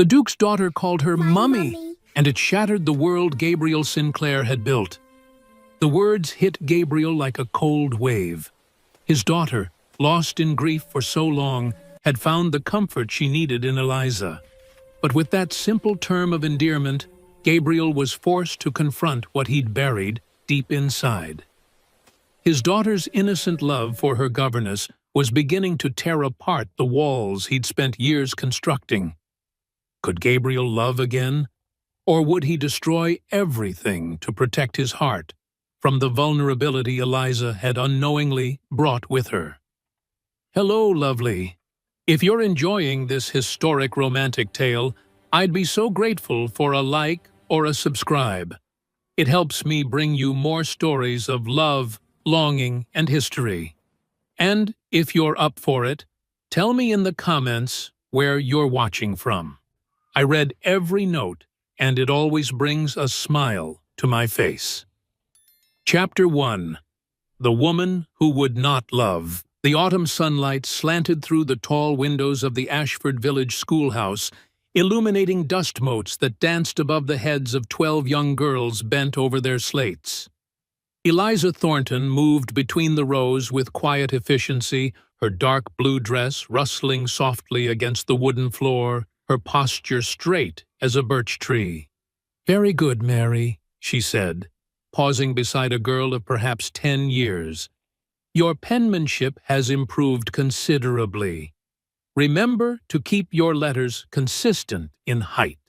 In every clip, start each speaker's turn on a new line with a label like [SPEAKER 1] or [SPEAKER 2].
[SPEAKER 1] The Duke's daughter called her
[SPEAKER 2] My
[SPEAKER 1] Mummy, and it shattered the world Gabriel Sinclair had built. The words hit Gabriel like a cold wave. His daughter, lost in grief for so long, had found the comfort she needed in Eliza. But with that simple term of endearment, Gabriel was forced to confront what he'd buried deep inside. His daughter's innocent love for her governess was beginning to tear apart the walls he'd spent years constructing. Could Gabriel love again? Or would he destroy everything to protect his heart from the vulnerability Eliza had unknowingly brought with her? Hello, lovely. If you're enjoying this historic romantic tale, I'd be so grateful for a like or a subscribe. It helps me bring you more stories of love, longing, and history. And if you're up for it, tell me in the comments where you're watching from. I read every note, and it always brings a smile to my face. Chapter 1. The Woman Who Would Not Love. The autumn sunlight slanted through the tall windows of the Ashford Village schoolhouse, illuminating dust motes that danced above the heads of 12 young girls bent over their slates. Eliza Thornton moved between the rows with quiet efficiency, her dark blue dress rustling softly against the wooden floor, her posture straight as a birch tree. "Very good, Mary," she said, pausing beside a girl of perhaps 10 years. "Your penmanship has improved considerably. Remember to keep your letters consistent in height."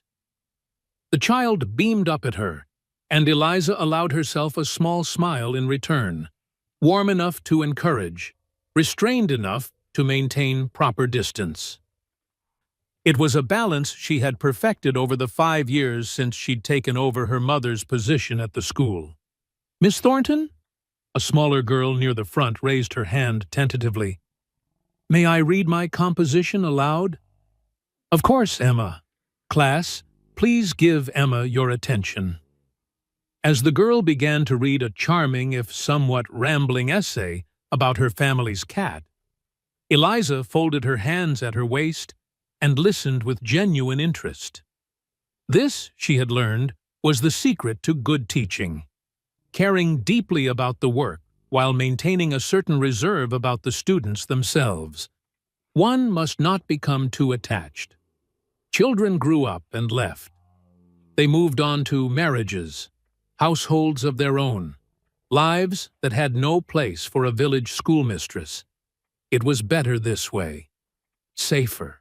[SPEAKER 1] The child beamed up at her, and Eliza allowed herself a small smile in return, warm enough to encourage, restrained enough to maintain proper distance. It was a balance she had perfected over the 5 years since she'd taken over her mother's position at the school. "Miss Thornton?" A smaller girl near the front raised her hand tentatively. "May I read my composition aloud?" "Of course, Emma. Class, please give Emma your attention." As the girl began to read a charming, if somewhat rambling essay about her family's cat, Eliza folded her hands at her waist and listened with genuine interest. This, she had learned, was the secret to good teaching: caring deeply about the work while maintaining a certain reserve about the students themselves. One must not become too attached. Children grew up and left. They moved on to marriages, households of their own, lives that had no place for a village schoolmistress. It was better this way, safer.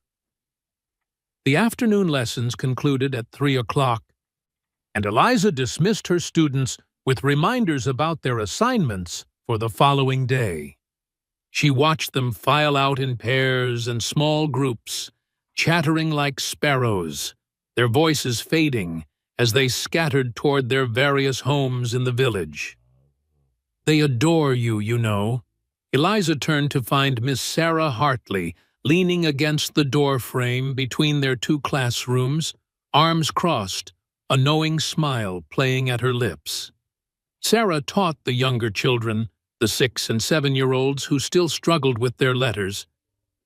[SPEAKER 1] The afternoon lessons concluded at 3 o'clock, and Eliza dismissed her students with reminders about their assignments for the following day. She watched them file out in pairs and small groups, chattering like sparrows, their voices fading as they scattered toward their various homes in the village. "They adore you, you know." Eliza turned to find Miss Sarah Hartley leaning against the door frame between their 2 classrooms, arms crossed, a knowing smile playing at her lips. Sarah taught the younger children, the 6- and 7-year-olds who still struggled with their letters,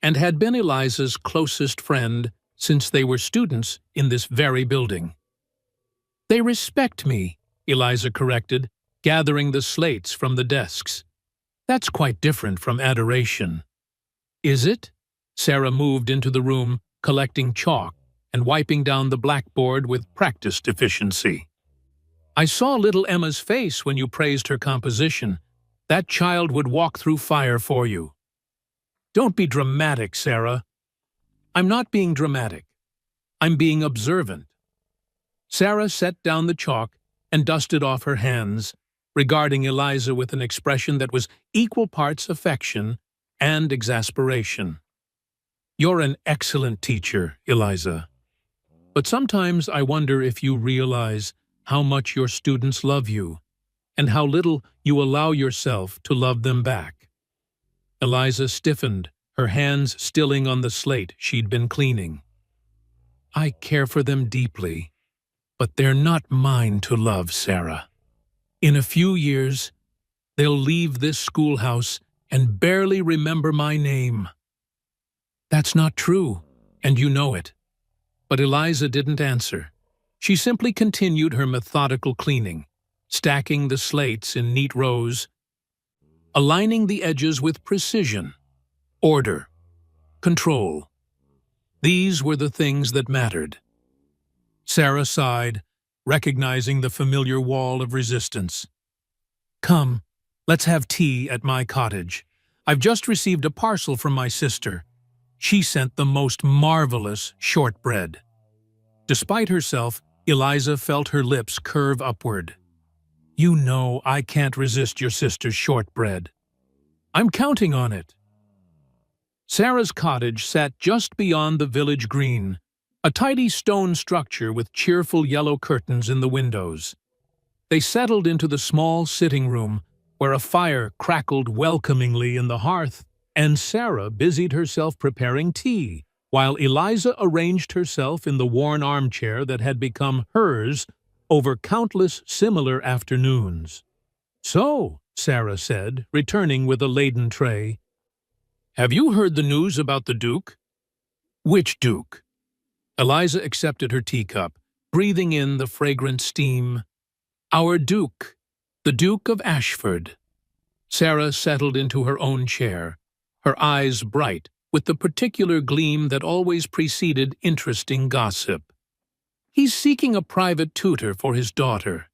[SPEAKER 1] and had been Eliza's closest friend since they were students in this very building. "They respect me," Eliza corrected, gathering the slates from the desks. "That's quite different from adoration." "Is it?" Sarah moved into the room, collecting chalk and wiping down the blackboard with practiced efficiency. "I saw little Emma's face when you praised her composition. That child would walk through fire for you." "Don't be dramatic, Sarah." "I'm not being dramatic. I'm being observant." Sarah set down the chalk and dusted off her hands, regarding Eliza with an expression that was equal parts affection and exasperation. "You're an excellent teacher, Eliza. But sometimes I wonder if you realize how much your students love you, and how little you allow yourself to love them back." Eliza stiffened, her hands stilling on the slate she'd been cleaning. "I care for them deeply, but they're not mine to love, Sarah. In a few years, they'll leave this schoolhouse and barely remember my name." "That's not true, and you know it. But Eliza didn't answer. She simply continued her methodical cleaning, stacking the slates in neat rows, aligning the edges with precision, order, control. These were the things that mattered. Sarah sighed, recognizing the familiar wall of resistance. "Come, let's have tea at my cottage. I've just received a parcel from my sister. She sent the most marvelous shortbread." Despite herself, Eliza felt her lips curve upward. "You know I can't resist your sister's shortbread. I'm counting on it." Sarah's cottage sat just beyond the village green, a tidy stone structure with cheerful yellow curtains in the windows. They settled into the small sitting room, where a fire crackled welcomingly in the hearth, and Sarah busied herself preparing tea, while Eliza arranged herself in the worn armchair that had become hers over countless similar afternoons. "So," Sarah said, returning with a laden tray, "have you heard the news about the Duke?" "Which Duke?" Eliza accepted her teacup, breathing in the fragrant steam. "Our Duke, the Duke of Ashford." Sarah settled into her own chair, her eyes bright with the particular gleam that always preceded interesting gossip. "He's seeking a private tutor for his daughter.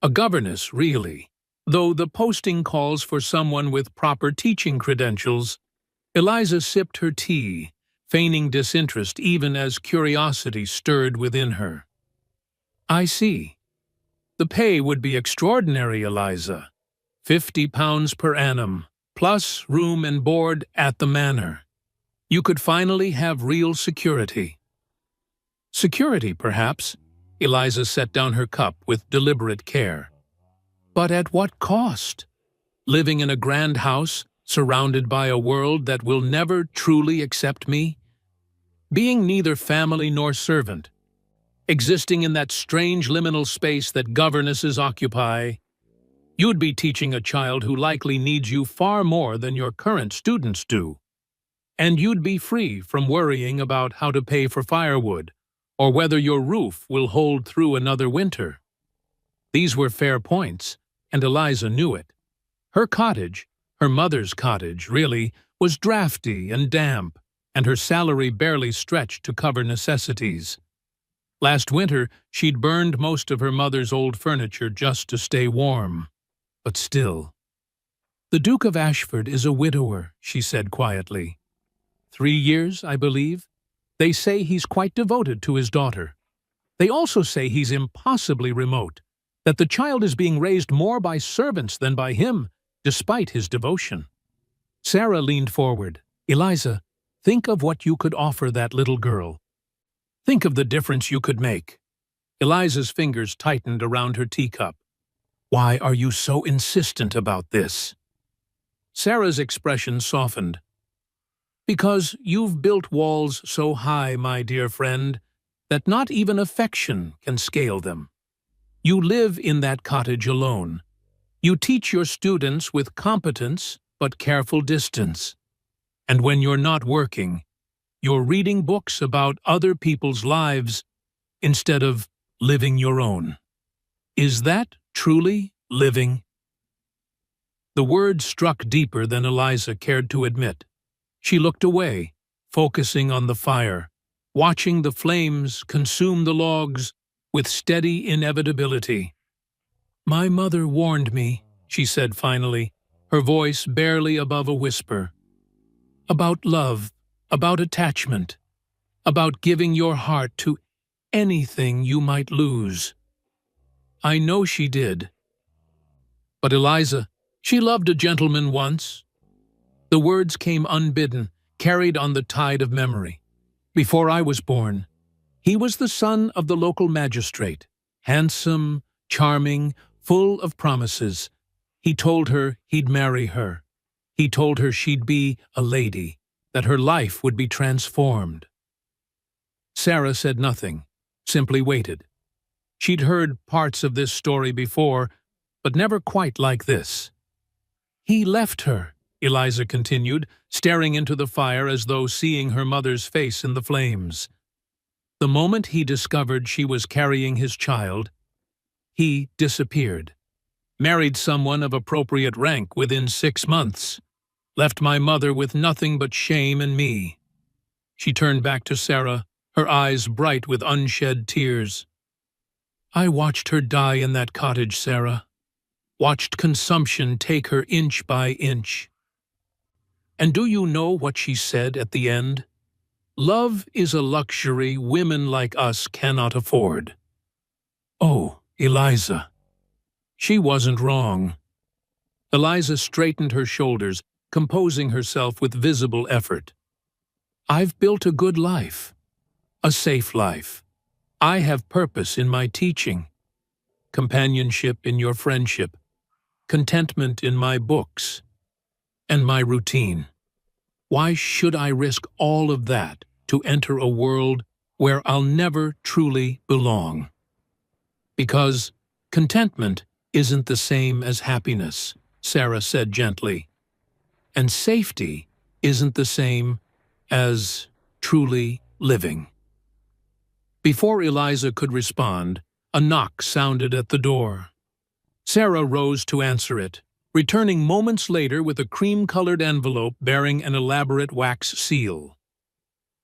[SPEAKER 1] A governess, really, though the posting calls for someone with proper teaching credentials." Eliza sipped her tea, feigning disinterest even as curiosity stirred within her. "I see. The pay would be extraordinary, Eliza. £50 per annum, plus room and board at the manor. You could finally have real security." "Security, perhaps." Eliza set down her cup with deliberate care. "But at what cost? Living in a grand house, surrounded by a world that will never truly accept me? Being neither family nor servant? Existing in that strange liminal space that governesses occupy? You'd be teaching a child who likely needs you far more than your current students do. And you'd be free from worrying about how to pay for firewood, or whether your roof will hold through another winter." These were fair points, and Eliza knew it. Her cottage, her mother's cottage, really, was drafty and damp, and her salary barely stretched to cover necessities. Last winter, she'd burned most of her mother's old furniture just to stay warm. But still. "The Duke of Ashford is a widower," she said quietly. 3 years, I believe. They say he's quite devoted to his daughter. They also say he's impossibly remote, that the child is being raised more by servants than by him, despite his devotion. Sarah leaned forward. "Eliza, think of what you could offer that little girl. Think of the difference you could make." Eliza's fingers tightened around her teacup. "Why are you so insistent about this?" Sarah's expression softened. "Because you've built walls so high, my dear friend, that not even affection can scale them. You live in that cottage alone. You teach your students with competence but careful distance. And when you're not working, you're reading books about other people's lives instead of living your own. Is that truly living?" The word struck deeper than Eliza cared to admit. She looked away, focusing on the fire, watching the flames consume the logs with steady inevitability. "My mother warned me," she said finally, her voice barely above a whisper. "About love, about attachment, about giving your heart to anything you might lose." "I know she did. But Eliza, she loved a gentleman once." The words came unbidden, carried on the tide of memory. "Before I was born. He was the son of the local magistrate, handsome, charming, full of promises. He told her he'd marry her. He told her she'd be a lady, that her life would be transformed." Sarah said nothing, simply waited. She'd heard parts of this story before, but never quite like this. "He left her," Eliza continued, staring into the fire as though seeing her mother's face in the flames. The moment he discovered she was carrying his child, he disappeared. Married someone of appropriate rank within 6 months. Left my mother with nothing but shame and me. She turned back to Sarah, her eyes bright with unshed tears. I watched her die in that cottage, Sarah. Watched consumption take her inch by inch. And do you know what she said at the end? Love is a luxury women like us cannot afford. Oh, Eliza. She wasn't wrong. Eliza straightened her shoulders, composing herself with visible effort. I've built a good life, a safe life. I have purpose in my teaching, companionship in your friendship, contentment in my books, and my routine. Why should I risk all of that to enter a world where I'll never truly belong? Because contentment isn't the same as happiness, Sarah said gently. And safety isn't the same as truly living. Before Eliza could respond, a knock sounded at the door. Sarah rose to answer it, returning moments later with a cream-colored envelope bearing an elaborate wax seal.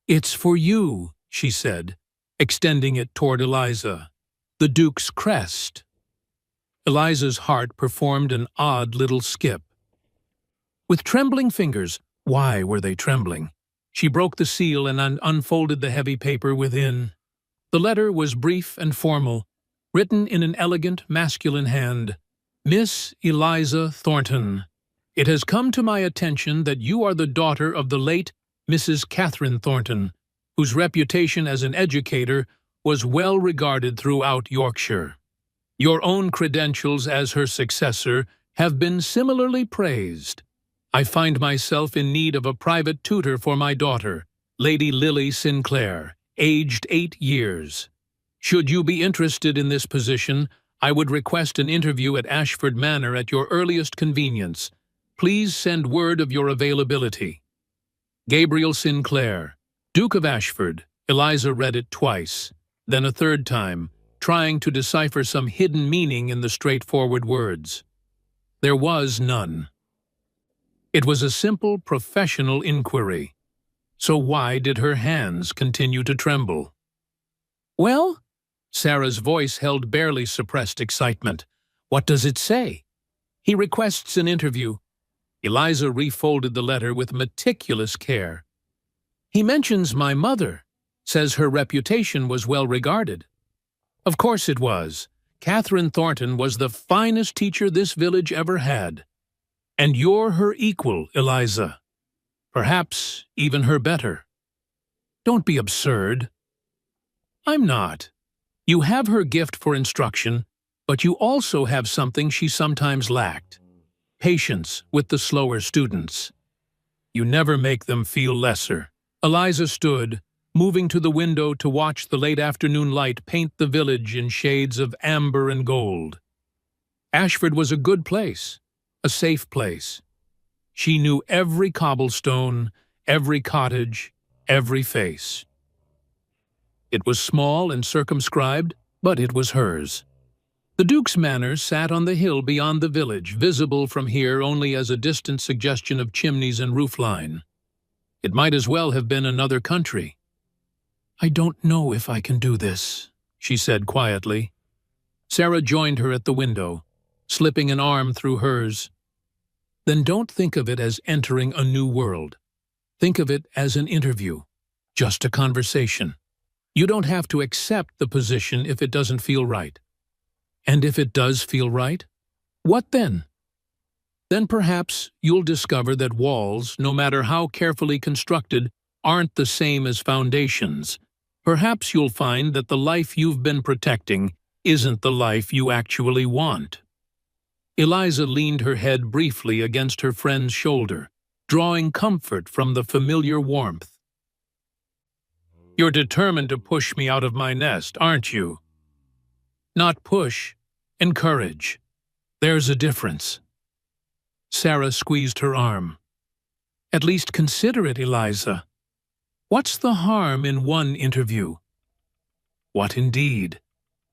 [SPEAKER 1] It's for you, she said, extending it toward Eliza. The Duke's crest. Eliza's heart performed an odd little skip. With trembling fingers, why were they trembling? She broke the seal and unfolded the heavy paper within. The letter was brief and formal, written in an elegant, masculine hand. Miss Eliza Thornton, it has come to my attention that you are the daughter of the late Mrs. Catherine Thornton, whose reputation as an educator was well regarded throughout Yorkshire. Your own credentials as her successor have been similarly praised. I find myself in need of a private tutor for my daughter, Lady Lily Sinclair, aged 8 years. Should you be interested in this position, I would request an interview at Ashford Manor at your earliest convenience. Please send word of your availability. Gabriel Sinclair, Duke of Ashford. Eliza read it twice, then a third time, trying to decipher some hidden meaning in the straightforward words. There was none. It was a simple professional inquiry. So why did her hands continue to tremble? Well? Sarah's voice held barely suppressed excitement. What does it say? He requests an interview. Eliza refolded the letter with meticulous care. He mentions my mother, says her reputation was well regarded. Of course it was. Catherine Thornton was the finest teacher this village ever had. And you're her equal, Eliza. Perhaps even her better. Don't be absurd. I'm not. You have her gift for instruction, but you also have something she sometimes lacked. Patience with the slower students. You never make them feel lesser. Eliza stood, moving to the window to watch the late afternoon light paint the village in shades of amber and gold. Ashford was a good place, a safe place. She knew every cobblestone, every cottage, every face. It was small and circumscribed, but it was hers. The Duke's manor sat on the hill beyond the village, visible from here only as a distant suggestion of chimneys and roofline. It might as well have been another country. I don't know if I can do this, she said quietly. Sarah joined her at the window, slipping an arm through hers. Then don't think of it as entering a new world. Think of it as an interview, just a conversation. You don't have to accept the position if it doesn't feel right. And if it does feel right, what then? Then perhaps you'll discover that walls, no matter how carefully constructed, aren't the same as foundations. Perhaps you'll find that the life you've been protecting isn't the life you actually want. Eliza leaned her head briefly against her friend's shoulder, drawing comfort from the familiar warmth. You're determined to push me out of my nest, aren't you? Not push, encourage. There's a difference. Sarah squeezed her arm. At least consider it, Eliza. What's the harm in one interview? What indeed?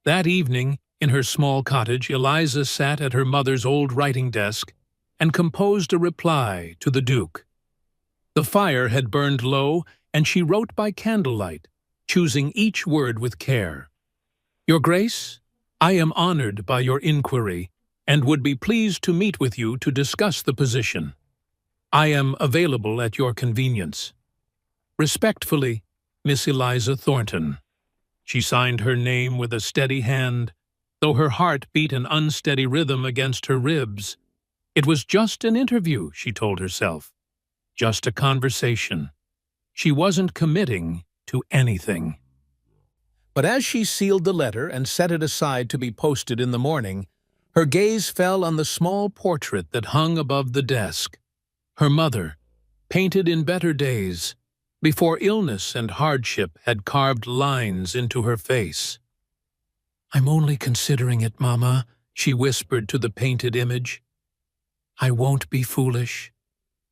[SPEAKER 1] That evening, in her small cottage, Eliza sat at her mother's old writing desk and composed a reply to the Duke. The fire had burned low, and she wrote by candlelight, choosing each word with care. Your Grace, I am honored by your inquiry, and would be pleased to meet with you to discuss the position. I am available at your convenience. Respectfully, Miss Eliza Thornton. She signed her name with a steady hand, though her heart beat an unsteady rhythm against her ribs. It was just an interview, she told herself. Just a conversation. She wasn't committing to anything. But as she sealed the letter and set it aside to be posted in the morning, her gaze fell on the small portrait that hung above the desk. Her mother, painted in better days, before illness and hardship had carved lines into her face. I'm only considering it, Mama, she whispered to the painted image. I won't be foolish.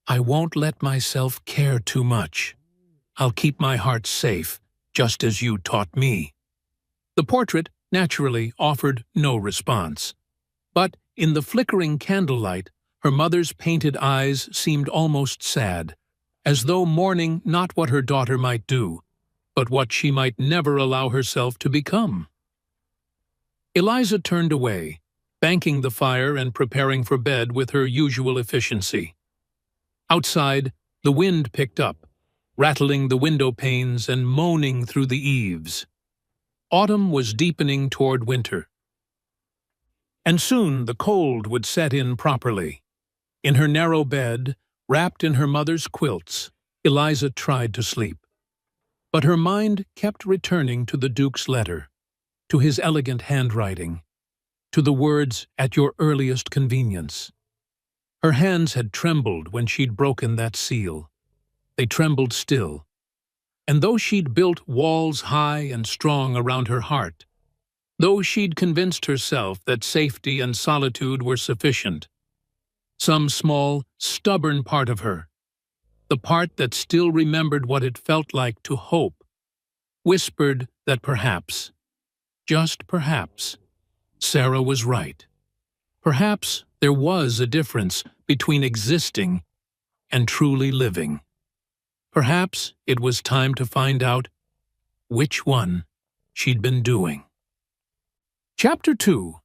[SPEAKER 1] I won't let myself care too much. I'll keep my heart safe, just as you taught me. The portrait, naturally, offered no response. But in the flickering candlelight, her mother's painted eyes seemed almost sad, as though mourning not what her daughter might do, but what she might never allow herself to become. Eliza turned away, banking the fire and preparing for bed with her usual efficiency. Outside, the wind picked up, rattling the window panes and moaning through the eaves. Autumn was deepening toward winter. And soon the cold would set in properly. In her narrow bed, wrapped in her mother's quilts, Eliza tried to sleep. But her mind kept returning to the Duke's letter, to his elegant handwriting, to the words, at your earliest convenience. Her hands had trembled when she'd broken that seal. They trembled still. And though she'd built walls high and strong around her heart, though she'd convinced herself that safety and solitude were sufficient, some small, stubborn part of her, the part that still remembered what it felt like to hope, whispered that perhaps, just perhaps, Sarah was right. Perhaps there was a difference between existing and truly living. Perhaps it was time to find out which one she'd been doing. Chapter 2.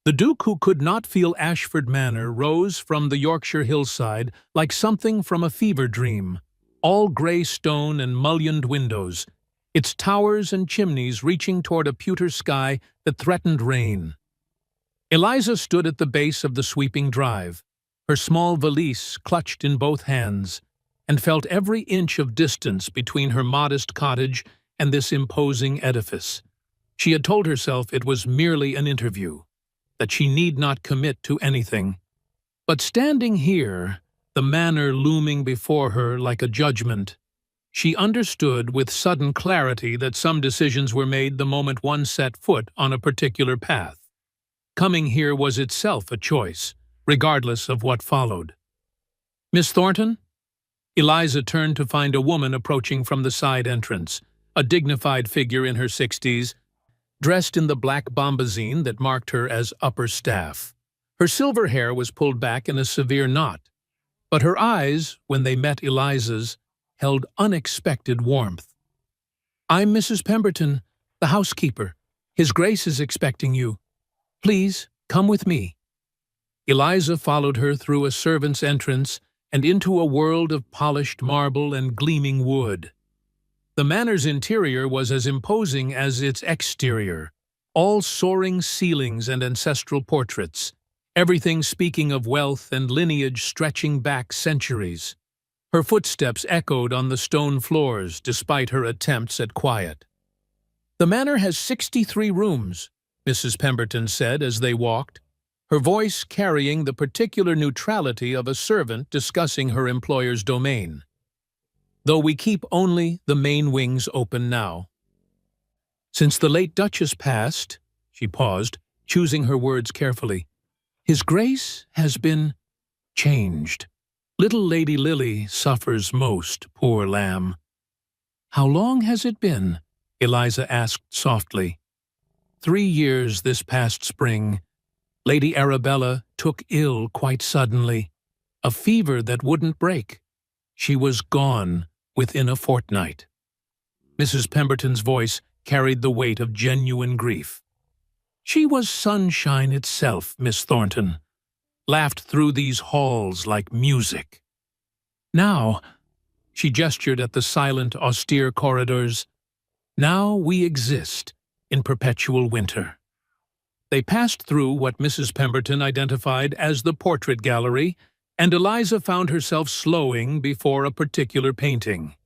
[SPEAKER 1] The Duke who could not feel Ashford Manor rose from the Yorkshire hillside like something from a fever dream, all grey stone and mullioned windows, its towers and chimneys reaching toward a pewter sky that threatened rain. Eliza stood at the base of the sweeping drive, her small valise clutched in both hands, and felt every inch of distance between her modest cottage and this imposing edifice. She had told herself it was merely an interview, that she need not commit to anything. But standing here, the manor looming before her like a judgment, she understood with sudden clarity that some decisions were made the moment one set foot on a particular path. Coming here was itself a choice, regardless of what followed. Miss Thornton? Eliza turned to find a woman approaching from the side entrance, a dignified figure in her 60s, dressed in the black bombazine that marked her as upper staff. Her silver hair was pulled back in a severe knot, but her eyes, when they met Eliza's, held unexpected warmth. I'm Mrs. Pemberton, the housekeeper. His Grace is expecting you. Please, come with me. Eliza followed her through a servant's entrance and into a world of polished marble and gleaming wood. The manor's interior was as imposing as its exterior, all soaring ceilings and ancestral portraits, everything speaking of wealth and lineage stretching back centuries. Her footsteps echoed on the stone floors despite her attempts at quiet. The manor has 63 rooms, Mrs. Pemberton said as they walked, her voice carrying the particular neutrality of a servant discussing her employer's domain. Though we keep only the main wings open now. Since the late Duchess passed, she paused, choosing her words carefully, His Grace has been changed. Little Lady Lily suffers most, poor lamb. How long has it been? Eliza asked softly. 3 years this past spring. Lady Arabella took ill quite suddenly. A fever that wouldn't break. She was gone within a fortnight. Mrs. Pemberton's voice carried the weight of genuine grief. She was sunshine itself, Miss Thornton. Laughed through these halls like music. Now, she gestured at the silent, austere corridors, now we exist in perpetual winter. They passed through what Mrs. Pemberton identified as the portrait gallery, and Eliza found herself slowing before a particular painting.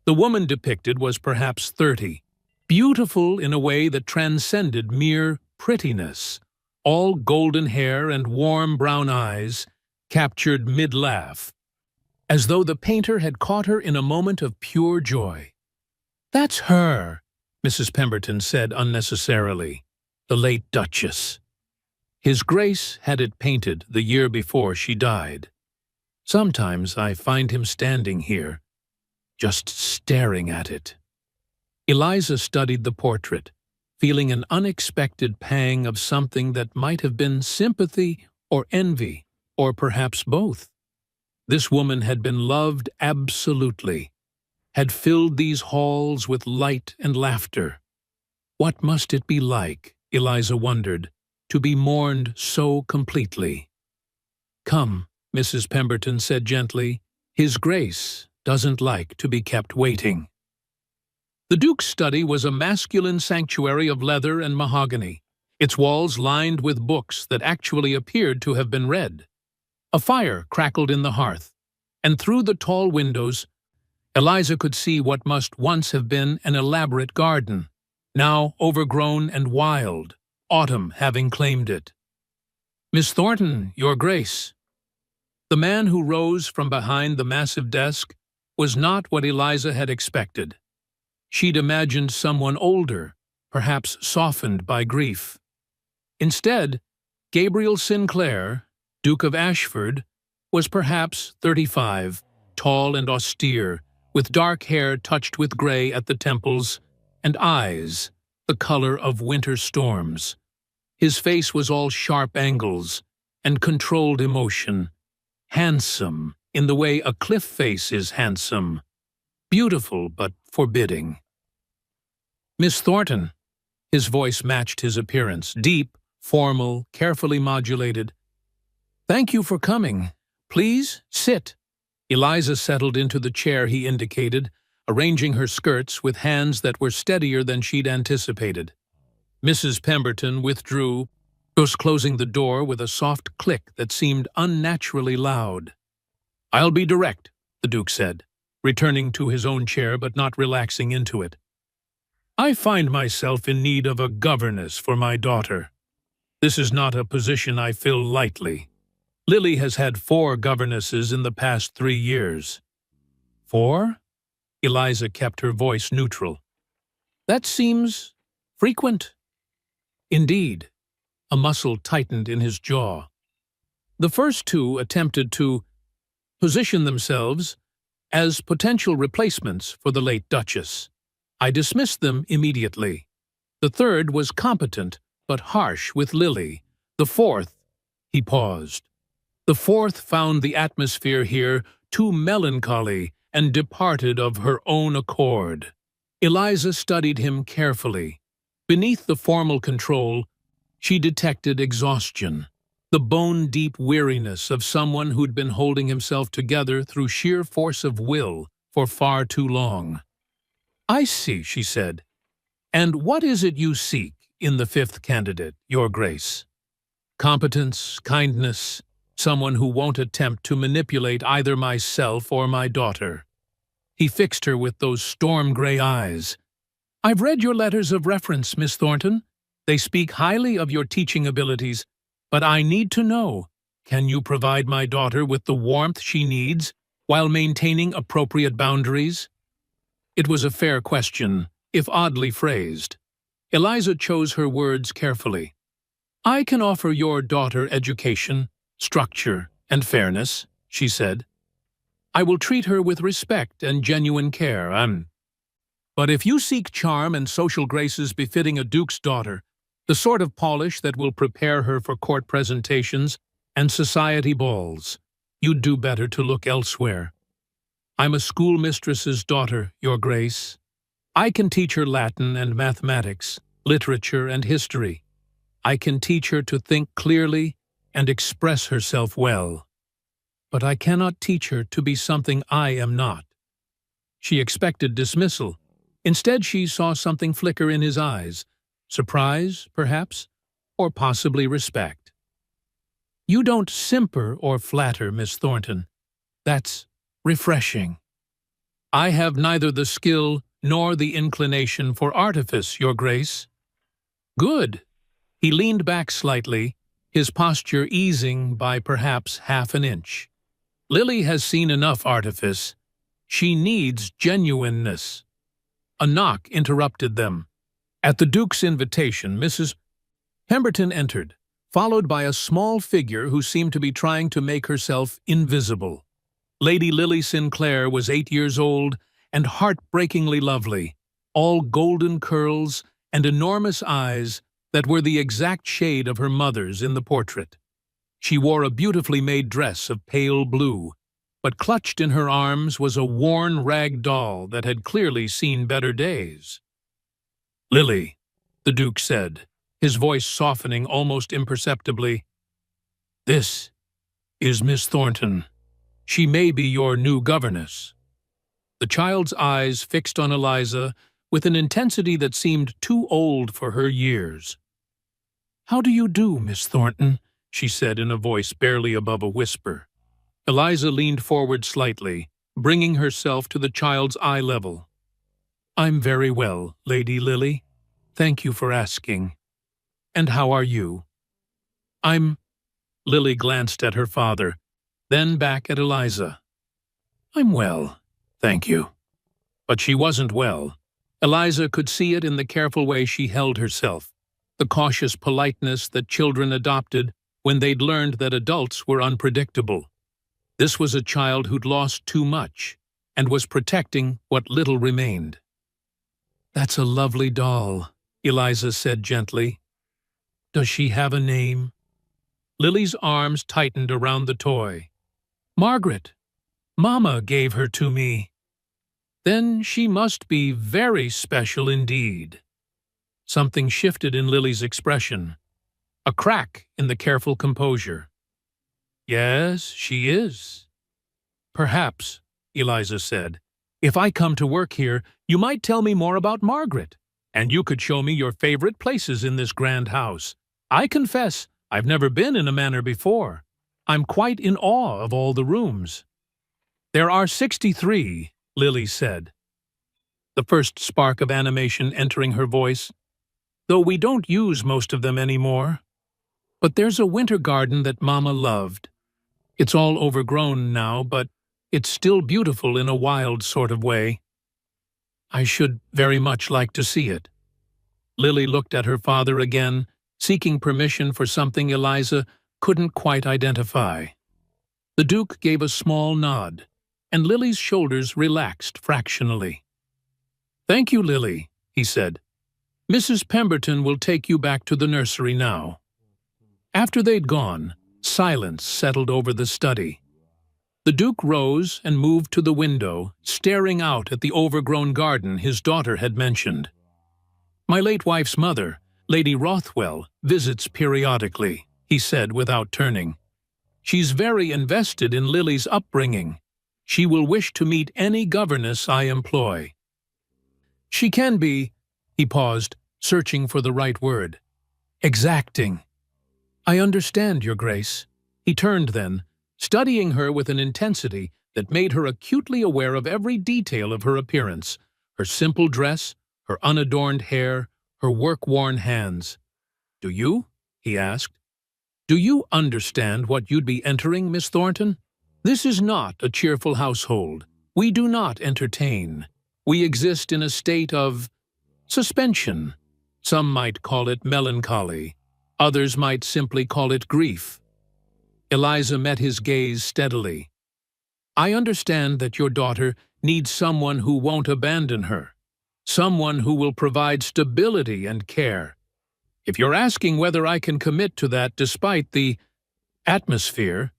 [SPEAKER 1] The woman depicted was perhaps 30, beautiful in a way that transcended mere prettiness. All golden hair and warm brown eyes, captured mid-laugh, as though the painter had caught her in a moment of pure joy. "That's her," Mrs. Pemberton said unnecessarily, "the late Duchess. His Grace had it painted the year before she died. Sometimes I find him standing here, just staring at it." Eliza studied the portrait, feeling an unexpected pang of something that might have been sympathy or envy, or perhaps both. This woman had been loved absolutely, had filled these halls with light and laughter. What must it be like, Eliza wondered, to be mourned so completely? "Come," Mrs. Pemberton said gently, "His Grace doesn't like to be kept waiting." The Duke's study was a masculine sanctuary of leather and mahogany, its walls lined with books that actually appeared to have been read. A fire crackled in the hearth, and through the tall windows, Eliza could see what must once have been an elaborate garden, now overgrown and wild, autumn having claimed it. "Miss Thornton, Your Grace." The man who rose from behind the massive desk was not what Eliza had expected. She'd imagined someone older, perhaps softened by grief. Instead, Gabriel Sinclair, Duke of Ashford, was perhaps 35, tall and austere, with dark hair touched with gray at the temples, and eyes the color of winter storms. His face was all sharp angles and controlled emotion, handsome in the way a cliff face is handsome, beautiful but forbidding. "Miss Thornton," his voice matched his appearance, deep, formal, carefully modulated. "Thank you for coming. Please, sit." Eliza settled into the chair he indicated, arranging her skirts with hands that were steadier than she'd anticipated. Mrs. Pemberton withdrew, just closing the door with a soft click that seemed unnaturally loud. "I'll be direct," the Duke said, returning to his own chair but not relaxing into it. "I find myself in need of a governess for my daughter. This is not a position I fill lightly. Lily has had 4 governesses in the past 3 years. 4? Eliza kept her voice neutral. "That seems frequent." "Indeed." A muscle tightened in his jaw. "The first 2 attempted to position themselves as potential replacements for the late Duchess. I dismissed them immediately. The 3rd was competent but harsh with Lily. The 4th—" he paused. "The 4th found the atmosphere here too melancholy and departed of her own accord." Eliza studied him carefully. Beneath the formal control, she detected exhaustion, the bone-deep weariness of someone who'd been holding himself together through sheer force of will for far too long. "I see," she said. "And what is it you seek in the 5th candidate, Your Grace?" "Competence, kindness, someone who won't attempt to manipulate either myself or my daughter." He fixed her with those storm-gray eyes. "I've read your letters of reference, Miss Thornton. They speak highly of your teaching abilities, but I need to know, can you provide my daughter with the warmth she needs while maintaining appropriate boundaries?" It was a fair question, if oddly phrased. Eliza chose her words carefully. "I can offer your daughter education, structure, and fairness," she said. "I will treat her with respect and genuine care, But if you seek charm and social graces befitting a duke's daughter, the sort of polish that will prepare her for court presentations and society balls, you'd do better to look elsewhere. I'm a schoolmistress's daughter, Your Grace. I can teach her Latin and mathematics, literature and history. I can teach her to think clearly and express herself well. But I cannot teach her to be something I am not. She expected dismissal. Instead, she saw something flicker in his eyes. Surprise, perhaps, or possibly respect. You don't simper or flatter, Miss Thornton. That's refreshing. I have neither the skill nor the inclination for artifice, Your Grace. Good. He leaned back slightly, his posture easing by perhaps half an inch. Lily has seen enough artifice. She needs genuineness. A knock interrupted them. At the Duke's invitation, Mrs. Pemberton entered, followed by a small figure who seemed to be trying to make herself invisible. Lady Lily Sinclair was 8 years old and heartbreakingly lovely, all golden curls and enormous eyes that were the exact shade of her mother's in the portrait. She wore a beautifully made dress of pale blue, but clutched in her arms was a worn rag doll that had clearly seen better days. "Lily," the Duke said, his voice softening almost imperceptibly, "this is Miss Thornton. She may be your new governess." The child's eyes fixed on Eliza with an intensity that seemed too old for her years. "How do you do, Miss Thornton?" she said in a voice barely above a whisper. Eliza leaned forward slightly, bringing herself to the child's eye level. "I'm very well, Lady Lily. Thank you for asking. And how are you?" Lily glanced at her father, then back at Eliza. "I'm well, thank you." But she wasn't well. Eliza could see it in the careful way she held herself, the cautious politeness that children adopted when they'd learned that adults were unpredictable. This was a child who'd lost too much and was protecting what little remained. "That's a lovely doll," Eliza said gently. "Does she have a name?" Lily's arms tightened around the toy. "Margaret. Mama gave her to me." "Then she must be very special indeed." Something shifted in Lily's expression, a crack in the careful composure. "Yes, she is." "Perhaps," Eliza said, "if I come to work here, you might tell me more about Margaret, and you could show me your favorite places in this grand house. I confess, I've never been in a manor before. I'm quite in awe of all the rooms." "There are 63, Lily said, the first spark of animation entering her voice, "though we don't use most of them anymore. But there's a winter garden that Mama loved. It's all overgrown now, but it's still beautiful in a wild sort of way. I should very much like to see it." Lily looked at her father again, seeking permission for something Eliza couldn't quite identify. The Duke gave a small nod, and Lily's shoulders relaxed fractionally. "Thank you, Lily," he said. "Mrs. Pemberton will take you back to the nursery now." After they'd gone, silence settled over the study. The Duke rose and moved to the window, staring out at the overgrown garden his daughter had mentioned. "My late wife's mother, Lady Rothwell, visits periodically," he said without turning. "She's very invested in Lily's upbringing. She will wish to meet any governess I employ. She can be," he paused, searching for the right word, "exacting." "I understand, Your Grace." He turned then, studying her with an intensity that made her acutely aware of every detail of her appearance, her simple dress, her unadorned hair, her work-worn hands. "Do you?" he asked. "Do you understand what you'd be entering, Miss Thornton? This is not a cheerful household. We do not entertain. We exist in a state of suspension. Some might call it melancholy. Others might simply call it grief." Eliza met his gaze steadily. "I understand that your daughter needs someone who won't abandon her, someone who will provide stability and care. If you're asking whether I can commit to that despite the atmosphere,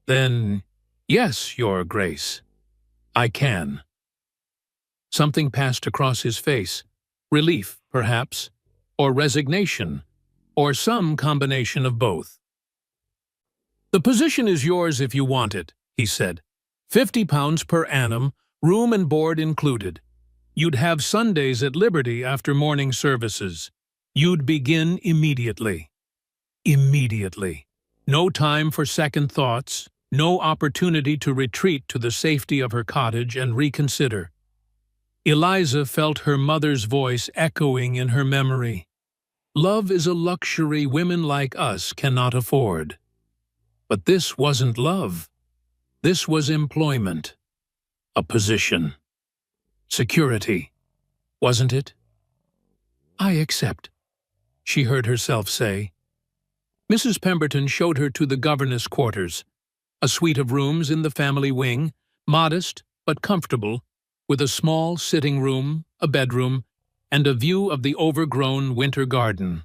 [SPEAKER 1] then yes, Your Grace, I can. Something passed across his face. Relief, perhaps, or resignation, or some combination of both. "The position is yours if you want it," he said. £50 per annum, room and board included. You'd have Sundays at liberty after morning services. You'd begin immediately. Immediately. No time for second thoughts, no opportunity to retreat to the safety of her cottage and reconsider. Eliza felt her mother's voice echoing in her memory. Love is a luxury women like us cannot afford. But this wasn't love. This was employment. A position. Security. Wasn't it? "I accept," she heard herself say. Mrs. Pemberton showed her to the governess quarters, a suite of rooms in the family wing, modest but comfortable, with a small sitting room, a bedroom, and a view of the overgrown winter garden.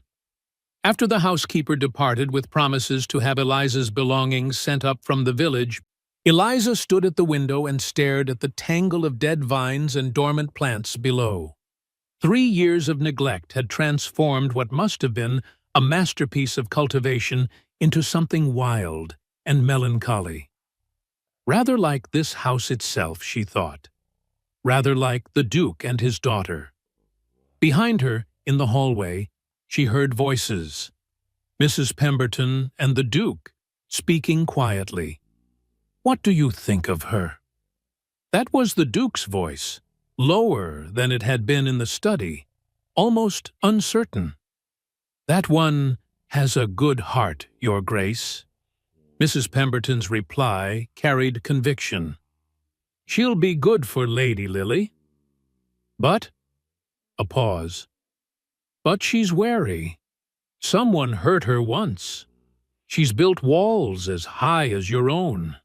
[SPEAKER 1] After the housekeeper departed with promises to have Eliza's belongings sent up from the village, Eliza stood at the window and stared at the tangle of dead vines and dormant plants below. 3 years of neglect had transformed what must have been a masterpiece of cultivation into something wild and melancholy. Rather like this house itself, she thought. Rather like the Duke and his daughter. Behind her, in the hallway, she heard voices. Mrs. Pemberton and the Duke, speaking quietly. "What do you think of her?" That was the Duke's voice, lower than it had been in the study, almost uncertain. "That one has a good heart, Your Grace." Mrs. Pemberton's reply carried conviction. "She'll be good for Lady Lily. But," a pause, "but she's wary. Someone hurt her once. She's built walls as high as your own."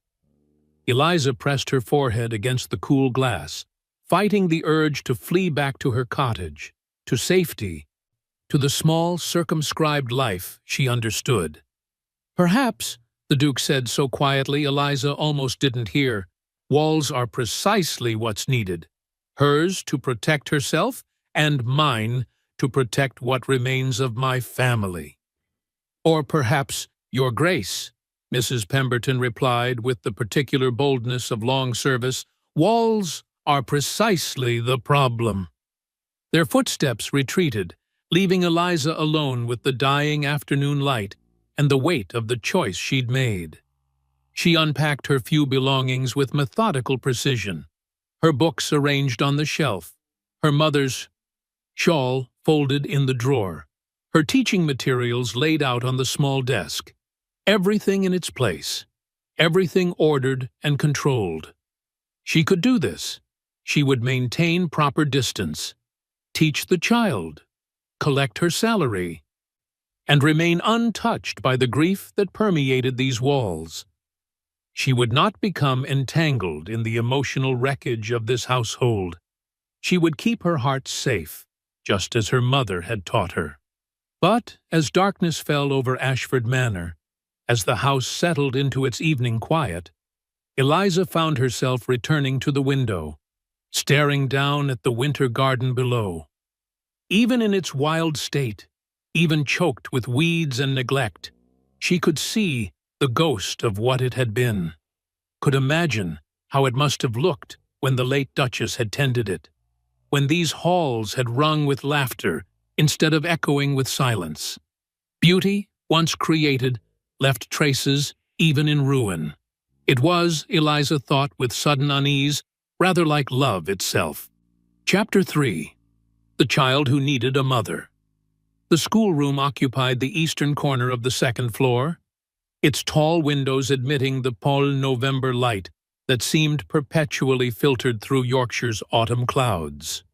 [SPEAKER 1] Eliza pressed her forehead against the cool glass, fighting the urge to flee back to her cottage, to safety, to the small, circumscribed life she understood. "Perhaps," the Duke said so quietly Eliza almost didn't hear, "walls are precisely what's needed. Hers to protect herself, and mine to protect what remains of my family." "Or perhaps, Your Grace," Mrs. Pemberton replied with the particular boldness of long service, "walls are precisely the problem." Their footsteps retreated, leaving Eliza alone with the dying afternoon light and the weight of the choice she'd made. She unpacked her few belongings with methodical precision, her books arranged on the shelf, her mother's shawl folded in the drawer, her teaching materials laid out on the small desk. Everything in its place, everything ordered and controlled. She could do this. She would maintain proper distance, teach the child, collect her salary, and remain untouched by the grief that permeated these walls. She would not become entangled in the emotional wreckage of this household. She would keep her heart safe, just as her mother had taught her. But as darkness fell over Ashford Manor, as the house settled into its evening quiet, Eliza found herself returning to the window, staring down at the winter garden below. Even in its wild state, even choked with weeds and neglect, she could see the ghost of what it had been, could imagine how it must have looked when the late Duchess had tended it, when these halls had rung with laughter instead of echoing with silence. Beauty, once created, left traces even in ruin. It was, Eliza thought with sudden unease, rather like love itself. Chapter 3. The Child Who Needed a Mother. The schoolroom occupied the eastern corner of the second floor, its tall windows admitting the pale November light that seemed perpetually filtered through Yorkshire's autumn clouds.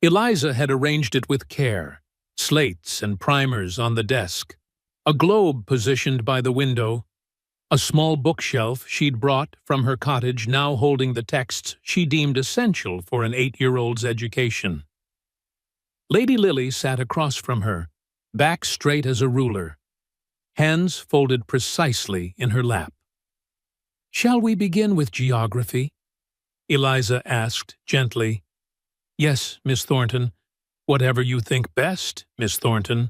[SPEAKER 1] Eliza had arranged it with care, slates and primers on the desk, a globe positioned by the window, a small bookshelf she'd brought from her cottage now holding the texts she deemed essential for an 8-year-old's education. Lady Lily sat across from her, back straight as a ruler, hands folded precisely in her lap. "Shall we begin with geography?" Eliza asked gently. "Yes, Miss Thornton. Whatever you think best, Miss Thornton."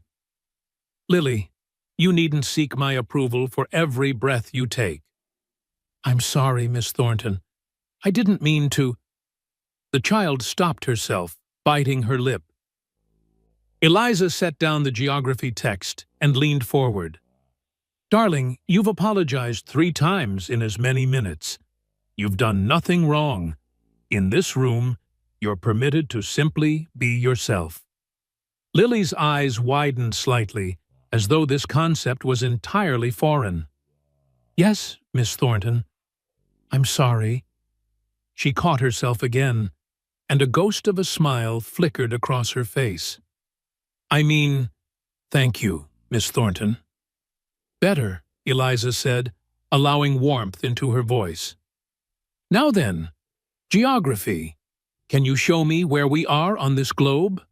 [SPEAKER 1] "Lily, you needn't seek my approval for every breath you take." "I'm sorry, Miss Thornton. I didn't mean to—" The child stopped herself, biting her lip. Eliza set down the geography text and leaned forward. "Darling, you've apologized 3 times in as many minutes. You've done nothing wrong. In this room, you're permitted to simply be yourself." Lily's eyes widened slightly, as though this concept was entirely foreign. "Yes, Miss Thornton. I'm sorry." She caught herself again, and a ghost of a smile flickered across her face. "I mean, thank you, Miss Thornton." "Better," Eliza said, allowing warmth into her voice. "Now then, geography. Can you show me where we are on this globe?"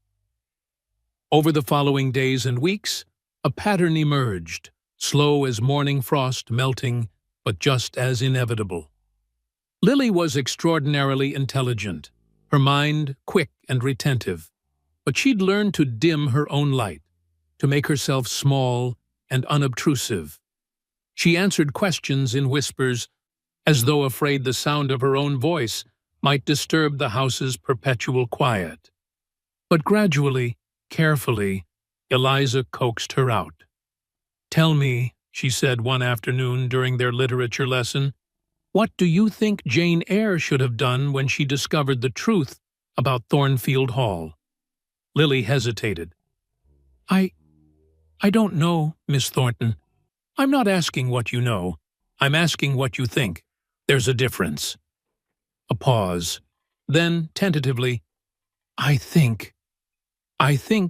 [SPEAKER 1] Over the following days and weeks, a pattern emerged, slow as morning frost melting, but just as inevitable. Lily was extraordinarily intelligent, her mind quick and retentive, but she'd learned to dim her own light, to make herself small and unobtrusive. She answered questions in whispers, as though afraid the sound of her own voice might disturb the house's perpetual quiet. But gradually, carefully, Eliza coaxed her out. "Tell me," she said one afternoon during their literature lesson, "what do you think Jane Eyre should have done when she discovered the truth about Thornfield Hall?" Lily hesitated. I don't know, Miss Thornton. I'm not asking what you know. I'm asking what you think. There's a difference." A pause. Then, tentatively, I think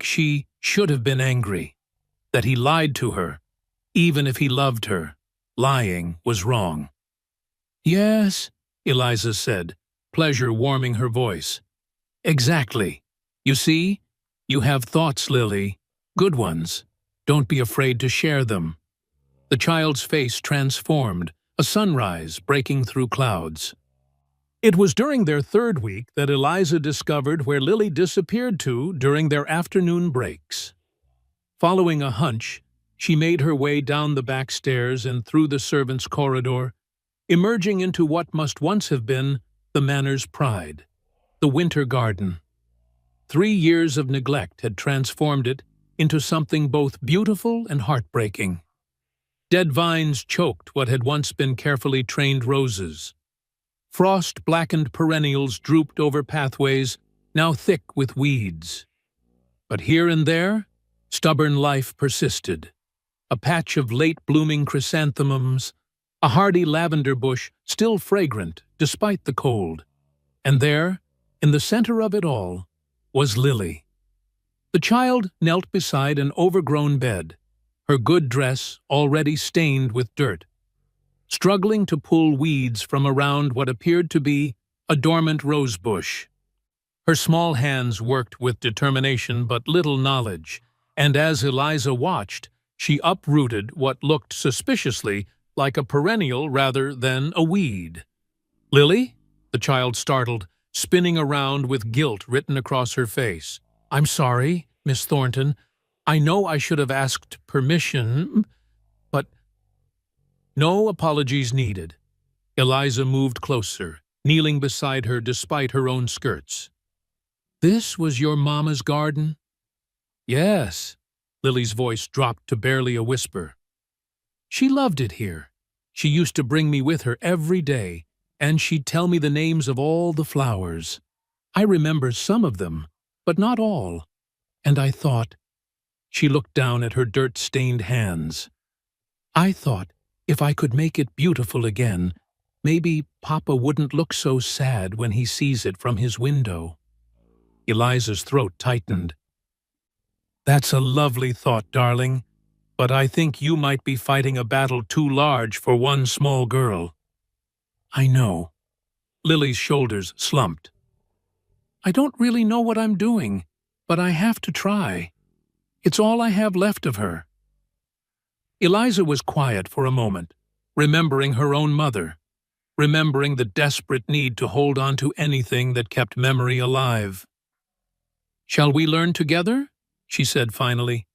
[SPEAKER 1] she should have been angry. That he lied to her. Even if he loved her, lying was wrong." "Yes," Eliza said, pleasure warming her voice. "Exactly. You see, you have thoughts, Lily. Good ones. Don't be afraid to share them." The child's face transformed, a sunrise breaking through clouds. It was during their 3rd week that Eliza discovered where Lily disappeared to during their afternoon breaks. Following a hunch, she made her way down the back stairs and through the servants' corridor, emerging into what must once have been the manor's pride, the winter garden. 3 years of neglect had transformed it into something both beautiful and heartbreaking. Dead vines choked what had once been carefully trained roses. Frost-blackened perennials drooped over pathways now thick with weeds. But here and there, stubborn life persisted. A patch of late-blooming chrysanthemums, a hardy lavender bush still fragrant despite the cold. And there, in the center of it all, was Lily. The child knelt beside an overgrown bed, her good dress already stained with dirt, struggling to pull weeds from around what appeared to be a dormant rose bush. Her small hands worked with determination but little knowledge, and as Eliza watched, she uprooted what looked suspiciously like a perennial rather than a weed. "Lily?" The child startled, spinning around with guilt written across her face. "I'm sorry, Miss Thornton. I know I should have asked permission, but—" No apologies needed. Eliza moved closer, kneeling beside her despite her own skirts. "This was your mama's garden?" "Yes." Lily's voice dropped to barely a whisper. "She loved it here. She used to bring me with her every day, and she'd tell me the names of all the flowers. I remember some of them, but not all. And I thought—" She looked down at her dirt-stained hands. "I thought if I could make it beautiful again, maybe Papa wouldn't look so sad when he sees it from his window." Eliza's throat tightened. "That's a lovely thought, darling, but I think you might be fighting a battle too large for one small girl." "I know." Lily's shoulders slumped. "I don't really know what I'm doing. But I have to try. It's all I have left of her." Eliza was quiet for a moment, remembering her own mother, remembering the desperate need to hold on to anything that kept memory alive. "Shall we learn together?" she said finally.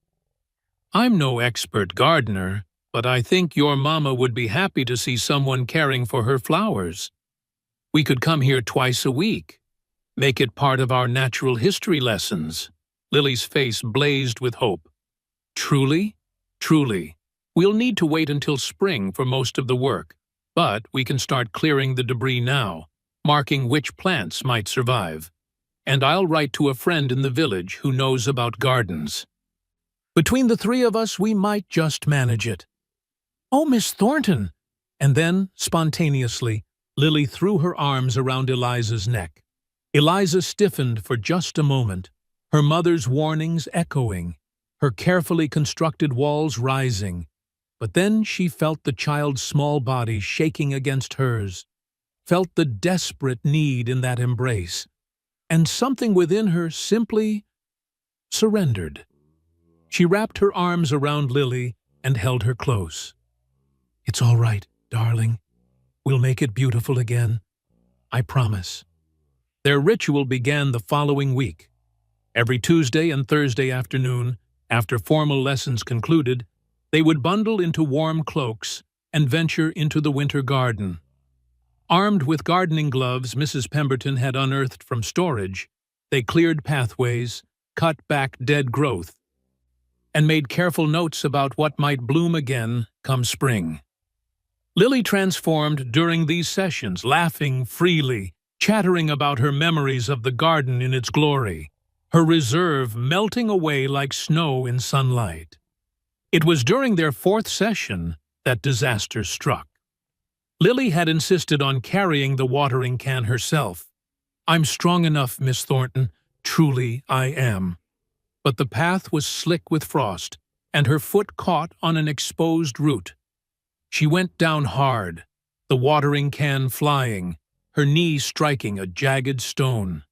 [SPEAKER 1] "I'm no expert gardener, but I think your mama would be happy to see someone caring for her flowers. We could come here twice a week. Make it part of our natural history lessons." Lily's face blazed with hope. "Truly? Truly. We'll need to wait until spring for most of the work, but we can start clearing the debris now, marking which plants might survive. And I'll write to a friend in the village who knows about gardens. Between the three of us, we might just manage it." "Oh, Miss Thornton!" And then, spontaneously, Lily threw her arms around Eliza's neck. Eliza stiffened for just a moment, her mother's warnings echoing, her carefully constructed walls rising. But then she felt the child's small body shaking against hers, felt the desperate need in that embrace, and something within her simply surrendered. She wrapped her arms around Lily and held her close. "It's all right, darling. We'll make it beautiful again. I promise." Their ritual began the following week. Every Tuesday and Thursday afternoon, after formal lessons concluded, they would bundle into warm cloaks and venture into the winter garden. Armed with gardening gloves Mrs. Pemberton had unearthed from storage, they cleared pathways, cut back dead growth, and made careful notes about what might bloom again come spring. Lily transformed during these sessions, laughing freely, chattering about her memories of the garden in its glory, her reserve melting away like snow in sunlight. It was during their fourth session that disaster struck. Lily had insisted on carrying the watering can herself. "I'm strong enough, Miss Thornton. Truly I am." But the path was slick with frost, and her foot caught on an exposed root. She went down hard, the watering can flying, her knee striking a jagged stone.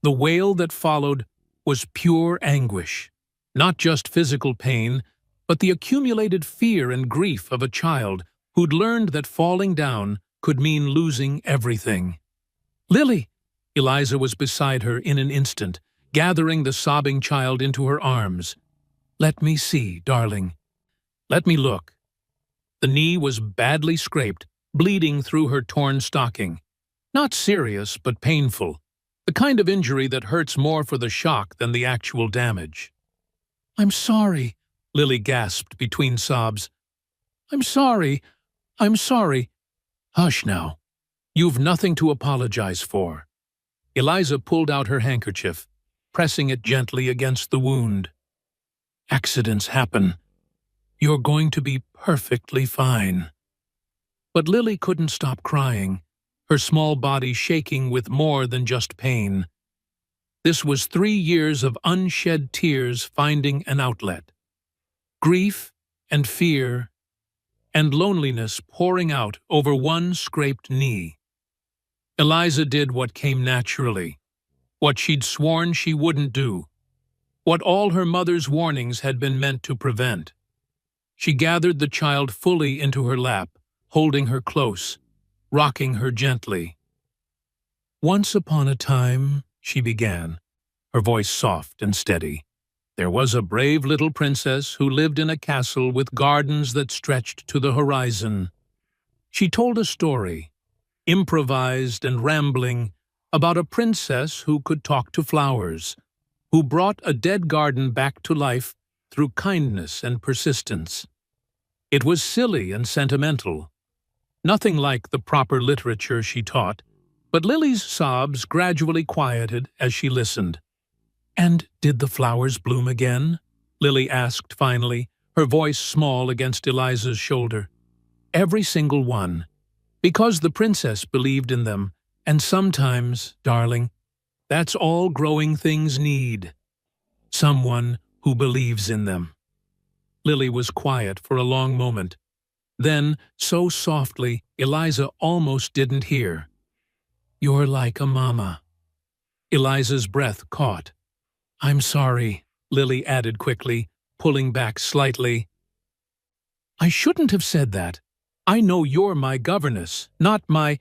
[SPEAKER 1] The wail that followed was pure anguish, not just physical pain, but the accumulated fear and grief of a child who'd learned that falling down could mean losing everything. "Lily!" Eliza was beside her in an instant, gathering the sobbing child into her arms. "Let me see, darling. Let me look." The knee was badly scraped, bleeding through her torn stocking. Not serious, but painful, the kind of injury that hurts more for the shock than the actual damage. "I'm sorry," Lily gasped between sobs. I'm sorry. Hush now. You've nothing to apologize for." Eliza pulled out her handkerchief, pressing it gently against the wound. "Accidents happen. You're going to be perfectly fine." But Lily couldn't stop crying, her small body shaking with more than just pain. This was 3 years of unshed tears finding an outlet. Grief and fear and loneliness pouring out over one scraped knee. Eliza did what came naturally, what she'd sworn she wouldn't do, what all her mother's warnings had been meant to prevent. She gathered the child fully into her lap, holding her close, rocking her gently. "Once upon a time," she began, her voice soft and steady, "there was a brave little princess who lived in a castle with gardens that stretched to the horizon." She told a story, improvised and rambling, about a princess who could talk to flowers, who brought a dead garden back to life through kindness and persistence. It was silly and sentimental, nothing like the proper literature she taught, but Lily's sobs gradually quieted as she listened. "And did the flowers bloom again?" Lily asked finally, her voice small against Eliza's shoulder. "Every single one, because the princess believed in them, and sometimes, darling, that's all growing things need. Someone who believes in them." Lily was quiet for a long moment. Then, so softly, Eliza almost didn't hear. "You're like a mama." Eliza's breath caught. I'm sorry, Lily added quickly, pulling back slightly. I shouldn't have said that. I know you're my governess, not my—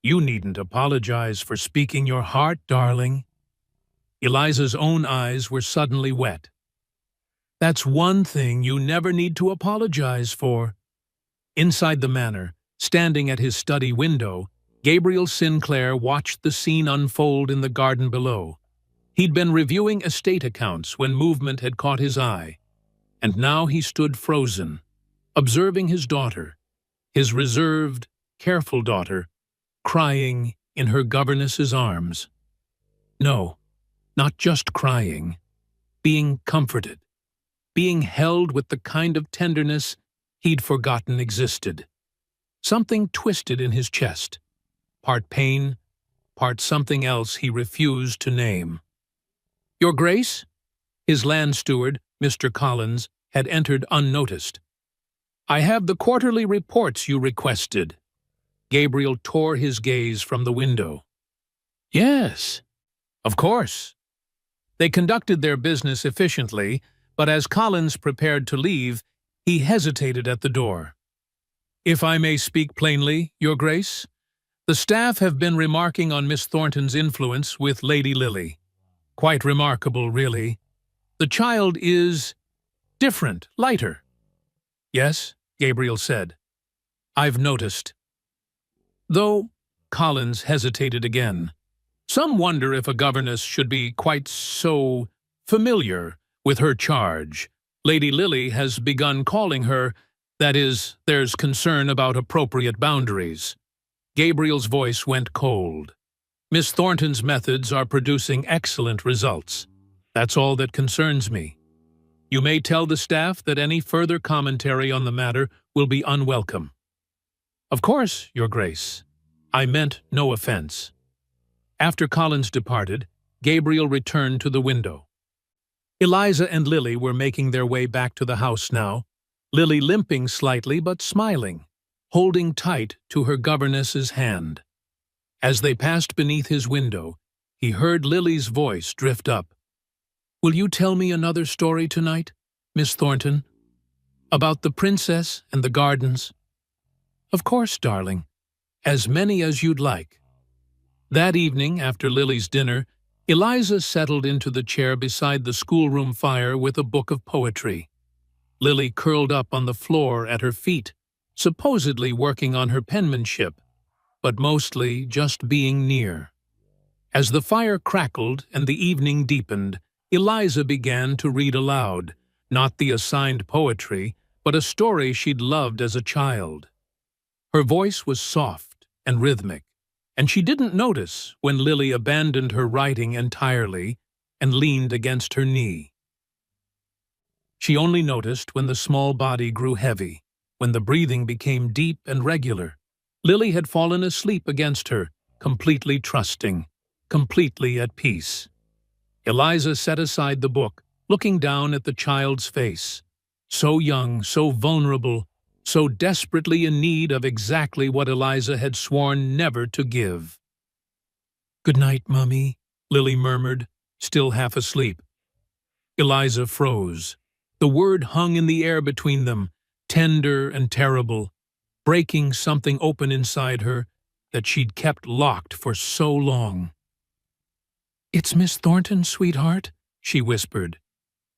[SPEAKER 1] You needn't apologize for speaking your heart, darling. Eliza's own eyes were suddenly wet. That's one thing you never need to apologize for. Inside the manor, standing at his study window, Gabriel Sinclair watched the scene unfold in the garden below. He'd been reviewing estate accounts when movement had caught his eye, and now he stood frozen, observing his daughter, his reserved, careful daughter, crying in her governess's arms. No, not just crying, being comforted, being held with the kind of tenderness he'd forgotten existed. Something twisted in his chest, part pain, part something else he refused to name. Your Grace? His land steward, Mr. Collins, had entered unnoticed. I have the quarterly reports you requested. Gabriel tore his gaze from the window. Yes, of course. They conducted their business efficiently, but as Collins prepared to leave, he hesitated at the door. If I may speak plainly, Your Grace, the staff have been remarking on Miss Thornton's influence with Lady Lily. Quite remarkable, really. The child is different, lighter. Yes, Gabriel said. I've noticed. Though, Collins hesitated again. Some wonder if a governess should be quite so familiar with her charge. Lady Lily has begun calling her, that is, there's concern about appropriate boundaries. Gabriel's voice went cold. Miss Thornton's methods are producing excellent results. That's all that concerns me. You may tell the staff that any further commentary on the matter will be unwelcome. Of course, Your Grace. I meant no offense. After Collins departed, Gabriel returned to the window. Eliza and Lily were making their way back to the house now, Lily limping slightly but smiling, holding tight to her governess's hand. As they passed beneath his window, he heard Lily's voice drift up. Will you tell me another story tonight, Miss Thornton? About the princess and the gardens? Of course, darling. As many as you'd like. That evening, after Lily's dinner, Eliza settled into the chair beside the schoolroom fire with a book of poetry. Lily curled up on the floor at her feet, supposedly working on her penmanship, but mostly just being near. As the fire crackled and the evening deepened, Eliza began to read aloud, not the assigned poetry, but a story she'd loved as a child. Her voice was soft and rhythmic, and she didn't notice when Lily abandoned her writing entirely and leaned against her knee. She only noticed when the small body grew heavy, when the breathing became deep and regular. Lily had fallen asleep against her, completely trusting, completely at peace. Eliza set aside the book, looking down at the child's face. So young, so vulnerable, so desperately in need of exactly what Eliza had sworn never to give. Good night, Mummy, Lily murmured, still half asleep. Eliza froze. The word hung in the air between them, tender and terrible, breaking something open inside her that she'd kept locked for so long. It's Miss Thornton, sweetheart, she whispered.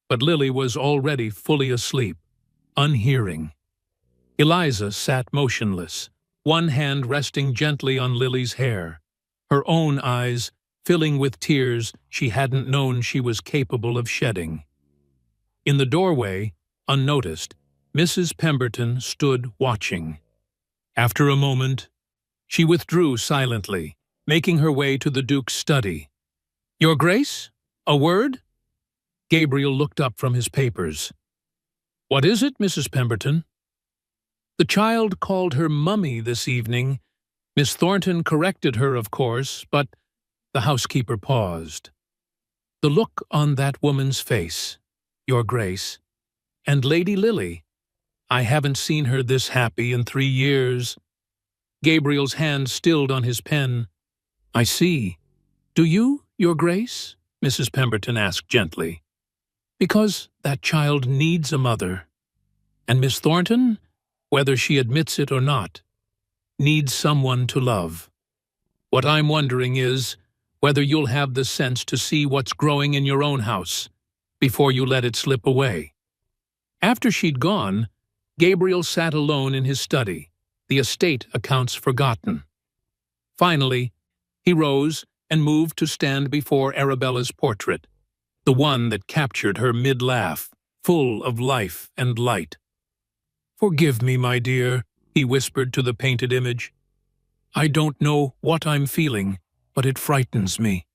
[SPEAKER 1] But Lily was already fully asleep, unhearing. Eliza sat motionless, one hand resting gently on Lily's hair, her own eyes filling with tears she hadn't known she was capable of shedding. In the doorway, unnoticed, Mrs. Pemberton stood watching. After a moment, she withdrew silently, making her way to the Duke's study. Your Grace? A word? Gabriel looked up from his papers. What is it, Mrs. Pemberton? The child called her Mummy this evening. Miss Thornton corrected her, of course, but the housekeeper paused. The look on that woman's face, Your Grace, and Lady Lily. I haven't seen her this happy in 3 years. Gabriel's hand stilled on his pen. I see. Do you, Your Grace? Mrs. Pemberton asked gently. Because that child needs a mother. And Miss Thornton, whether she admits it or not, needs someone to love. What I'm wondering is whether you'll have the sense to see what's growing in your own house before you let it slip away. After she'd gone, Gabriel sat alone in his study, the estate accounts forgotten. Finally, he rose and moved to stand before Arabella's portrait, the one that captured her mid-laugh, full of life and light. "Forgive me, my dear," he whispered to the painted image. "I don't know what I'm feeling, but it frightens me.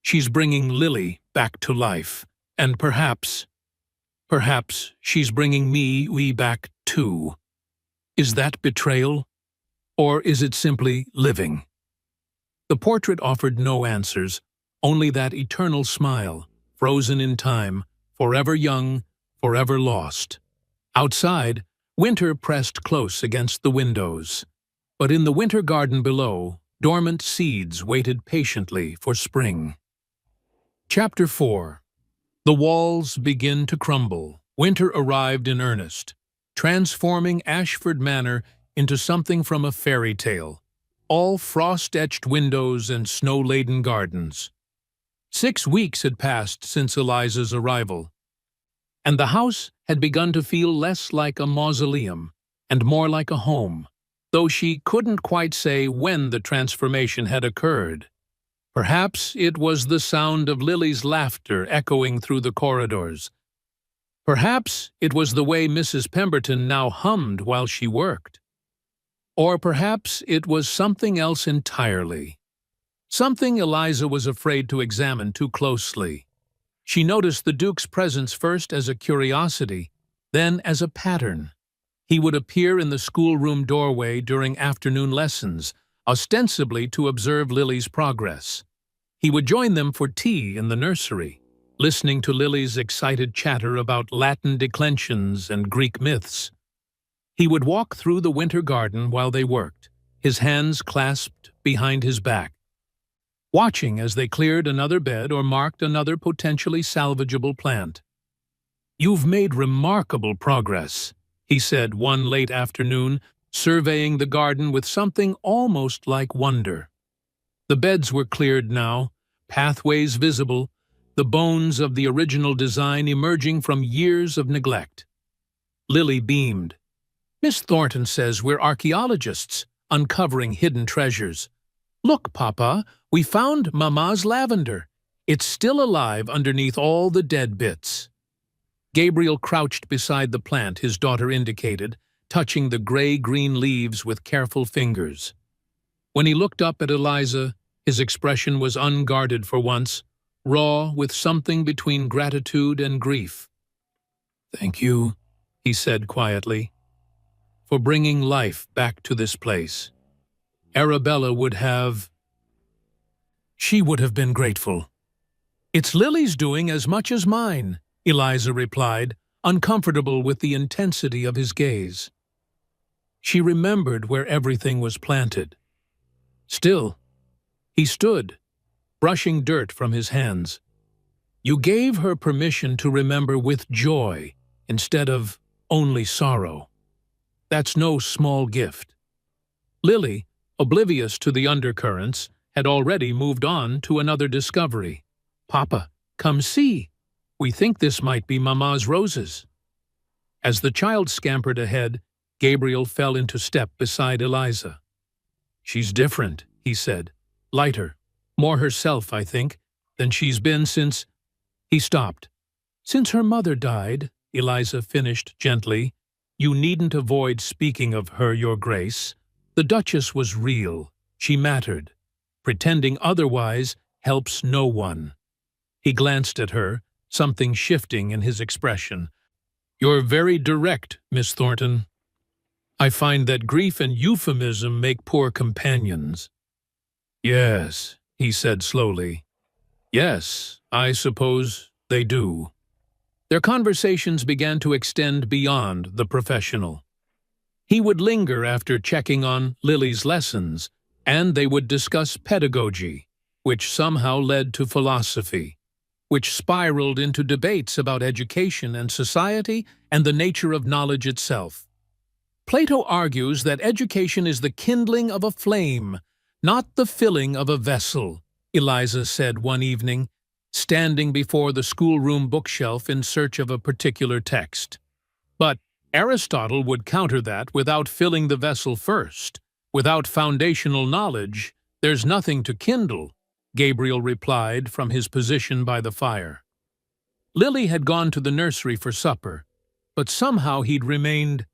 [SPEAKER 1] She's bringing Lily back to life, and perhaps she's bringing me back too. Is that betrayal? Or is it simply living?" The portrait offered no answers, only that eternal smile, frozen in time, forever young, forever lost. Outside, winter pressed close against the windows. But in the winter garden below, dormant seeds waited patiently for spring. Chapter 4. The walls begin to crumble. Winter arrived in earnest, transforming Ashford Manor into something from a fairy tale, all frost-etched windows and snow-laden gardens. 6 weeks had passed since Eliza's arrival, and the house had begun to feel less like a mausoleum and more like a home, though she couldn't quite say when the transformation had occurred. Perhaps it was the sound of Lily's laughter echoing through the corridors. Perhaps it was the way Mrs. Pemberton now hummed while she worked. Or perhaps it was something else entirely. Something Eliza was afraid to examine too closely. She noticed the Duke's presence first as a curiosity, then as a pattern. He would appear in the schoolroom doorway during afternoon lessons, ostensibly to observe Lily's progress. He would join them for tea in the nursery, listening to Lily's excited chatter about Latin declensions and Greek myths. He would walk through the winter garden while they worked, his hands clasped behind his back, watching as they cleared another bed or marked another potentially salvageable plant. "You've made remarkable progress," he said one late afternoon, surveying the garden with something almost like wonder. The beds were cleared now, pathways visible, the bones of the original design emerging from years of neglect. Lily beamed. "Miss Thornton says we're archaeologists, uncovering hidden treasures. Look, Papa, we found Mama's lavender. It's still alive underneath all the dead bits." Gabriel crouched beside the plant his daughter indicated, touching the gray-green leaves with careful fingers. When he looked up at Eliza, his expression was unguarded for once, raw with something between gratitude and grief. "Thank you," he said quietly, "for bringing life back to this place. Arabella would have been grateful." "It's Lily's doing as much as mine," Eliza replied, uncomfortable with the intensity of his gaze. She remembered where everything was planted. Still, he stood, brushing dirt from his hands. "You gave her permission to remember with joy instead of only sorrow. That's no small gift." Lily, oblivious to the undercurrents, had already moved on to another discovery. "Papa, come see. We think this might be Mama's roses." As the child scampered ahead, Gabriel fell into step beside Eliza. "She's different," he said. "Lighter, more herself, I think, than she's been since—" He stopped. "Since her mother died," Eliza finished gently. "You needn't avoid speaking of her, Your Grace. The Duchess was real. She mattered. Pretending otherwise helps no one." He glanced at her, something shifting in his expression. "You're very direct, Miss Thornton. I find that grief and euphemism make poor companions." "Yes," he said slowly. "Yes, I suppose they do." Their conversations began to extend beyond the professional. He would linger after checking on Lily's lessons, and they would discuss pedagogy, which somehow led to philosophy, which spiraled into debates about education and society and the nature of knowledge itself. Plato argues that education is the kindling of a flame, not the filling of a vessel, Eliza said one evening, standing before the schoolroom bookshelf in search of a particular text. But Aristotle would counter that without filling the vessel first. Without foundational knowledge, there's nothing to kindle, Gabriel replied from his position by the fire. Lily had gone to the nursery for supper, but somehow he'd remained.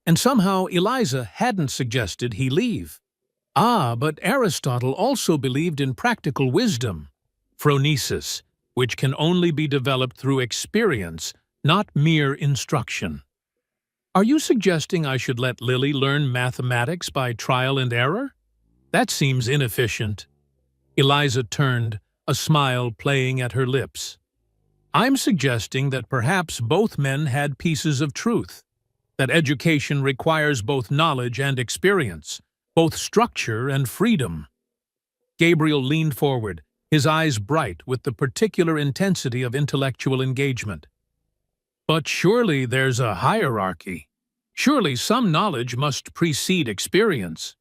[SPEAKER 1] And somehow Eliza hadn't suggested he leave. But Aristotle also believed in practical wisdom, phronesis, which can only be developed through experience, not mere instruction. Are you suggesting I should let Lily learn mathematics by trial and error? That seems inefficient. Eliza turned, a smile playing at her lips. I'm suggesting that perhaps both men had pieces of truth, that education requires both knowledge and experience, both structure and freedom. Gabriel leaned forward, his eyes bright with the particular intensity of intellectual engagement. But surely there's a hierarchy. Surely some knowledge must precede experience.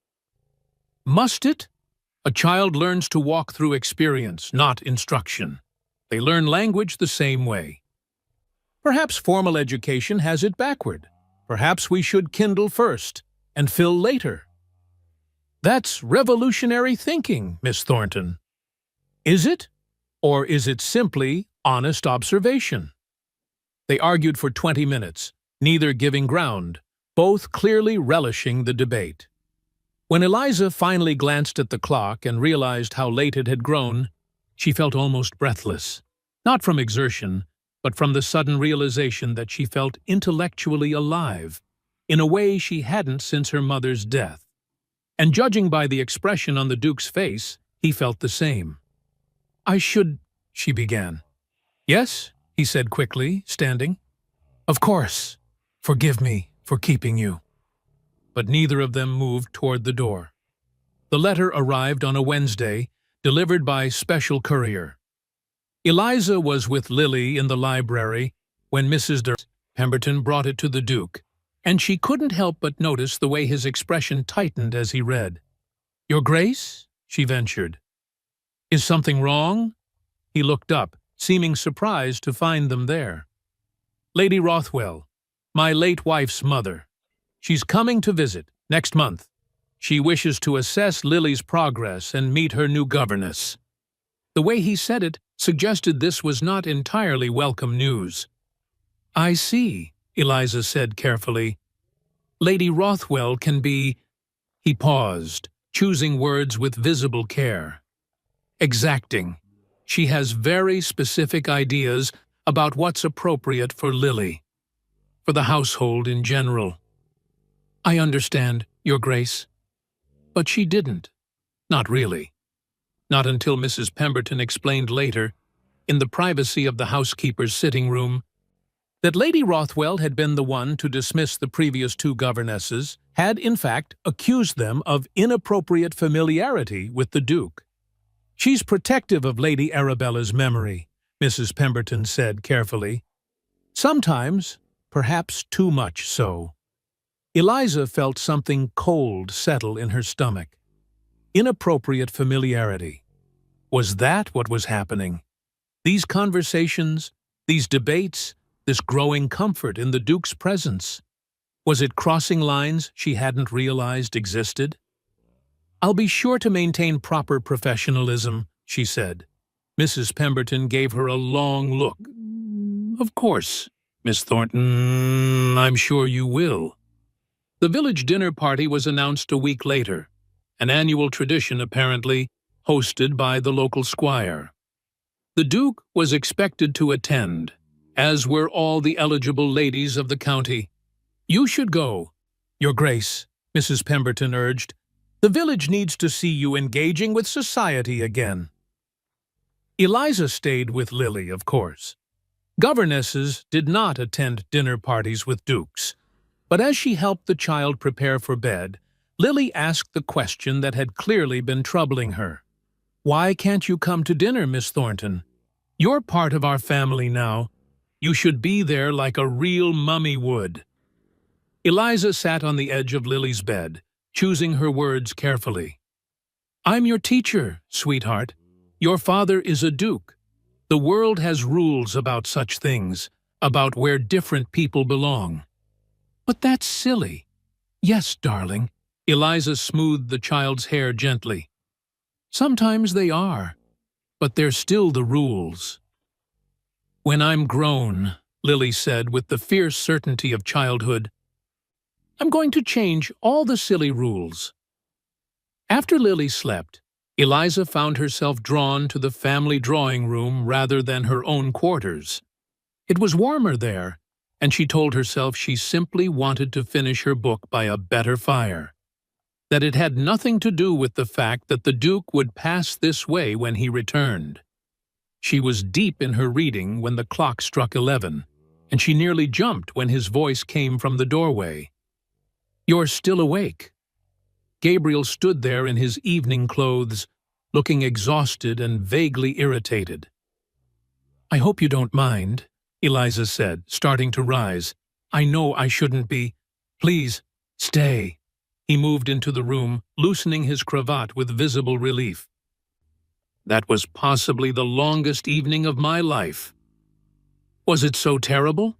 [SPEAKER 1] Must it? A child learns to walk through experience, not instruction. They learn language the same way. Perhaps formal education has it backward. Perhaps we should kindle first and fill later. That's revolutionary thinking, Miss Thornton. Is it? Or is it simply honest observation? They argued for 20 minutes, neither giving ground, both clearly relishing the debate. When Eliza finally glanced at the clock and realized how late it had grown, she felt almost breathless, not from exertion, but from the sudden realization that she felt intellectually alive, in a way she hadn't since her mother's death. And judging by the expression on the Duke's face, he felt the same. She began. Yes, he said quickly, standing. Of course. Forgive me for keeping you. But neither of them moved toward the door. The letter arrived on a Wednesday, delivered by special courier. Eliza was with Lily in the library when Mrs. Pemberton brought it to the Duke, and she couldn't help but notice the way his expression tightened as he read. Your Grace? She ventured. Is something wrong? He looked up, seeming surprised to find them there. Lady Rothwell, my late wife's mother. She's coming to visit next month. She wishes to assess Lily's progress and meet her new governess. The way he said it suggested this was not entirely welcome news. I see, Eliza said carefully. Lady Rothwell can be... He paused, choosing words with visible care. Exacting. She has very specific ideas about what's appropriate for Lily, for the household in general. I understand, Your Grace. But she didn't. Not really. Not until Mrs. Pemberton explained later, in the privacy of the housekeeper's sitting room, that Lady Rothwell had been the one to dismiss the previous two governesses, had in fact accused them of inappropriate familiarity with the Duke. She's protective of Lady Arabella's memory, Mrs. Pemberton said carefully. Sometimes, perhaps too much so. Eliza felt something cold settle in her stomach. Inappropriate familiarity. Was that what was happening? These conversations, these debates, this growing comfort in the Duke's presence. Was it crossing lines she hadn't realized existed? I'll be sure to maintain proper professionalism, she said. Mrs. Pemberton gave her a long look. Of course, Miss Thornton, I'm sure you will. The village dinner party was announced a week later, an annual tradition apparently, hosted by the local squire. The Duke was expected to attend, as were all the eligible ladies of the county. You should go, Your Grace, Mrs. Pemberton urged. The village needs to see you engaging with society again. Eliza stayed with Lily, of course. Governesses did not attend dinner parties with dukes, but as she helped the child prepare for bed, Lily asked the question that had clearly been troubling her. Why can't you come to dinner, Miss Thornton? You're part of our family now. You should be there like a real mummy would." Eliza sat on the edge of Lily's bed, choosing her words carefully. "I'm your teacher, sweetheart. Your father is a duke. The world has rules about such things, about where different people belong." "But that's silly." "Yes, darling." Eliza smoothed the child's hair gently. "Sometimes they are, but they're still the rules." "When I'm grown," Lily said with the fierce certainty of childhood, "I'm going to change all the silly rules." After Lily slept, Eliza found herself drawn to the family drawing room rather than her own quarters. It was warmer there, and she told herself she simply wanted to finish her book by a better fire. That it had nothing to do with the fact that the Duke would pass this way when he returned. She was deep in her reading when the clock struck 11, and she nearly jumped when his voice came from the doorway. "You're still awake." Gabriel stood there in his evening clothes, looking exhausted and vaguely irritated. "I hope you don't mind," Eliza said, starting to rise. "I know I shouldn't be. Please, stay." He moved into the room, loosening his cravat with visible relief. "That was possibly the longest evening of my life." "Was it so terrible?"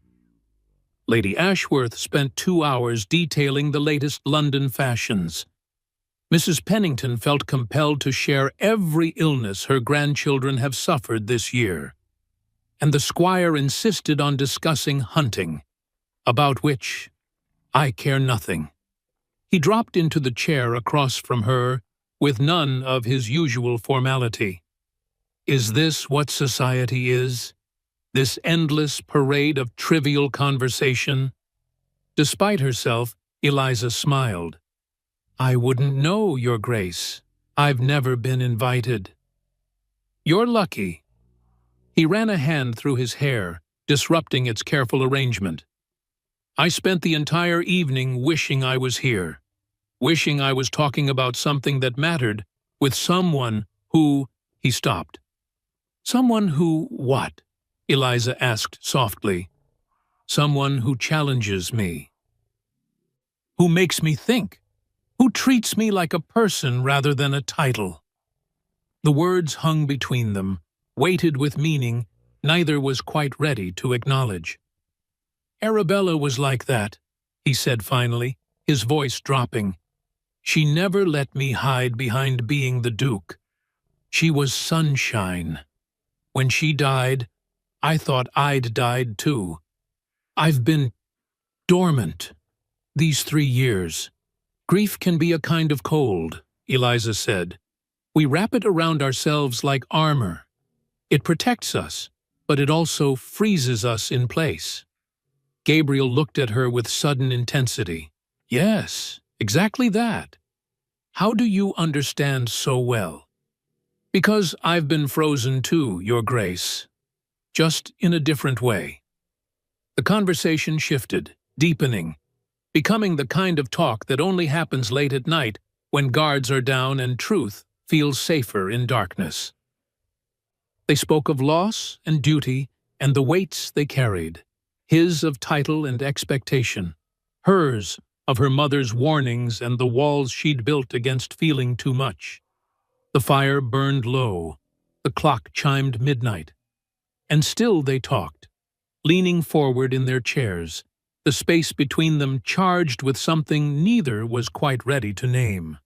[SPEAKER 1] Lady Ashworth spent 2 hours detailing the latest London fashions. Mrs. Pennington felt compelled to share every illness her grandchildren have suffered this year. And the squire insisted on discussing hunting, about which I care nothing. He dropped into the chair across from her with none of his usual formality. Is this what society is? This endless parade of trivial conversation? Despite herself, Eliza smiled. "I wouldn't know, Your Grace. I've never been invited." "You're lucky." He ran a hand through his hair, disrupting its careful arrangement. "I spent the entire evening wishing I was here, wishing I was talking about something that mattered, with someone who—" He stopped. "Someone who what?" Eliza asked softly. "Someone who challenges me. Who makes me think. Who treats me like a person rather than a title." The words hung between them, weighted with meaning neither was quite ready to acknowledge. "Arabella was like that," he said finally, his voice dropping. "She never let me hide behind being the Duke. She was sunshine. When she died, I thought I'd died too. I've been dormant these 3 years. Grief can be a kind of cold," Eliza said. "We wrap it around ourselves like armor. It protects us, but it also freezes us in place." Gabriel looked at her with sudden intensity. "Yes, exactly that. How do you understand so well?" "Because I've been frozen too, Your Grace. Just in a different way." The conversation shifted, deepening, becoming the kind of talk that only happens late at night when guards are down and truth feels safer in darkness. They spoke of loss and duty and the weights they carried, his of title and expectation, hers of her mother's warnings and the walls she'd built against feeling too much. The fire burned low, the clock chimed midnight, and still they talked, leaning forward in their chairs, the space between them charged with something neither was quite ready to name.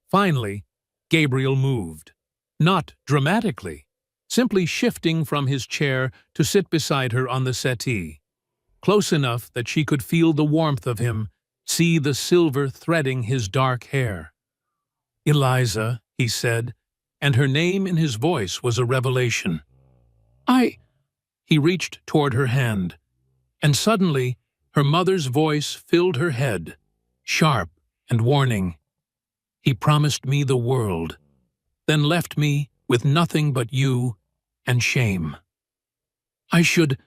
[SPEAKER 1] Finally, Gabriel moved, not dramatically, simply shifting from his chair to sit beside her on the settee, close enough that she could feel the warmth of him, see the silver threading his dark hair. "Eliza," he said, and her name in his voice was a revelation. He reached toward her hand, and suddenly her mother's voice filled her head, sharp and warning. "He promised me the world, then left me with nothing but you and shame. I should—"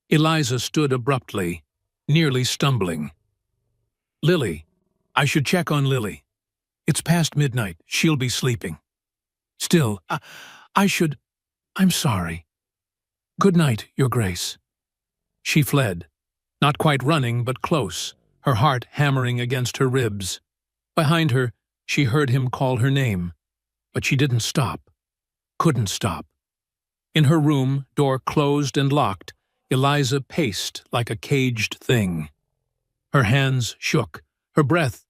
[SPEAKER 1] Eliza stood abruptly, nearly stumbling. "Lily, I should check on Lily. It's past midnight, she'll be sleeping. Still, I should—" I'm sorry. Good night, Your Grace." She fled, not quite running but close, her heart hammering against her ribs. Behind her, she heard him call her name, but she didn't stop, couldn't stop. In her room, door closed and locked, Eliza paced like a caged thing. Her hands shook, her breath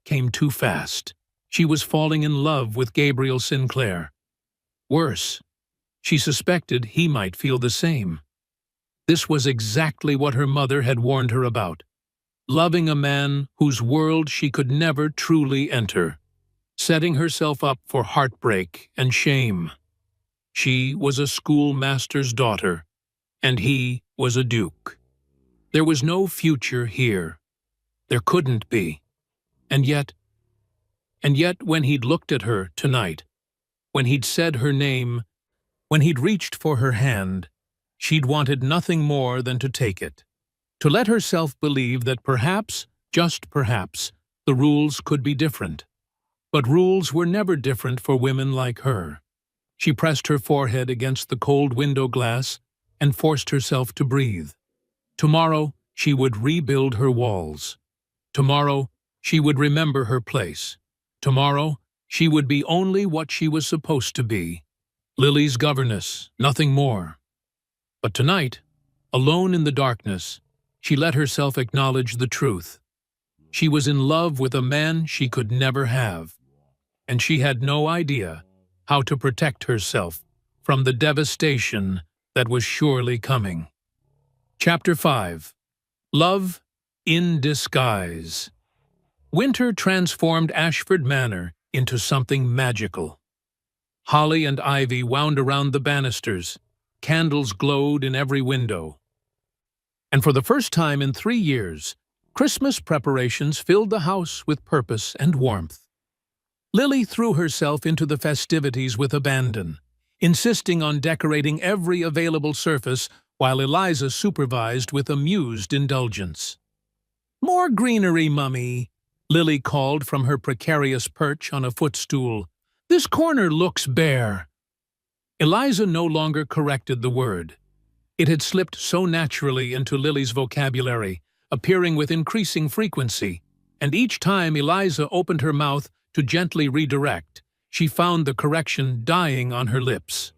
[SPEAKER 1] came too fast. She was falling in love with Gabriel Sinclair. Worse, she suspected he might feel the same. This was exactly what her mother had warned her about, loving a man whose world she could never truly enter, setting herself up for heartbreak and shame. She was a schoolmaster's daughter, and he was a duke. There was no future here. There couldn't be. And yet when he'd looked at her tonight, when he'd said her name, when he'd reached for her hand, she'd wanted nothing more than to take it, to let herself believe that perhaps, just perhaps, the rules could be different. But rules were never different for women like her. She pressed her forehead against the cold window glass and forced herself to breathe. Tomorrow she would rebuild her walls. Tomorrow she would remember her place. Tomorrow she would be only what she was supposed to be, Lily's governess, nothing more. But tonight, alone in the darkness, she let herself acknowledge the truth. She was in love with a man she could never have, and she had no idea how to protect herself from the devastation that was surely coming. Chapter 5. Love in Disguise. Winter transformed Ashford Manor into something magical. Holly and ivy wound around the banisters, candles glowed in every window. And for the first time in 3 years, Christmas preparations filled the house with purpose and warmth. Lily threw herself into the festivities with abandon, insisting on decorating every available surface while Eliza supervised with amused indulgence. "More greenery, Mummy," Lily called from her precarious perch on a footstool. "This corner looks bare." Eliza no longer corrected the word. It had slipped so naturally into Lily's vocabulary, appearing with increasing frequency, and each time Eliza opened her mouth to gently redirect, she found the correction dying on her lips.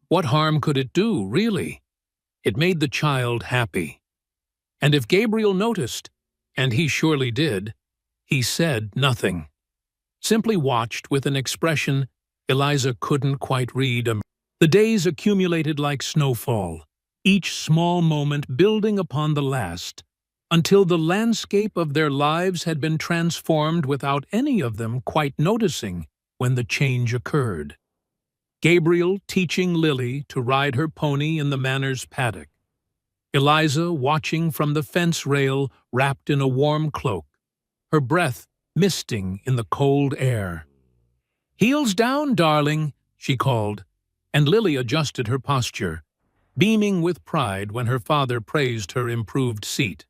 [SPEAKER 1] What harm could it do, really? It made the child happy. And if Gabriel noticed, and he surely did, he said nothing. Simply watched with an expression Eliza couldn't quite read. The days accumulated like snowfall, each small moment building upon the last, until the landscape of their lives had been transformed without any of them quite noticing when the change occurred. Gabriel teaching Lily to ride her pony in the manor's paddock. Eliza watching from the fence rail wrapped in a warm cloak, her breath misting in the cold air. "Heels down, darling," she called, and Lily adjusted her posture, beaming with pride when her father praised her improved seat.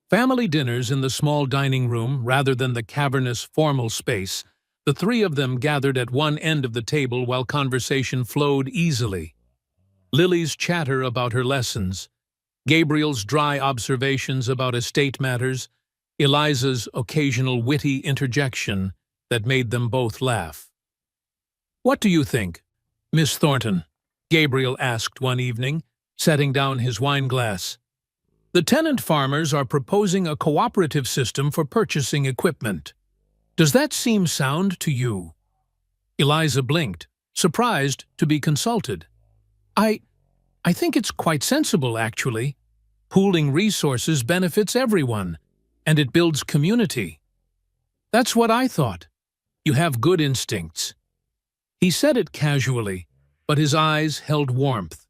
[SPEAKER 1] Family dinners in the small dining room rather than the cavernous formal space, the three of them gathered at one end of the table while conversation flowed easily. Lily's chatter about her lessons, Gabriel's dry observations about estate matters, Eliza's occasional witty interjection that made them both laugh. "What do you think, Miss Thornton?" Gabriel asked one evening, setting down his wineglass. "The tenant farmers are proposing a cooperative system for purchasing equipment. Does that seem sound to you?" Eliza blinked, surprised to be consulted. I think it's quite sensible, actually. Pooling resources benefits everyone, and it builds community." "That's what I thought. You have good instincts." He said it casually, but his eyes held warmth.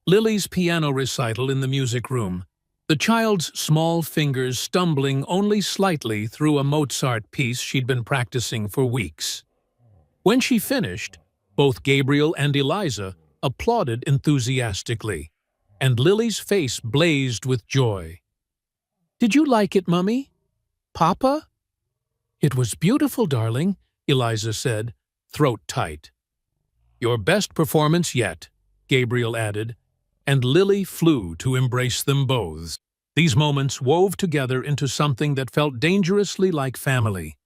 [SPEAKER 1] Lily's piano recital in the music room, the child's small fingers stumbling only slightly through a Mozart piece she'd been practicing for weeks. When she finished, both Gabriel and Eliza applauded enthusiastically, and Lily's face blazed with joy. "Did you like it, Mummy? Papa?" "It was beautiful, darling," Eliza said, throat tight. "Your best performance yet," Gabriel added, and Lily flew to embrace them both. These moments wove together into something that felt dangerously like family,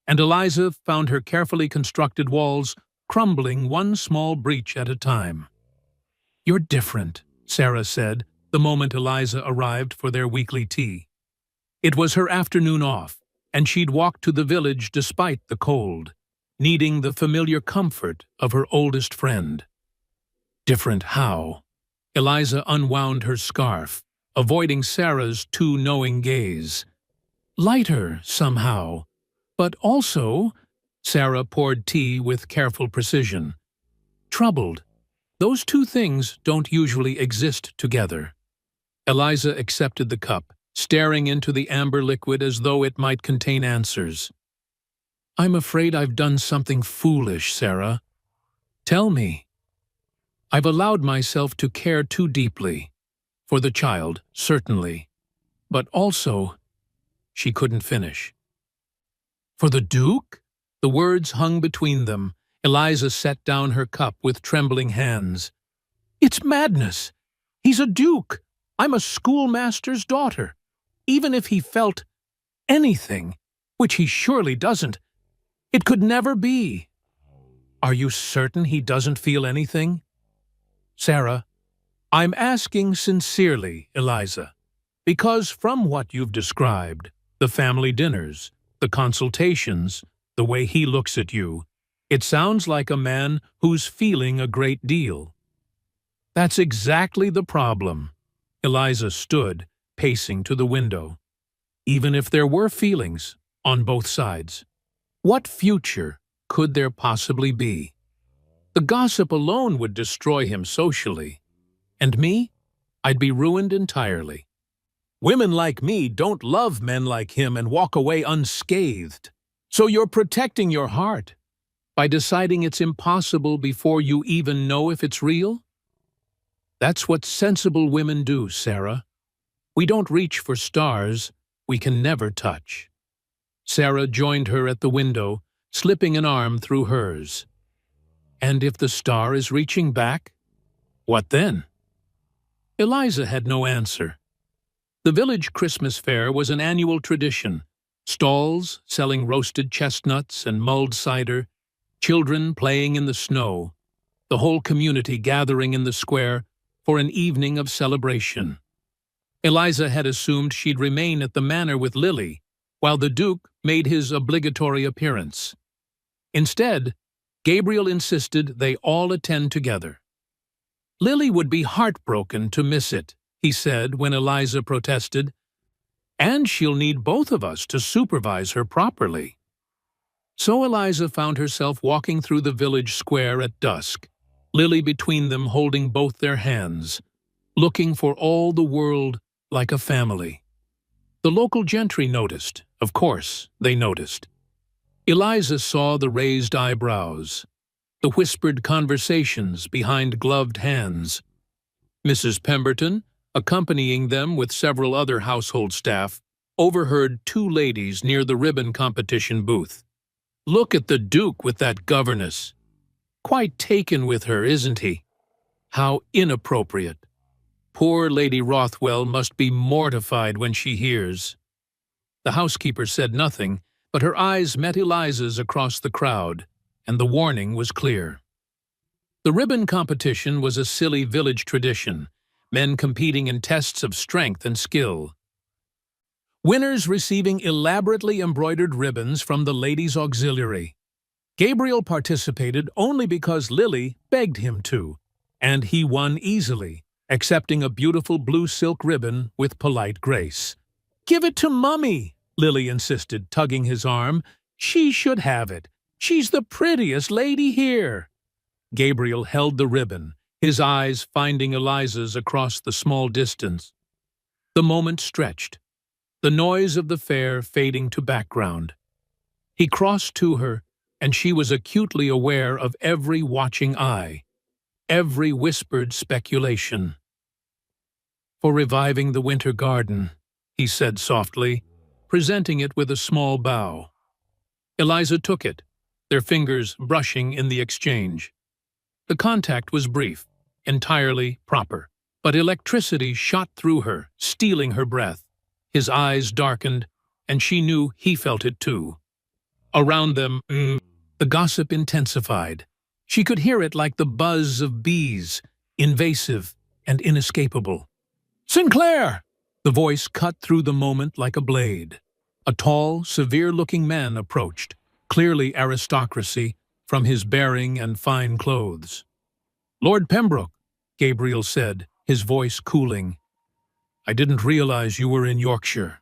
[SPEAKER 1] and Eliza found her carefully constructed walls crumbling one small breach at a time. "You're different," Sarah said the moment Eliza arrived for their weekly tea. It was her afternoon off, and she'd walked to the village despite the cold, needing the familiar comfort of her oldest friend. Different how? Eliza unwound her scarf, avoiding Sarah's too knowing gaze. Lighter, somehow, but also, Sarah poured tea with careful precision. Troubled. Those two things don't usually exist together. Eliza accepted the cup, staring into the amber liquid as though it might contain answers. "I'm afraid I've done something foolish, Sarah." "Tell me." "I've allowed myself to care too deeply. For the child, certainly. But also—" She couldn't finish. "For the Duke?" The words hung between them. Eliza set down her cup with trembling hands. "It's madness. He's a duke. I'm a schoolmaster's daughter. Even if he felt anything, which he surely doesn't, it could never be." "Are you certain he doesn't feel anything?" "Sarah, I'm asking sincerely, Eliza, because from what you've described, the family dinners, the consultations, the way he looks at you, it sounds like a man who's feeling a great deal." "That's exactly the problem." Eliza stood, pacing to the window. "Even if there were feelings, on both sides, what future could there possibly be? The gossip alone would destroy him socially. And me? I'd be ruined entirely. Women like me don't love men like him and walk away unscathed. So you're protecting your heart by deciding it's impossible before you even know if it's real? That's what sensible women do, Sarah. We don't reach for stars we can never touch." Sarah joined her at the window, slipping an arm through hers. "And if the star is reaching back, what then?" Eliza had no answer. The village Christmas fair was an annual tradition. Stalls selling roasted chestnuts and mulled cider, children playing in the snow, the whole community gathering in the square for an evening of celebration. Eliza had assumed she'd remain at the manor with Lily, while the Duke made his obligatory appearance. Instead, Gabriel insisted they all attend together. "Lily would be heartbroken to miss it," he said when Eliza protested. "And she'll need both of us to supervise her properly." So Eliza found herself walking through the village square at dusk, Lily between them holding both their hands, looking for all the world like a family. The local gentry noticed. Of course, they noticed. Eliza saw the raised eyebrows, the whispered conversations behind gloved hands. Mrs. Pemberton, accompanying them with several other household staff, overheard two ladies near the ribbon competition booth. "Look at the Duke with that governess. Quite taken with her, isn't he? How inappropriate. Poor Lady Rothwell must be mortified when she hears." The housekeeper said nothing, but her eyes met Eliza's across the crowd, and the warning was clear. The ribbon competition was a silly village tradition, men competing in tests of strength and skill. Winners receiving elaborately embroidered ribbons from the ladies' auxiliary. Gabriel participated only because Lily begged him to, and he won easily, accepting a beautiful blue silk ribbon with polite grace. "Give it to Mummy," Lily insisted, tugging his arm. "She should have it. She's the prettiest lady here." Gabriel held the ribbon, his eyes finding Eliza's across the small distance. The moment stretched, the noise of the fair fading to background. He crossed to her, and she was acutely aware of every watching eye, every whispered speculation. "For reviving the winter garden," he said softly, presenting it with a small bow. Eliza took it, their fingers brushing in the exchange. The contact was brief, entirely proper, but electricity shot through her, stealing her breath. His eyes darkened, and she knew he felt it too. Around them, the gossip intensified. She could hear it like the buzz of bees, invasive and inescapable. "Sinclair!" The voice cut through the moment like a blade. A tall, severe-looking man approached, clearly aristocracy, from his bearing and fine clothes. "Lord Pembroke," Gabriel said, his voice cooling. "I didn't realize you were in Yorkshire."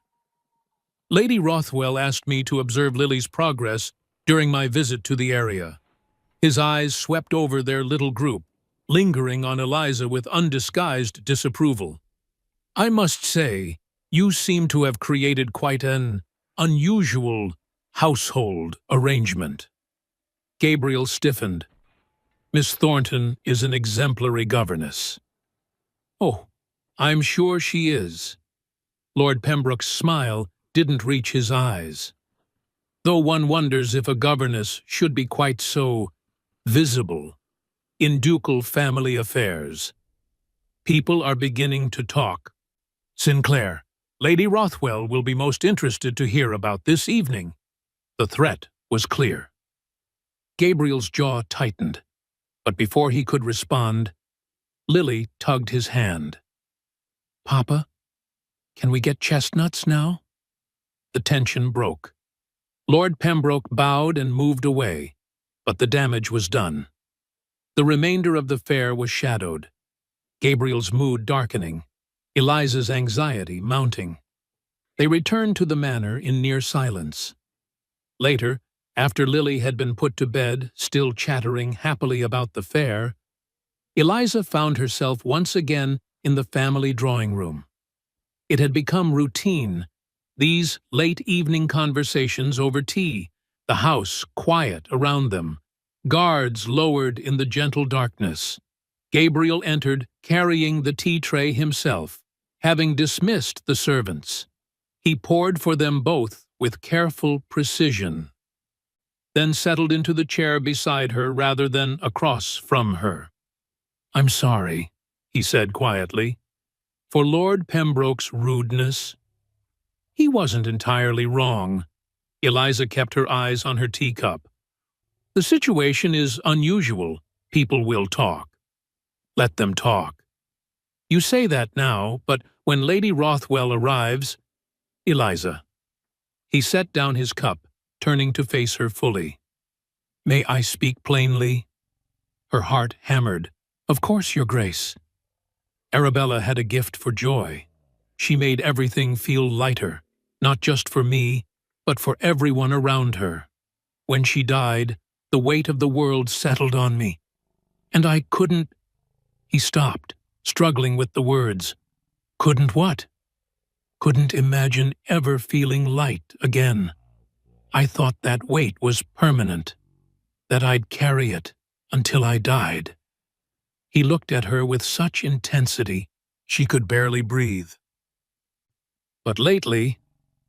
[SPEAKER 1] "Lady Rothwell asked me to observe Lily's progress during my visit to the area." His eyes swept over their little group, lingering on Eliza with undisguised disapproval. "I must say, you seem to have created quite an unusual household arrangement." Gabriel stiffened. "Miss Thornton is an exemplary governess." "Oh, I'm sure she is." Lord Pembroke's smile didn't reach his eyes. "Though one wonders if a governess should be quite so visible in ducal family affairs. People are beginning to talk. Sinclair, Lady Rothwell will be most interested to hear about this evening." The threat was clear. Gabriel's jaw tightened, but before he could respond, Lily tugged his hand. "Papa, can we get chestnuts now?" The tension broke. Lord Pembroke bowed and moved away, but the damage was done. The remainder of the fare was shadowed, Gabriel's mood darkening, Eliza's anxiety mounting. They returned to the manor in near silence. Later, after Lily had been put to bed, still chattering happily about the fair, Eliza found herself once again in the family drawing room. It had become routine, these late evening conversations over tea, the house quiet around them, guards lowered in the gentle darkness. Gabriel entered, carrying the tea tray himself, having dismissed the servants. He poured for them both with careful precision, then settled into the chair beside her rather than across from her. "I'm sorry," he said quietly, "for Lord Pembroke's rudeness." He wasn't entirely wrong. Eliza kept her eyes on her teacup. "The situation is unusual. People will talk. Let them talk. You say that now, but when Lady Rothwell arrives—" "Eliza." He set down his cup, turning to face her fully. "May I speak plainly?" Her heart hammered. "Of course, Your Grace." Arabella had a gift for joy. She made everything feel lighter, not just for me, but for everyone around her. When she died, the weight of the world settled on me. And I couldn't— He stopped, struggling with the words. "Couldn't what?" "Couldn't imagine ever feeling light again. I thought that weight was permanent, that I'd carry it until I died." He looked at her with such intensity, she could barely breathe. "But lately,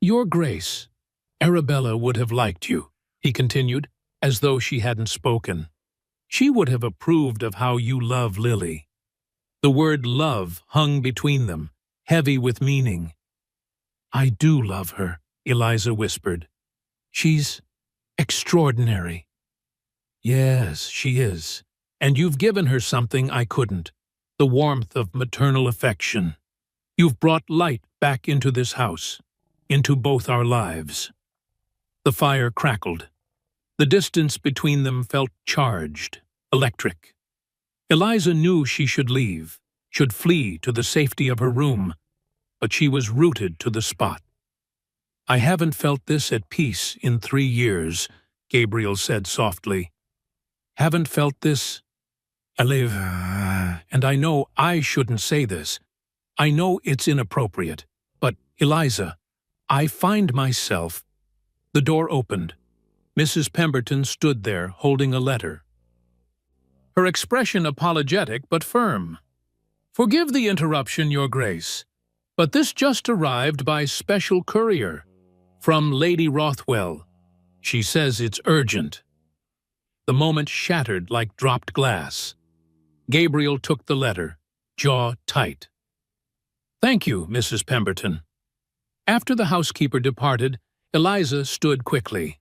[SPEAKER 1] Your Grace, Arabella would have liked you," he continued, as though she hadn't spoken. "She would have approved of how you love Lily." The word love hung between them, heavy with meaning. "I do love her," Eliza whispered. "She's extraordinary." "Yes, she is. And you've given her something I couldn't, the warmth of maternal affection. You've brought light back into this house, into both our lives." The fire crackled. The distance between them felt charged, electric. Eliza knew she should leave, should flee to the safety of her room, but she was rooted to the spot. "I haven't felt this at peace in 3 years," Gabriel said softly. "Haven't felt this. I live, and I know I shouldn't say this. I know it's inappropriate, but, Eliza, I find myself—" The door opened. Mrs. Pemberton stood there, holding a letter, her expression apologetic but firm. "Forgive the interruption, Your Grace, but this just arrived by special courier, from Lady Rothwell. She says it's urgent." The moment shattered like dropped glass. Gabriel took the letter, jaw tight. "Thank you, Mrs. Pemberton." After the housekeeper departed, Eliza stood quickly.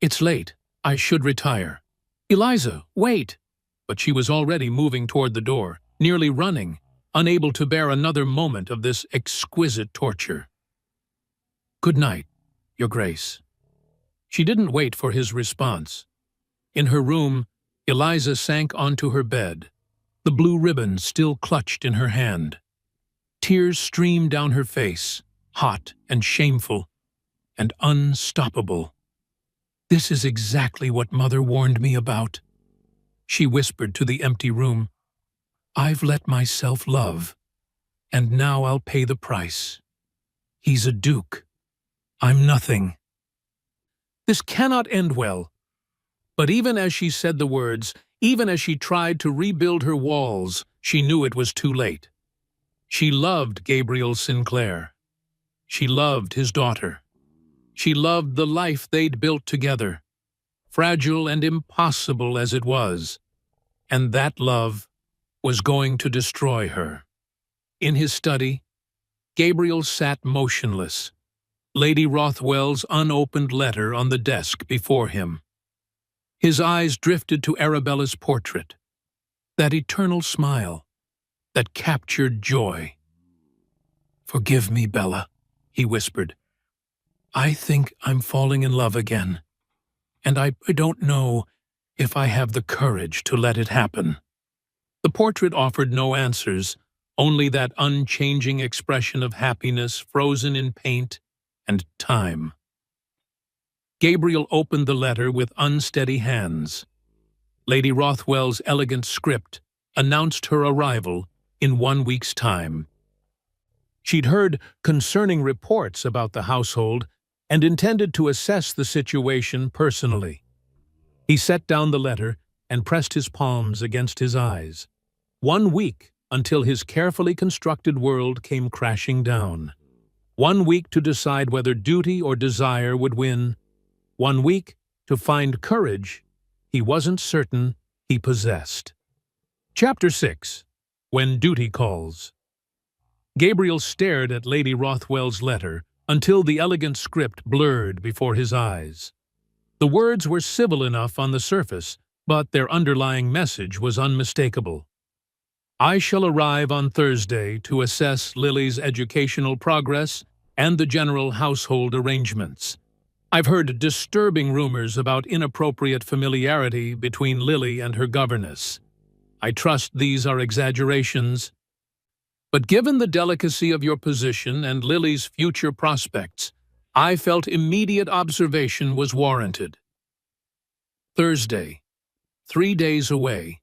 [SPEAKER 1] "It's late. I should retire." "Eliza, wait!" But she was already moving toward the door, nearly running, unable to bear another moment of this exquisite torture. "Good night, Your Grace." She didn't wait for his response. In her room, Eliza sank onto her bed, the blue ribbon still clutched in her hand. Tears streamed down her face, hot and shameful and unstoppable. "This is exactly what Mother warned me about," she whispered to the empty room. "I've let myself love, and now I'll pay the price. He's a duke. I'm nothing. This cannot end well." But even as she said the words, even as she tried to rebuild her walls, she knew it was too late. She loved Gabriel Sinclair. She loved his daughter. She loved the life they'd built together, fragile and impossible as it was. And that love was going to destroy her. In his study, Gabriel sat motionless, Lady Rothwell's unopened letter on the desk before him. His eyes drifted to Arabella's portrait, that eternal smile, that captured joy. "Forgive me, Bella," he whispered. "I think I'm falling in love again, and I don't know if I have the courage to let it happen." The portrait offered no answers, only that unchanging expression of happiness frozen in paint and time. Gabriel opened the letter with unsteady hands. Lady Rothwell's elegant script announced her arrival in 1 week's time. She'd heard concerning reports about the household and intended to assess the situation personally. He set down the letter and pressed his palms against his eyes. 1 week until his carefully constructed world came crashing down. 1 week to decide whether duty or desire would win. 1 week to find courage he wasn't certain he possessed. Chapter 6. When Duty Calls. Gabriel stared at Lady Rothwell's letter until the elegant script blurred before his eyes. The words were civil enough on the surface, but their underlying message was unmistakable. "I shall arrive on Thursday to assess Lily's educational progress and the general household arrangements. I've heard disturbing rumors about inappropriate familiarity between Lily and her governess. I trust these are exaggerations. But given the delicacy of your position and Lily's future prospects, I felt immediate observation was warranted." Thursday, 3 days away.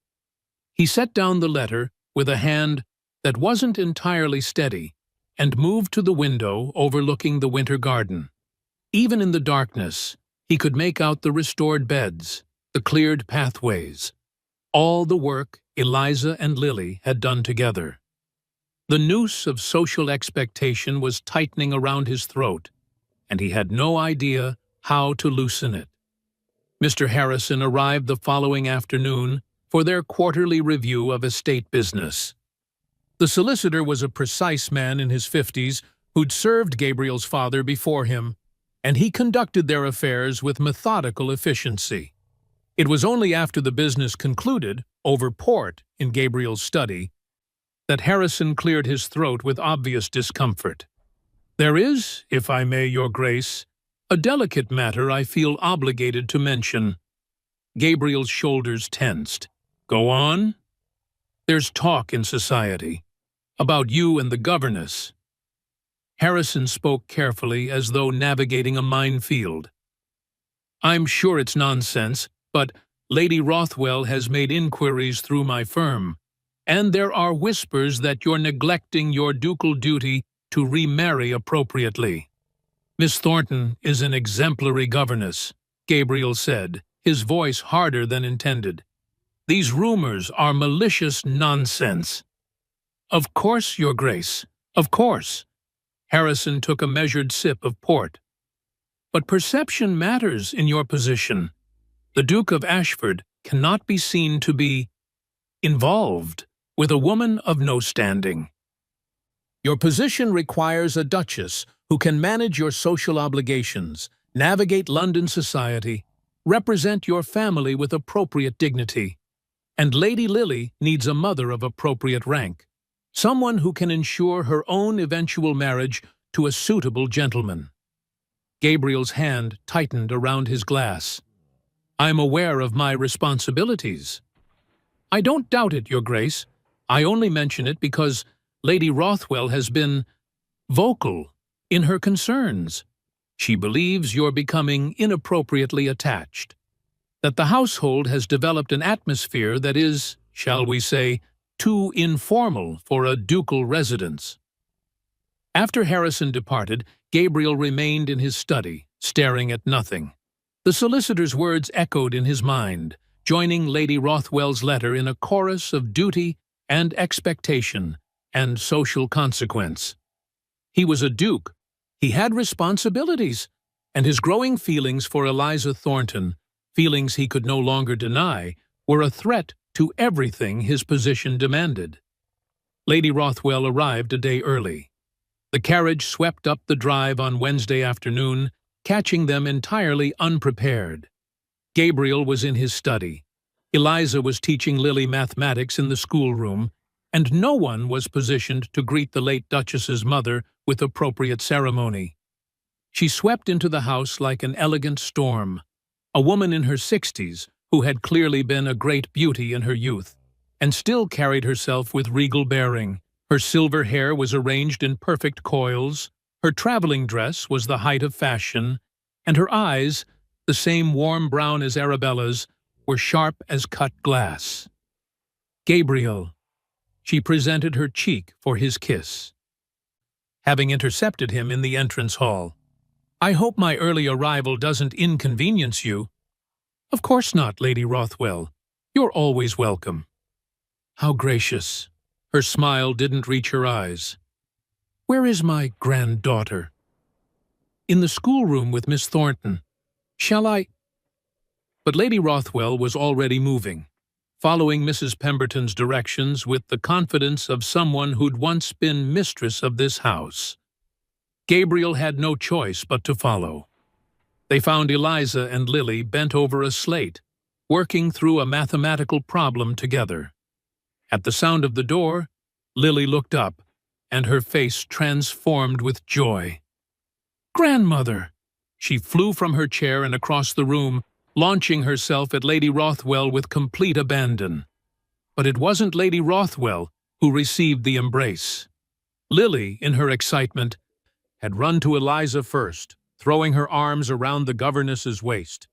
[SPEAKER 1] He set down the letter with a hand that wasn't entirely steady and moved to the window overlooking the winter garden. Even in the darkness, he could make out the restored beds, the cleared pathways, all the work Eliza and Lily had done together. The noose of social expectation was tightening around his throat, and he had no idea how to loosen it. Mr. Harrison arrived the following afternoon for their quarterly review of estate business. The solicitor was a precise man in his 50s who'd served Gabriel's father before him, and he conducted their affairs with methodical efficiency. It was only after the business concluded, over port in Gabriel's study, that Harrison cleared his throat with obvious discomfort. "There is, if I may, Your Grace, a delicate matter I feel obligated to mention." Gabriel's shoulders tensed. "Go on." "There's talk in society about you and the governess." Harrison spoke carefully, as though navigating a minefield. "I'm sure it's nonsense, but Lady Rothwell has made inquiries through my firm, and there are whispers that you're neglecting your ducal duty to remarry appropriately." "Miss Thornton is an exemplary governess," Gabriel said, his voice harder than intended. "These rumors are malicious nonsense." "Of course, Your Grace, of course." Harrison took a measured sip of port. "But perception matters in your position. The Duke of Ashford cannot be seen to be—" involved with a woman of no standing. Your position requires a duchess who can manage your social obligations, navigate London society, represent your family with appropriate dignity. And Lady Lily needs a mother of appropriate rank, someone who can ensure her own eventual marriage to a suitable gentleman. Gabriel's hand tightened around his glass. I'm aware of my responsibilities. I don't doubt it, Your Grace. I only mention it because Lady Rothwell has been vocal in her concerns. She believes you're becoming inappropriately attached, that the household has developed an atmosphere that is, shall we say, too informal for a ducal residence. After Harrison departed, Gabriel remained in his study, staring at nothing. The solicitor's words echoed in his mind, joining Lady Rothwell's letter in a chorus of duty and expectation and social consequence. He was a duke. He had responsibilities, and his growing feelings for Eliza Thornton, feelings he could no longer deny, were a threat to everything his position demanded. Lady Rothwell arrived a day early. The carriage swept up the drive on Wednesday afternoon, catching them entirely unprepared. Gabriel was in his study. Eliza was teaching Lily mathematics in the schoolroom, and no one was positioned to greet the late Duchess's mother with appropriate ceremony. She swept into the house like an elegant storm, a woman in her 60s who had clearly been a great beauty in her youth, and still carried herself with regal bearing. Her silver hair was arranged in perfect coils, her traveling dress was the height of fashion, and her eyes, the same warm brown as Arabella's, were sharp as cut glass. Gabriel. She presented her cheek for his kiss, having intercepted him in the entrance hall. I hope my early arrival doesn't inconvenience you. Of course not, Lady Rothwell. You're always welcome. How gracious. Her smile didn't reach her eyes. Where is my granddaughter? In the schoolroom with Miss Thornton. Shall I? But Lady Rothwell was already moving, following Mrs. Pemberton's directions with the confidence of someone who'd once been mistress of this house. Gabriel had no choice but to follow. They found Eliza and Lily bent over a slate, working through a mathematical problem together. At the sound of the door, Lily looked up, and her face transformed with joy. Grandmother! She flew from her chair and across the room, launching herself at Lady Rothwell with complete abandon. But it wasn't Lady Rothwell who received the embrace. Lily, in her excitement, had run to Eliza first, throwing her arms around the governess's waist.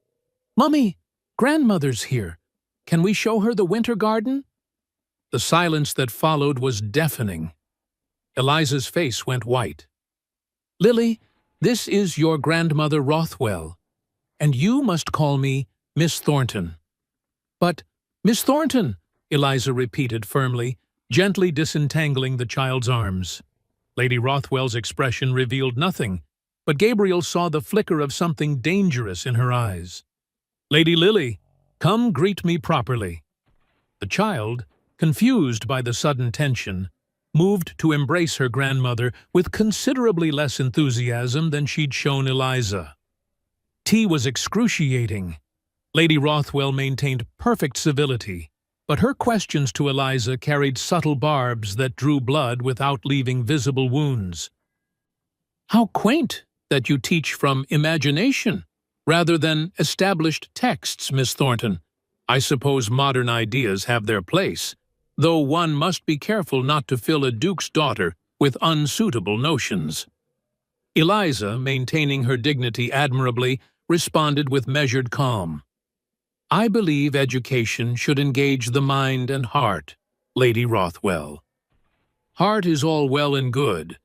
[SPEAKER 1] Mummy, grandmother's here. Can we show her the winter garden? The silence that followed was deafening. Eliza's face went white. Lily, this is your grandmother Rothwell, and you must call me Miss Thornton. But, Miss Thornton, Eliza repeated firmly, gently disentangling the child's arms. Lady Rothwell's expression revealed nothing, but Gabriel saw the flicker of something dangerous in her eyes. Lady Lily, come greet me properly. The child, confused by the sudden tension, moved to embrace her grandmother with considerably less enthusiasm than she'd shown Eliza. Tea was excruciating. Lady Rothwell maintained perfect civility, but her questions to Eliza carried subtle barbs that drew blood without leaving visible wounds. How quaint that you teach from imagination rather than established texts, Miss Thornton. I suppose modern ideas have their place, though one must be careful not to fill a duke's daughter with unsuitable notions. Eliza, maintaining her dignity admirably, responded with measured calm. I believe education should engage the mind and heart, Lady Rothwell. Heart is all well and good,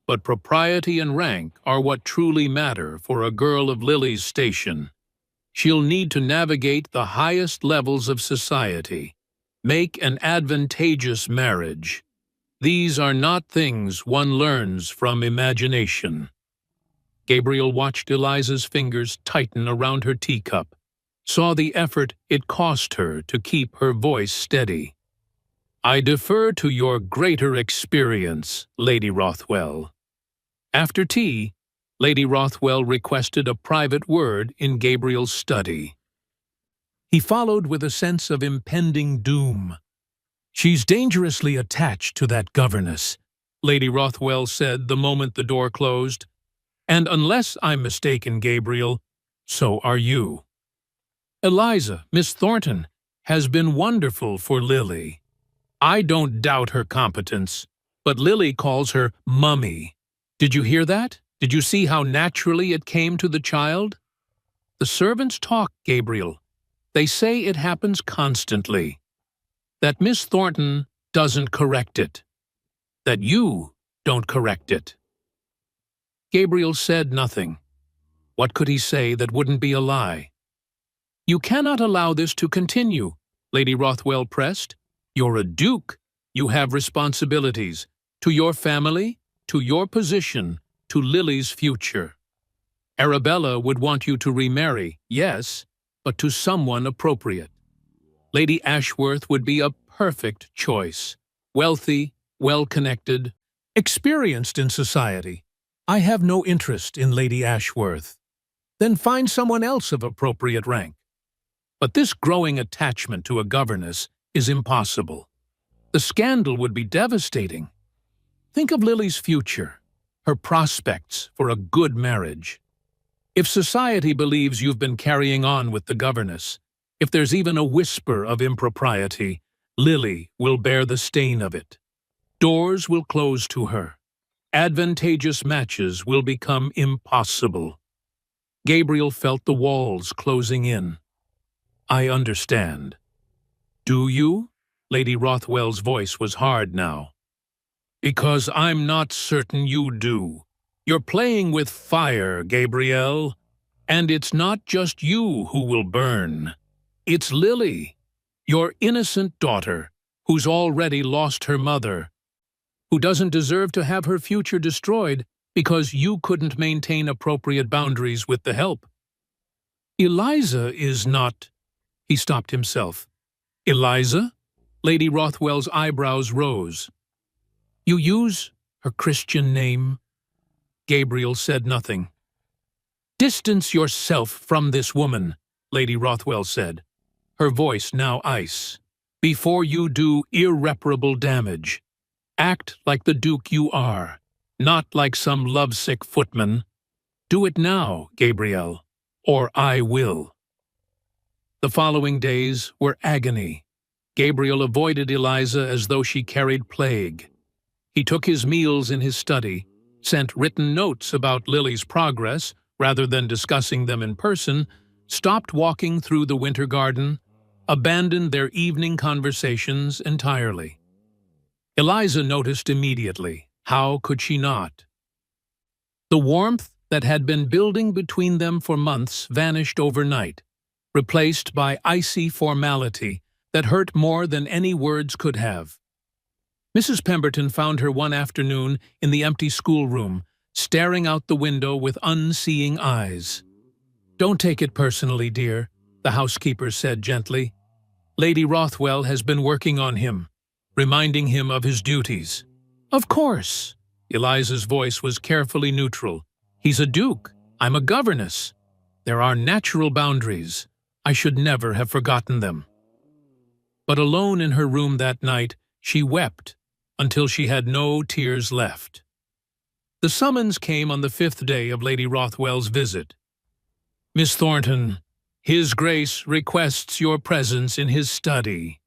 [SPEAKER 1] but propriety and rank are what truly matter for a girl of Lily's station. She'll need to navigate the highest levels of society, make an advantageous marriage. These are not things one learns from imagination. Gabriel watched Eliza's fingers tighten around her teacup, saw the effort it cost her to keep her voice steady. I defer to your greater experience, Lady Rothwell. After tea, Lady Rothwell requested a private word in Gabriel's study. He followed with a sense of impending doom. She's dangerously attached to that governess, Lady Rothwell said the moment the door closed. And unless I'm mistaken, Gabriel, so are you. Eliza, Miss Thornton, has been wonderful for Lily. I don't doubt her competence, but Lily calls her Mummy. Did you hear that? Did you see how naturally it came to the child? The servants talk, Gabriel. They say it happens constantly. That Miss Thornton doesn't correct it. That you don't correct it. Gabriel said nothing. What could he say that wouldn't be a lie? You cannot allow this to continue, Lady Rothwell pressed. You're a duke. You have responsibilities to your family, to your position, to Lily's future. Arabella would want you to remarry, yes, but to someone appropriate. Lady Ashworth would be a perfect choice. Wealthy, well-connected, experienced in society. I have no interest in Lady Ashworth. Then find someone else of appropriate rank. But this growing attachment to a governess is impossible. The scandal would be devastating. Think of Lily's future, her prospects for a good marriage. If society believes you've been carrying on with the governess, if there's even a whisper of impropriety, Lily will bear the stain of it. Doors will close to her. Advantageous matches will become impossible. Gabriel felt the walls closing in. I understand. Do you? Lady Rothwell's voice was hard now. Because I'm not certain you do. You're playing with fire, Gabriel. And it's not just you who will burn. It's Lily, your innocent daughter, who's already lost her mother, who doesn't deserve to have her future destroyed because you couldn't maintain appropriate boundaries with the help. Eliza is not... He stopped himself. Eliza? Lady Rothwell's eyebrows rose. You use her Christian name? Gabriel said nothing. Distance yourself from this woman, Lady Rothwell said, her voice now ice, before you do irreparable damage. Act like the Duke you are, not like some lovesick footman. Do it now, Gabriel, or I will. The following days were agony. Gabriel avoided Eliza as though she carried plague. He took his meals in his study, sent written notes about Lily's progress rather than discussing them in person, stopped walking through the winter garden, abandoned their evening conversations entirely. Eliza noticed immediately. How could she not? The warmth that had been building between them for months vanished overnight, replaced by icy formality that hurt more than any words could have. Mrs. Pemberton found her one afternoon in the empty schoolroom, staring out the window with unseeing eyes. Don't take it personally, dear, the housekeeper said gently. Lady Rothwell has been working on him, reminding him of his duties. Of course. Eliza's voice was carefully neutral. He's a duke. I'm a governess. There are natural boundaries. I should never have forgotten them. But alone in her room that night, she wept until she had no tears left. The summons came on the 5th day of Lady Rothwell's visit. Miss Thornton, His Grace requests your presence in his study.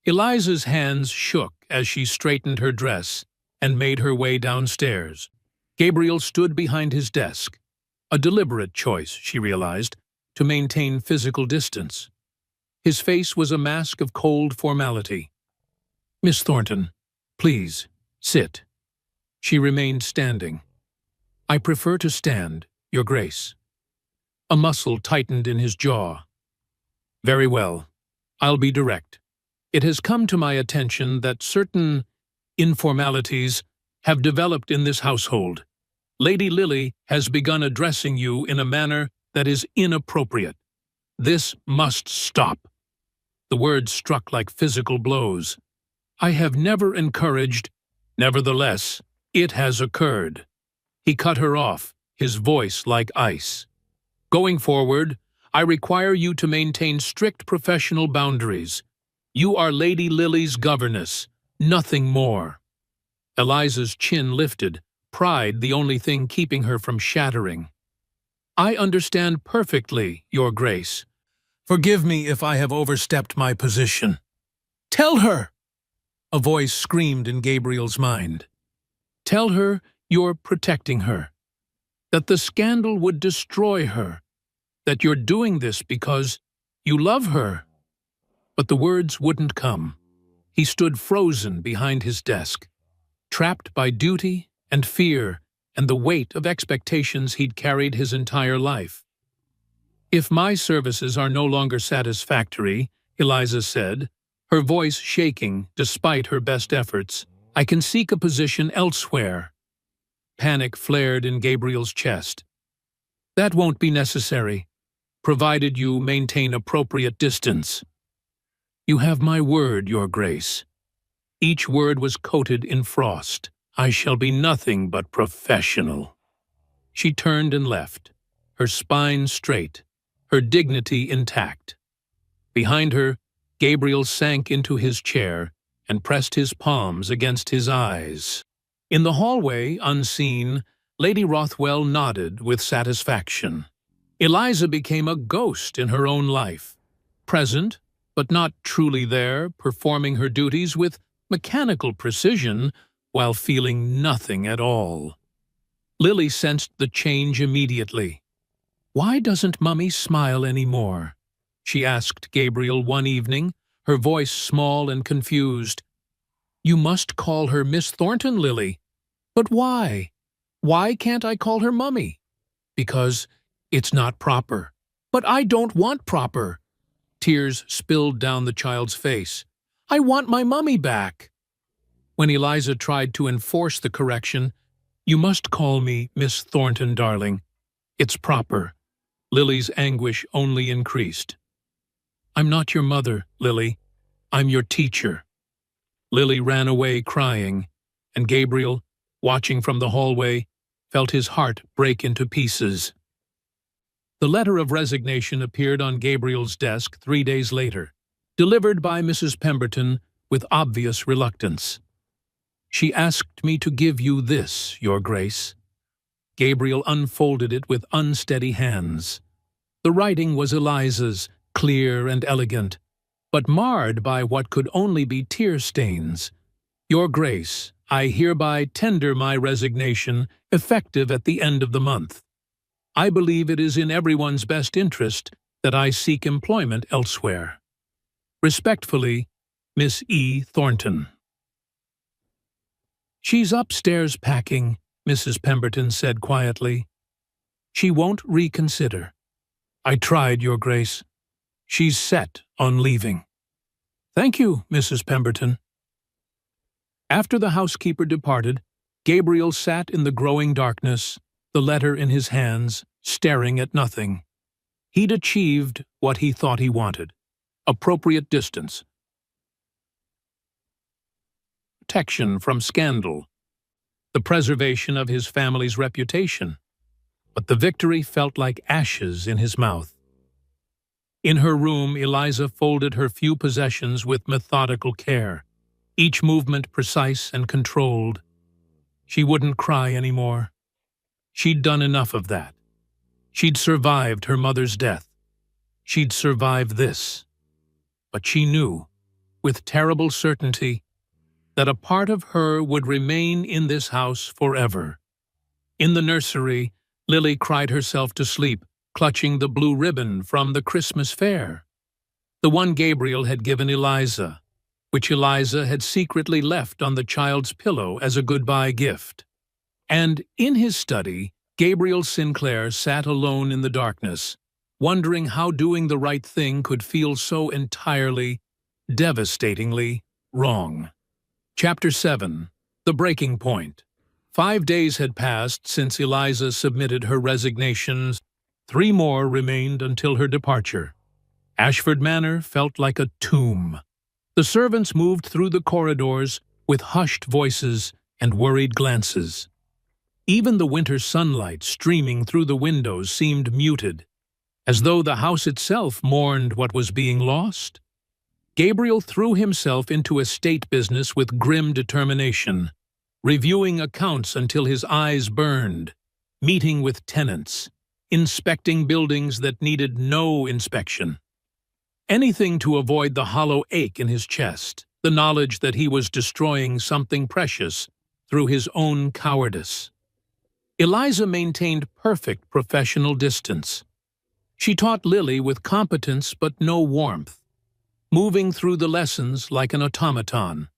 [SPEAKER 1] Eliza's hands shook as she straightened her dress and made her way downstairs. Gabriel stood behind his desk, a deliberate choice, she realized, to maintain physical distance. His face was a mask of cold formality. Miss Thornton, please, sit. She remained standing. I prefer to stand, Your Grace. A muscle tightened in his jaw. Very well. I'll be direct. It has come to my attention that certain informalities have developed in this household. Lady Lily has begun addressing you in a manner that is inappropriate. This must stop. The words struck like physical blows. I have never encouraged. Nevertheless, it has occurred." He cut her off, his voice like ice. "Going forward, I require you to maintain strict professional boundaries. You are Lady Lily's governess, nothing more." Eliza's chin lifted, pride the only thing keeping her from shattering. "I understand perfectly, Your Grace. Forgive me if I have overstepped my position." "Tell her!" a voice screamed in Gabriel's mind. "Tell her you're protecting her, that the scandal would destroy her, that you're doing this because you love her." But the words wouldn't come. He stood frozen behind his desk, trapped by duty and fear and the weight of expectations he'd carried his entire life. "If my services are no longer satisfactory," Eliza said, her voice shaking despite her best efforts, "I can seek a position elsewhere." Panic flared in Gabriel's chest. "That won't be necessary, provided you maintain appropriate distance." "You have my word, Your Grace." Each word was coated in frost. "I shall be nothing but professional." She turned and left, her spine straight, her dignity intact. Behind her, Gabriel sank into his chair and pressed his palms against his eyes. In the hallway, unseen, Lady Rothwell nodded with satisfaction. Eliza became a ghost in her own life, present, but not truly there, performing her duties with mechanical precision while feeling nothing at all. Lily sensed the change immediately. "Why doesn't Mummy smile anymore?" she asked Gabriel one evening, her voice small and confused. "You must call her Miss Thornton, Lily." "But why? Why can't I call her Mummy?" "Because it's not proper." "But I don't want proper." Tears spilled down the child's face. "I want my Mummy back." When Eliza tried to enforce the correction, "You must call me Miss Thornton, darling. It's proper," Lily's anguish only increased. "I'm not your mother, Lily. I'm your teacher." Lily ran away crying, and Gabriel, watching from the hallway, felt his heart break into pieces. The letter of resignation appeared on Gabriel's desk 3 days later, delivered by Mrs. Pemberton with obvious reluctance. "She asked me to give you this, Your Grace." Gabriel unfolded it with unsteady hands. The writing was Eliza's, clear and elegant, but marred by what could only be tear stains. "Your Grace, I hereby tender my resignation, effective at the end of the month. I believe it is in everyone's best interest that I seek employment elsewhere. Respectfully, Miss E. Thornton." "She's upstairs packing," Mrs. Pemberton said quietly. "She won't reconsider." "I tried, Your Grace. She's set on leaving." "Thank you, Mrs. Pemberton." After the housekeeper departed, Gabriel sat in the growing darkness, the letter in his hands, staring at nothing. He'd achieved what he thought he wanted: appropriate distance, protection from scandal, the preservation of his family's reputation. But the victory felt like ashes in his mouth. In her room, Eliza folded her few possessions with methodical care, each movement precise and controlled. She wouldn't cry anymore. She'd done enough of that. She'd survived her mother's death. She'd survived this. But she knew, with terrible certainty, that a part of her would remain in this house forever. In the nursery, Lily cried herself to sleep, clutching the blue ribbon from the Christmas fair, the one Gabriel had given Eliza, which Eliza had secretly left on the child's pillow as a goodbye gift. And in his study, Gabriel Sinclair sat alone in the darkness, wondering how doing the right thing could feel so entirely, devastatingly wrong. Chapter 7. The Breaking Point. 5 days had passed since Eliza submitted her resignations. 3 more remained until her departure. Ashford Manor felt like a tomb. The servants moved through the corridors with hushed voices and worried glances. Even the winter sunlight streaming through the windows seemed muted, as though the house itself mourned what was being lost. Gabriel threw himself into estate business with grim determination, reviewing accounts until his eyes burned, meeting with tenants, inspecting buildings that needed no inspection. Anything to avoid the hollow ache in his chest, the knowledge that he was destroying something precious through his own cowardice. Eliza maintained perfect professional distance. She taught Lily with competence but no warmth, moving through the lessons like an automaton.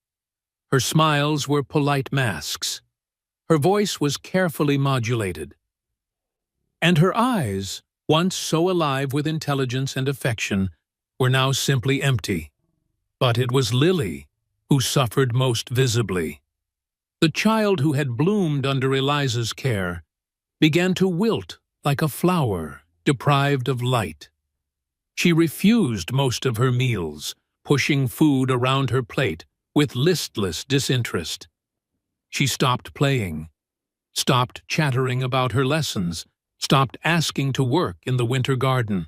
[SPEAKER 1] Her smiles were polite masks. Her voice was carefully modulated. And her eyes, once so alive with intelligence and affection, were now simply empty. But it was Lily who suffered most visibly. The child who had bloomed under Eliza's care began to wilt like a flower deprived of light. She refused most of her meals, pushing food around her plate with listless disinterest. She stopped playing, stopped chattering about her lessons, stopped asking to work in the winter garden.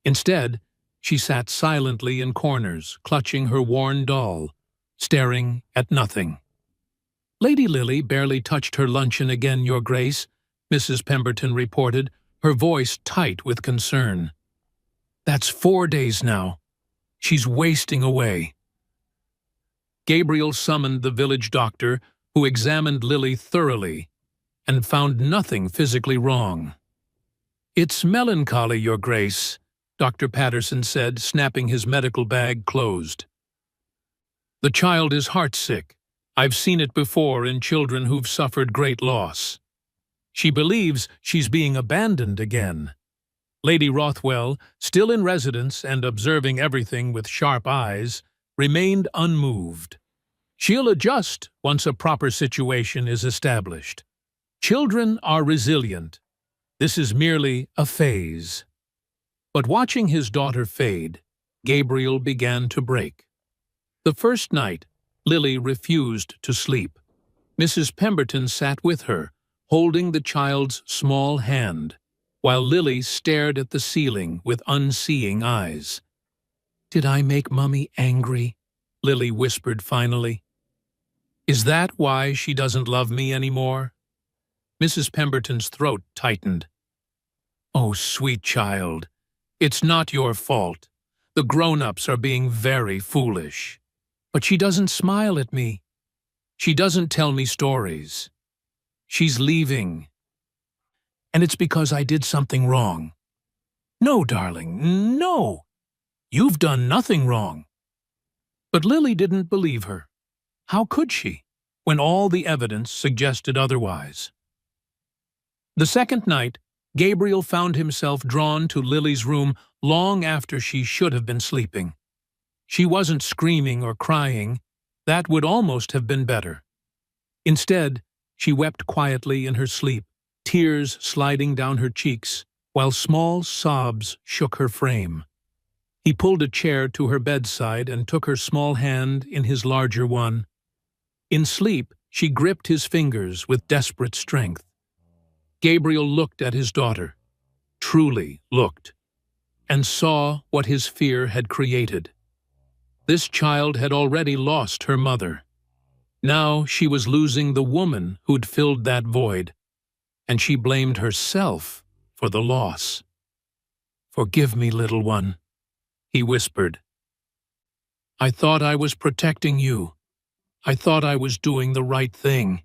[SPEAKER 1] Instead, she sat silently in corners, clutching her worn doll, staring at nothing. "Lady Lily barely touched her luncheon again, Your Grace," Mrs. Pemberton reported, her voice tight with concern. "That's 4 days now. She's wasting away." Gabriel summoned the village doctor, who examined Lily thoroughly and found nothing physically wrong. "It's melancholy, Your Grace," Dr. Patterson said, snapping his medical bag closed. "The child is heartsick. I've seen it before in children who've suffered great loss. She believes she's being abandoned again." Lady Rothwell, still in residence and observing everything with sharp eyes, remained unmoved. "She'll adjust once a proper situation is established. Children are resilient. This is merely a phase." But watching his daughter fade, Gabriel began to break. The first night, Lily refused to sleep. Mrs. Pemberton sat with her, holding the child's small hand, while Lily stared at the ceiling with unseeing eyes. "Did I make Mummy angry?" Lily whispered finally. "Is that why she doesn't love me anymore?" Mrs. Pemberton's throat tightened. "Oh, sweet child, it's not your fault. The grown-ups are being very foolish. But she doesn't smile at me. She doesn't tell me stories. She's leaving. And it's because I did something wrong." "No, darling, no. You've done nothing wrong." But Lily didn't believe her. How could she, when all the evidence suggested otherwise? The second night, Gabriel found himself drawn to Lily's room long after she should have been sleeping. She wasn't screaming or crying. That would almost have been better. Instead, she wept quietly in her sleep, tears sliding down her cheeks, while small sobs shook her frame. He pulled a chair to her bedside and took her small hand in his larger one. In sleep, she gripped his fingers with desperate strength. Gabriel looked at his daughter, truly looked, and saw what his fear had created. This child had already lost her mother. Now she was losing the woman who'd filled that void, and she blamed herself for the loss. "Forgive me, little one," he whispered. "I thought I was protecting you. I thought I was doing the right thing.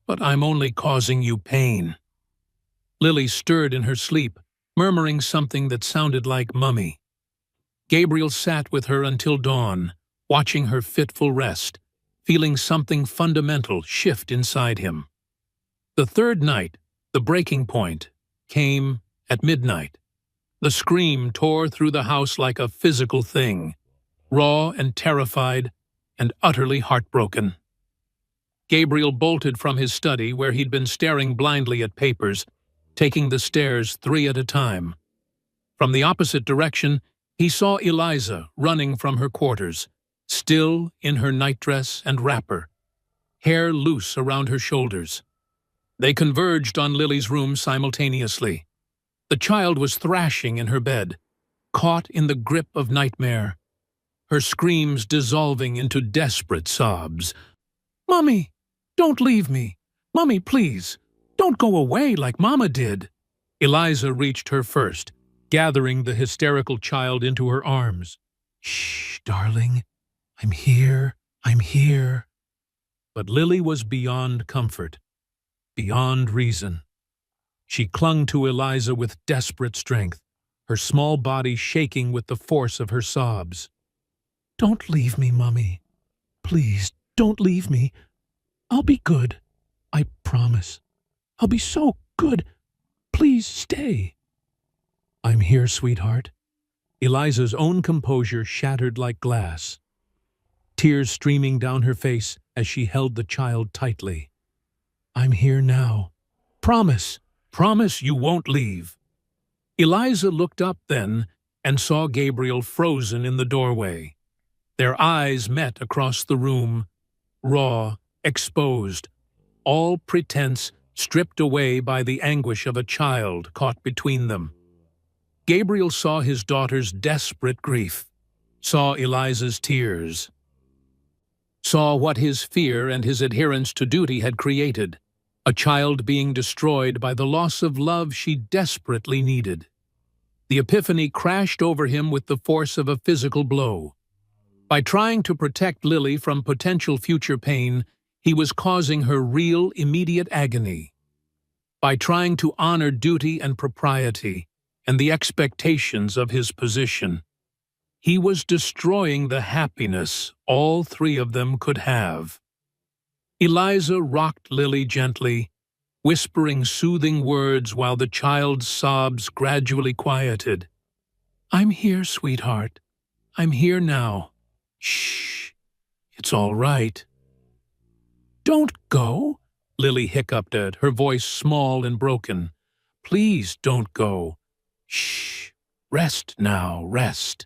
[SPEAKER 1] But I'm only causing you pain." Lily stirred in her sleep, murmuring something that sounded like Mummy. Gabriel sat with her until dawn, watching her fitful rest, feeling something fundamental shift inside him. The third night, the breaking point, came at midnight. The scream tore through the house like a physical thing, raw and terrified and utterly heartbroken. Gabriel bolted from his study where he'd been staring blindly at papers, taking the stairs 3 at a time. From the opposite direction, he saw Eliza running from her quarters, still in her nightdress and wrapper, hair loose around her shoulders. They converged on Lily's room simultaneously. The child was thrashing in her bed, caught in the grip of nightmare, her screams dissolving into desperate sobs. "Mommy, don't leave me. Mommy, please, don't go away like Mama did." Eliza reached her first, gathering the hysterical child into her arms. "Shh, darling. I'm here. I'm here." But Lily was beyond comfort, beyond reason. She clung to Eliza with desperate strength, her small body shaking with the force of her sobs. "Don't leave me, Mummy. Please, don't leave me. I'll be good. I promise. I'll be so good. Please stay." "I'm here, sweetheart." Eliza's own composure shattered like glass, tears streaming down her face as she held the child tightly. "I'm here now. Promise. Promise you won't leave." Eliza looked up then and saw Gabriel frozen in the doorway. Their eyes met across the room, raw, exposed, all pretense stripped away by the anguish of a child caught between them. Gabriel saw his daughter's desperate grief, saw Eliza's tears, saw what his fear and his adherence to duty had created, a child being destroyed by the loss of love she desperately needed. The epiphany crashed over him with the force of a physical blow. By trying to protect Lily from potential future pain, he was causing her real, immediate agony. By trying to honor duty and propriety and the expectations of his position, he was destroying the happiness all three of them could have. Eliza rocked Lily gently, whispering soothing words while the child's sobs gradually quieted. "I'm here, sweetheart. I'm here now. Shh. It's all right." "Don't go," Lily hiccuped at, her voice small and broken. "Please don't go. Shh. Rest now, rest."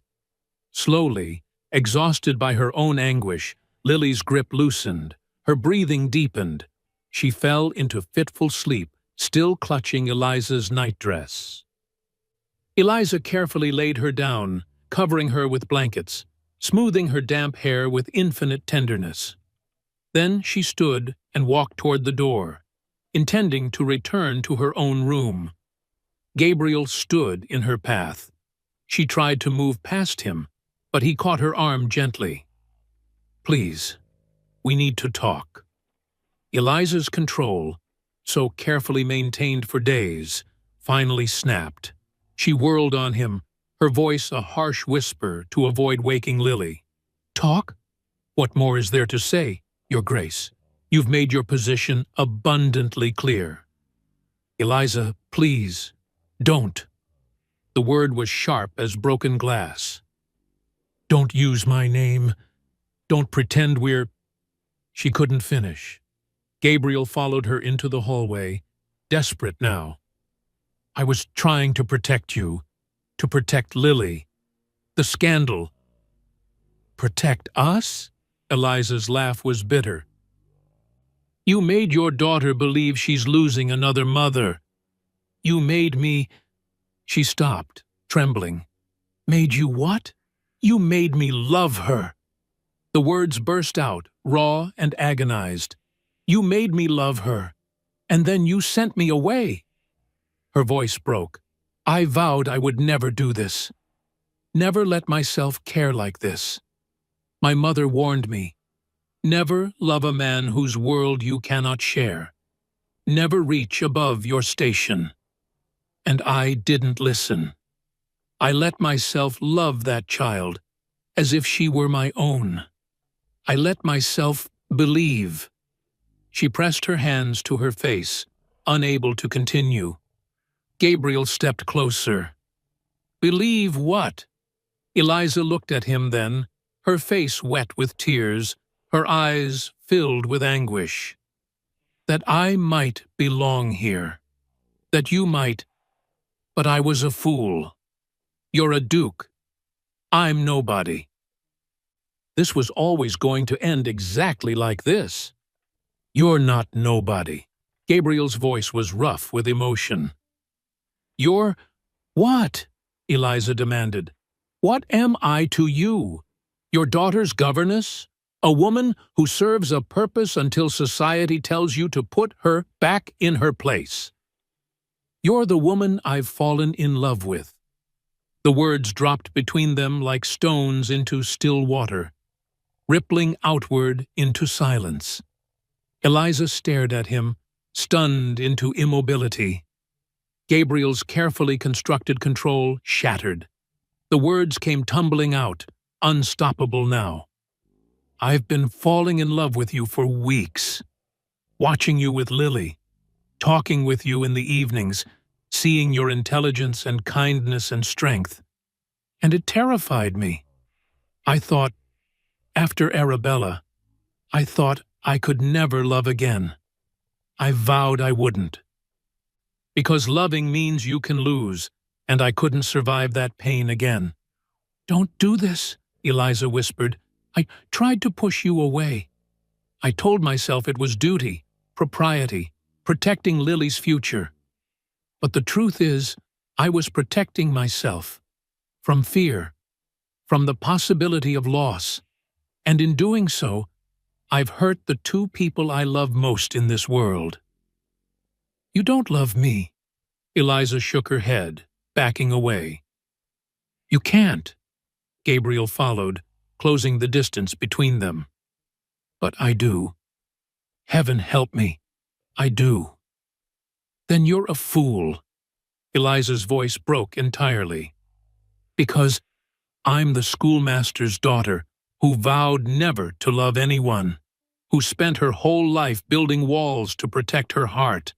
[SPEAKER 1] Slowly, exhausted by her own anguish, Lily's grip loosened, her breathing deepened. She fell into fitful sleep, still clutching Eliza's nightdress. Eliza carefully laid her down, covering her with blankets, smoothing her damp hair with infinite tenderness. Then she stood and walked toward the door, intending to return to her own room. Gabriel stood in her path. She tried to move past him, but he caught her arm gently. "Please, we need to talk." Eliza's control, so carefully maintained for days, finally snapped. She whirled on him, her voice a harsh whisper to avoid waking Lily. "Talk? What more is there to say, Your Grace? You've made your position abundantly clear." "Eliza, please, don't." The word was sharp as broken glass. "Don't use my name. Don't pretend we're—" She couldn't finish. Gabriel followed her into the hallway, desperate now. "I was trying to protect you, to protect Lily. The scandal." "Protect us?" Eliza's laugh was bitter. "You made your daughter believe she's losing another mother. You made me—" She stopped, trembling. "Made you what?" "You made me love her." The words burst out, raw and agonized. "You made me love her, and then you sent me away." Her voice broke. "I vowed I would never do this. Never let myself care like this. My mother warned me. Never love a man whose world you cannot share. Never reach above your station. And I didn't listen. I let myself love that child as if she were my own. I let myself believe." She pressed her hands to her face, unable to continue. Gabriel stepped closer. "Believe what?" Eliza looked at him then, her face wet with tears, her eyes filled with anguish. "That I might belong here. That you might— But I was a fool. You're a duke. I'm nobody." This was always going to end exactly like this. You're not nobody. Gabriel's voice was rough with emotion. You're what? Eliza demanded. What am I to you? Your daughter's governess? A woman who serves a purpose until society tells you to put her back in her place. You're the woman I've fallen in love with. The words dropped between them like stones into still water, rippling outward into silence. Eliza stared at him, stunned into immobility. Gabriel's carefully constructed control shattered. The words came tumbling out, unstoppable now. I've been falling in love with you for weeks, watching you with Lily, talking with you in the evenings, seeing your intelligence and kindness and strength. And it terrified me. I thought, after Arabella, I thought I could never love again. I vowed I wouldn't. Because loving means you can lose, and I couldn't survive that pain again. Don't do this, Eliza whispered. I tried to push you away. I told myself it was duty, propriety, protecting Lily's future. But the truth is, I was protecting myself. From fear, from the possibility of loss. And in doing so, I've hurt the two people I love most in this world. You don't love me. Eliza shook her head, backing away. You can't. Gabriel followed, closing the distance between them. But I do. Heaven help me, I do. Then you're a fool. Eliza's voice broke entirely. Because I'm the schoolmaster's daughter who vowed never to love anyone, who spent her whole life building walls to protect her heart,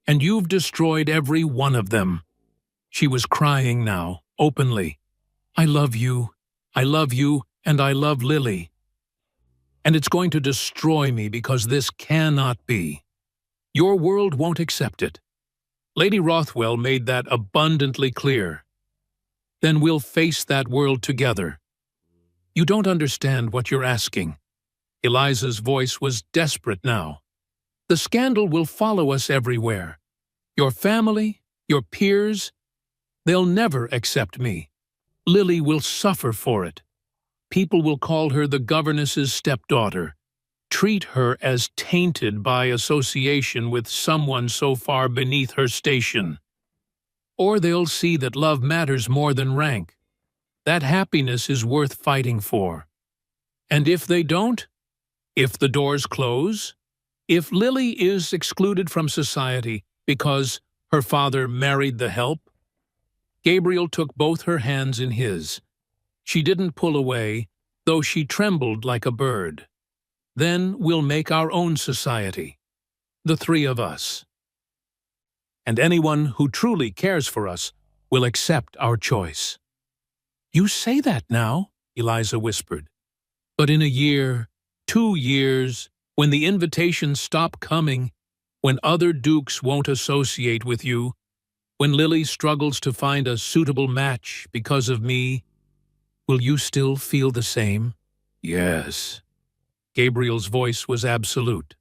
[SPEAKER 1] and you've destroyed every one of them. She was crying now, openly. I love you, and I love Lily. And it's going to destroy me because this cannot be. Your world won't accept it. Lady Rothwell made that abundantly clear. Then we'll face that world together. You don't understand what you're asking. Eliza's voice was desperate now. The scandal will follow us everywhere. Your family, your peers, they'll never accept me. Lily will suffer for it. People will call her the governess's stepdaughter, treat her as tainted by association with someone so far beneath her station. Or they'll see that love matters more than rank, that happiness is worth fighting for. And if they don't, if the doors close, if Lily is excluded from society because her father married the help, Gabriel took both her hands in his. She didn't pull away, though she trembled like a bird. Then we'll make our own society, the three of us. And anyone who truly cares for us will accept our choice. You say that now, Eliza whispered. But in a year, 2 years, when the invitations stop coming, when other dukes won't associate with you, when Lily struggles to find a suitable match because of me, will you still feel the same? Yes. Gabriel's voice was absolute.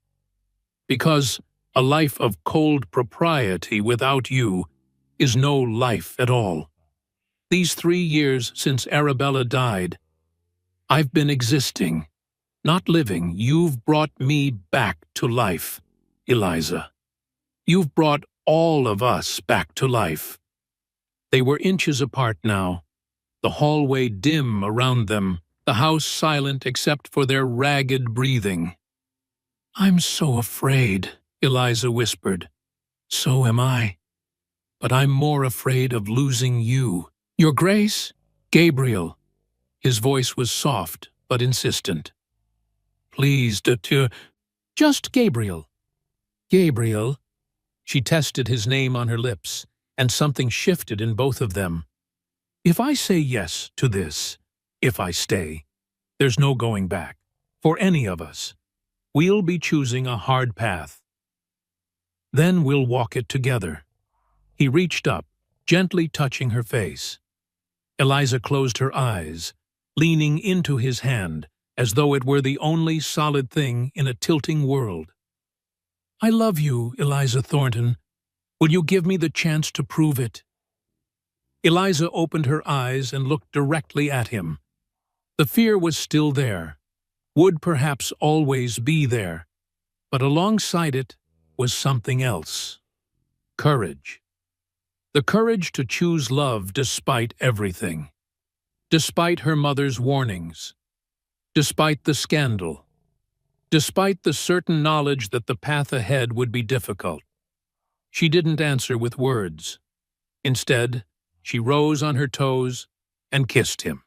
[SPEAKER 1] Because a life of cold propriety without you is no life at all. These 3 years since Arabella died, I've been existing, not living. You've brought me back to life, Eliza. You've brought all of us back to life. They were inches apart now, the hallway dim around them, the house silent except for their ragged breathing. I'm so afraid, Eliza whispered. So am I. But I'm more afraid of losing you. Your Grace, Gabriel. His voice was soft but insistent. Please, just Gabriel. Gabriel. She tested his name on her lips, and something shifted in both of them. If I say yes to this, if I stay, there's no going back. For any of us. We'll be choosing a hard path. Then we'll walk it together. He reached up, gently touching her face. Eliza closed her eyes, leaning into his hand as though it were the only solid thing in a tilting world. "I love you, Eliza Thornton. Will you give me the chance to prove it?" Eliza opened her eyes and looked directly at him. The fear was still there, would perhaps always be there, but alongside it was something else. Courage. The courage to choose love despite everything. Despite her mother's warnings. Despite the scandal. Despite the certain knowledge that the path ahead would be difficult. She didn't answer with words. Instead, she rose on her toes and kissed him.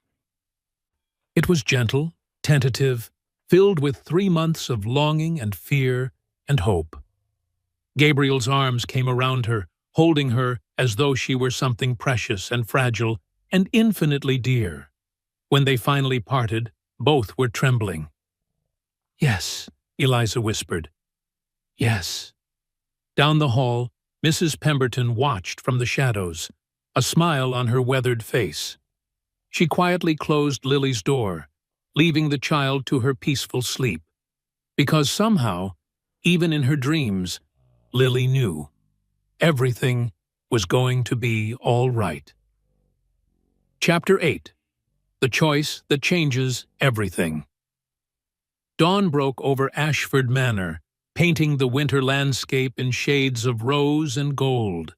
[SPEAKER 1] It was gentle, tentative, filled with 3 months of longing and fear and hope. Gabriel's arms came around her, holding her as though she were something precious and fragile and infinitely dear. When they finally parted, both were trembling. "Yes," Eliza whispered. "Yes." Down the hall, Mrs. Pemberton watched from the shadows, a smile on her weathered face. She quietly closed Lily's door, leaving the child to her peaceful sleep. Because somehow, even in her dreams, Lily knew everything was going to be all right. Chapter 8. The Choice That Changes Everything. Dawn broke over Ashford Manor, painting the winter landscape in shades of rose and gold.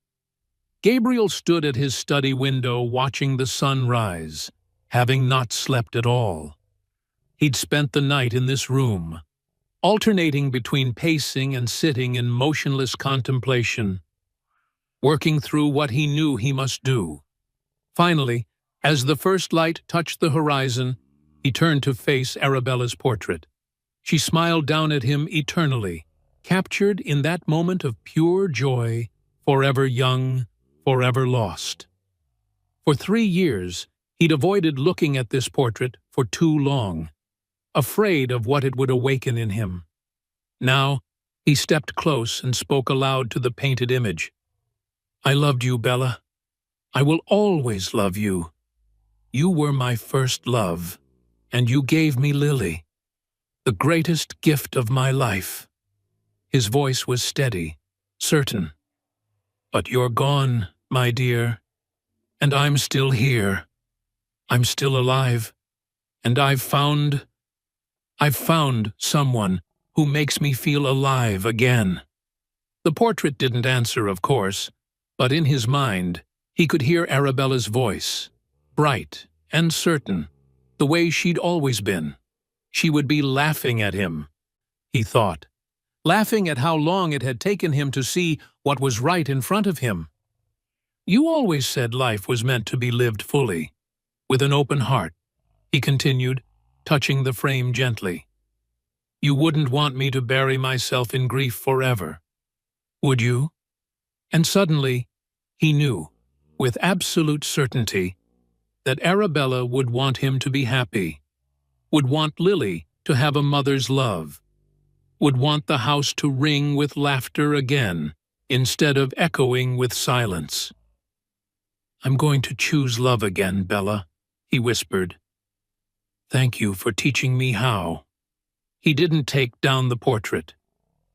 [SPEAKER 1] Gabriel stood at his study window watching the sun rise, having not slept at all. He'd spent the night in this room, alternating between pacing and sitting in motionless contemplation, working through what he knew he must do. Finally, as the first light touched the horizon, he turned to face Arabella's portrait. She smiled down at him eternally, captured in that moment of pure joy, forever young, forever lost. For 3 years, he'd avoided looking at this portrait for too long, afraid of what it would awaken in him. Now, he stepped close and spoke aloud to the painted image. "I loved you, Bella. I will always love you. You were my first love, and you gave me Lily, the greatest gift of my life." His voice was steady, certain. "But you're gone, my dear, and I'm still here. I'm still alive, and I've found someone who makes me feel alive again." The portrait didn't answer, of course, but in his mind, he could hear Arabella's voice, bright and certain, the way she'd always been. She would be laughing at him, he thought, laughing at how long it had taken him to see what was right in front of him. "You always said life was meant to be lived fully, with an open heart," he continued, touching the frame gently. "You wouldn't want me to bury myself in grief forever, would you?" And suddenly, he knew, with absolute certainty, that Arabella would want him to be happy, would want Lily to have a mother's love, would want the house to ring with laughter again, instead of echoing with silence. "I'm going to choose love again, Bella," he whispered. "Thank you for teaching me how." He didn't take down the portrait.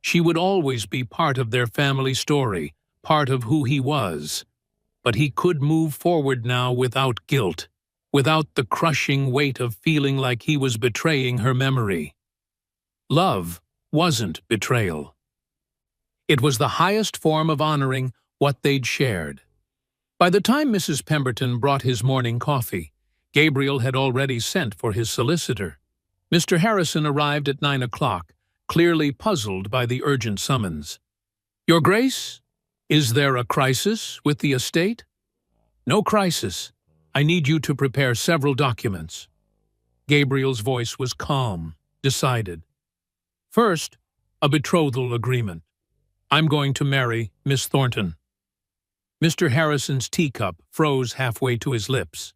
[SPEAKER 1] She would always be part of their family story, part of who he was. But he could move forward now without guilt, without the crushing weight of feeling like he was betraying her memory. Love wasn't betrayal. It was the highest form of honoring what they'd shared. By the time Mrs. Pemberton brought his morning coffee, Gabriel had already sent for his solicitor. Mr. Harrison arrived at 9 o'clock, clearly puzzled by the urgent summons. "Your Grace, is there a crisis with the estate?" "No crisis. I need you to prepare several documents." Gabriel's voice was calm, decided. "First, a betrothal agreement. I'm going to marry Miss Thornton." Mr. Harrison's teacup froze halfway to his lips.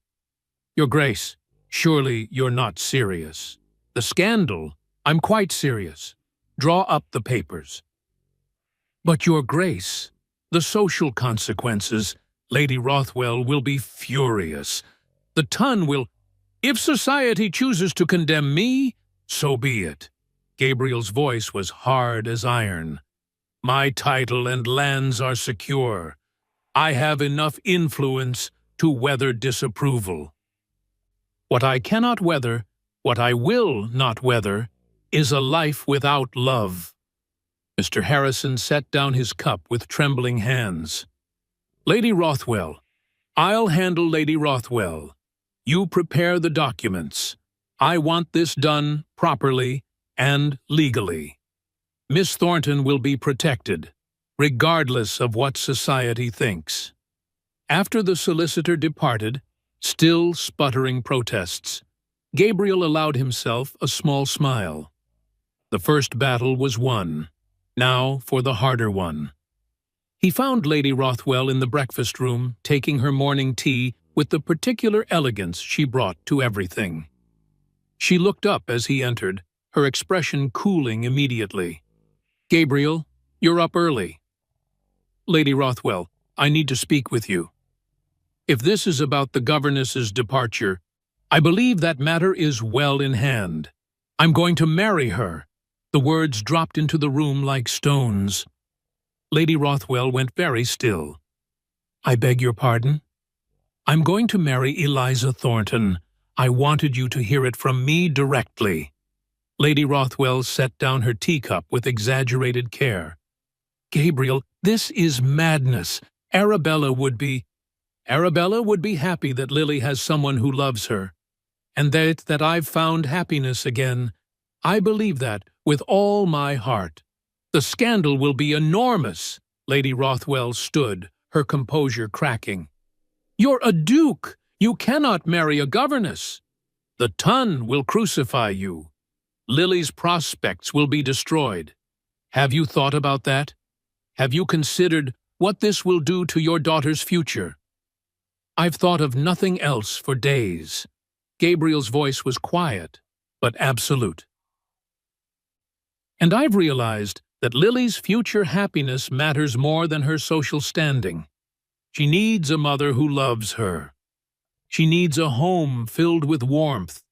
[SPEAKER 1] "Your Grace, surely you're not serious." "The scandal? I'm quite serious. Draw up the papers." "But Your Grace, the social consequences, Lady Rothwell will be furious. The ton will—" "If society chooses to condemn me, So be it. Gabriel's voice was hard as iron. My title and lands are secure. I have enough influence to weather disapproval. What I cannot weather, what I will not weather, is a life without love. Mr. Harrison set down his cup with trembling hands. Lady Rothwell, I'll handle Lady Rothwell. You prepare the documents. I want this done properly and legally. Miss Thornton will be protected, regardless of what society thinks. After the solicitor departed, still sputtering protests, Gabriel allowed himself a small smile. The first battle was won. Now for the harder one. He found Lady Rothwell in the breakfast room, taking her morning tea with the particular elegance she brought to everything. She looked up as he entered, her expression cooling immediately. Gabriel, you're up early. Lady Rothwell, I need to speak with you. If this is about the governess's departure, I believe that matter is well in hand. I'm going to marry her. The words dropped into the room like stones. Lady Rothwell went very still. I beg your pardon? I'm going to marry Eliza Thornton. I wanted you to hear it from me directly. Lady Rothwell set down her teacup with exaggerated care. Gabriel, this is madness. Arabella would be happy that Lily has someone who loves her, and that I've found happiness again. I believe that with all my heart. The scandal will be enormous. Lady Rothwell stood, her composure cracking. You're a duke. You cannot marry a governess. The ton will crucify you. Lily's prospects will be destroyed. Have you thought about that? Have you considered what this will do to your daughter's future? I've thought of nothing else for days. Gabriel's voice was quiet, but absolute. And I've realized that Lily's future happiness matters more than her social standing. She needs a mother who loves her. She needs a home filled with warmth.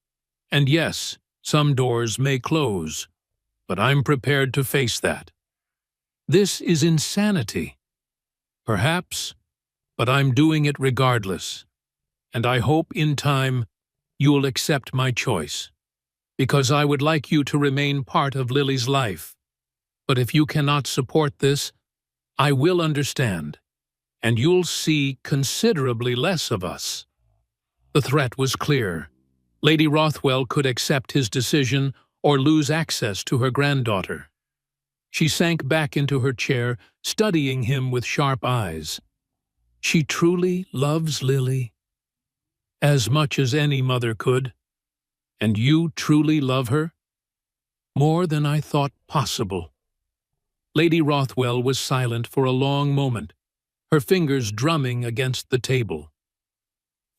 [SPEAKER 1] And yes, some doors may close, but I'm prepared to face that. This is insanity. Perhaps, but I'm doing it regardless. And I hope in time you'll accept my choice, because I would like you to remain part of Lily's life. But if you cannot support this, I will understand, and you'll see considerably less of us. The threat was clear. Lady Rothwell could accept his decision or lose access to her granddaughter. She sank back into her chair, studying him with sharp eyes. She truly loves Lily, as much as any mother could. And you truly love her? More than I thought possible. Lady Rothwell was silent for a long moment, her fingers drumming against the table.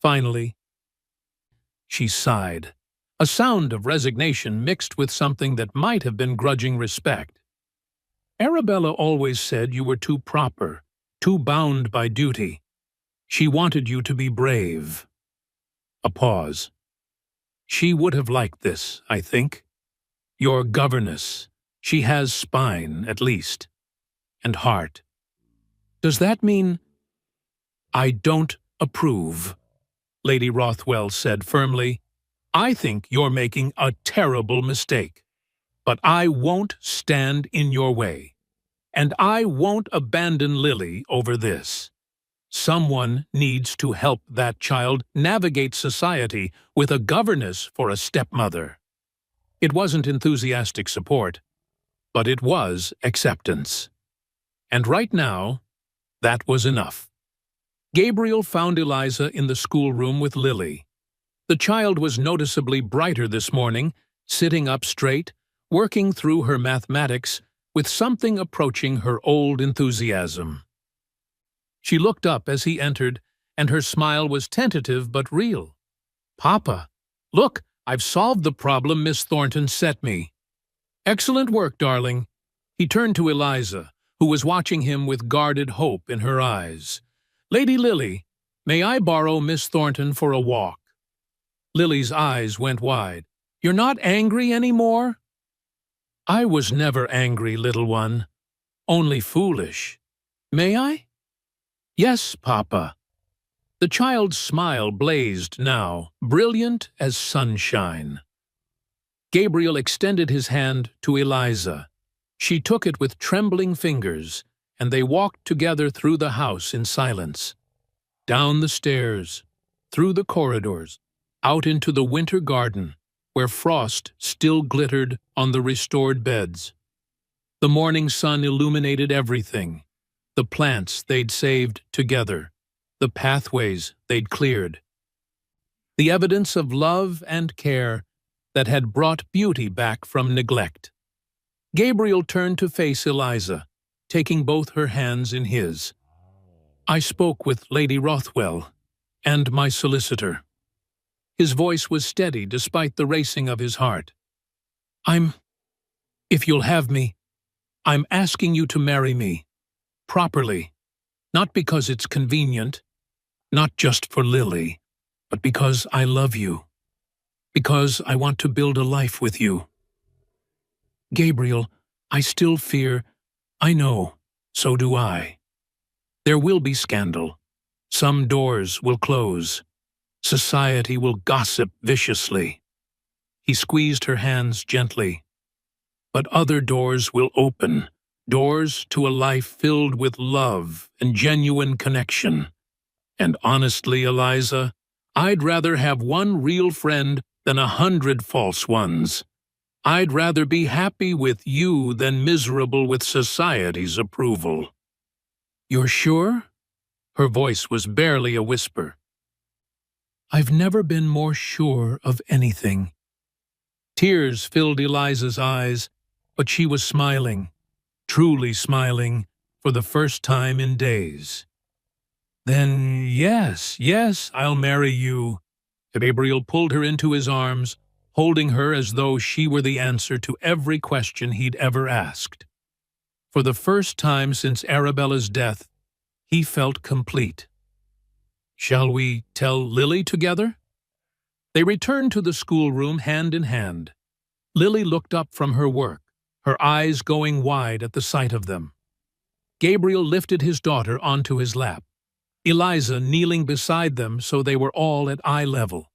[SPEAKER 1] Finally, she sighed, a sound of resignation mixed with something that might have been grudging respect. Arabella always said you were too proper, too bound by duty. She wanted you to be brave. A pause. She would have liked this, I think. Your governess. She has spine, at least. And heart. Does that mean... I don't approve, Lady Rothwell said firmly. I think you're making a terrible mistake. But I won't stand in your way. And I won't abandon Lily over this. Someone needs to help that child navigate society with a governess for a stepmother. It wasn't enthusiastic support, but it was acceptance. And right now, that was enough. Gabriel found Eliza in the schoolroom with Lily. The child was noticeably brighter this morning, sitting up straight, working through her mathematics with something approaching her old enthusiasm. She looked up as he entered, and her smile was tentative but real. Papa, look, I've solved the problem Miss Thornton set me. Excellent work, darling. He turned to Eliza, who was watching him with guarded hope in her eyes. Lady Lily, may I borrow Miss Thornton for a walk? Lily's eyes went wide. You're not angry anymore?" "I was never angry, little one. Only foolish. May I?" "Yes, Papa." The child's smile blazed now, brilliant as sunshine. Gabriel extended his hand to Eliza. She took it with trembling fingers, and they walked together through the house in silence. Down the stairs, through the corridors, out into the winter garden, where frost still glittered on the restored beds. The morning sun illuminated everything, the plants they'd saved together, the pathways they'd cleared. The evidence of love and care that had brought beauty back from neglect. Gabriel turned to face Eliza, taking both her hands in his. "I spoke with Lady Rothwell and my solicitor." His voice was steady despite the racing of his heart. If you'll have me, I'm asking you to marry me, properly, not because it's convenient, not just for Lily, but because I love you, because I want to build a life with you." "Gabriel, I still fear. I know, so do I. There will be scandal. Some doors will close. Society will gossip viciously." He squeezed her hands gently. "But other doors will open, doors to a life filled with love and genuine connection. And honestly, Eliza, I'd rather have one real friend than 100 false ones. I'd rather be happy with you than miserable with society's approval." "You're sure?" Her voice was barely a whisper. "I've never been more sure of anything." Tears filled Eliza's eyes, but she was smiling, truly smiling, for the first time in days. "Then yes, I'll marry you." Gabriel pulled her into his arms, holding her as though she were the answer to every question he'd ever asked. For the first time since Arabella's death, he felt complete. "Shall we tell Lily together?" They returned to the schoolroom hand in hand. Lily looked up from her work, her eyes going wide at the sight of them. Gabriel lifted his daughter onto his lap, Eliza kneeling beside them so they were all at eye level.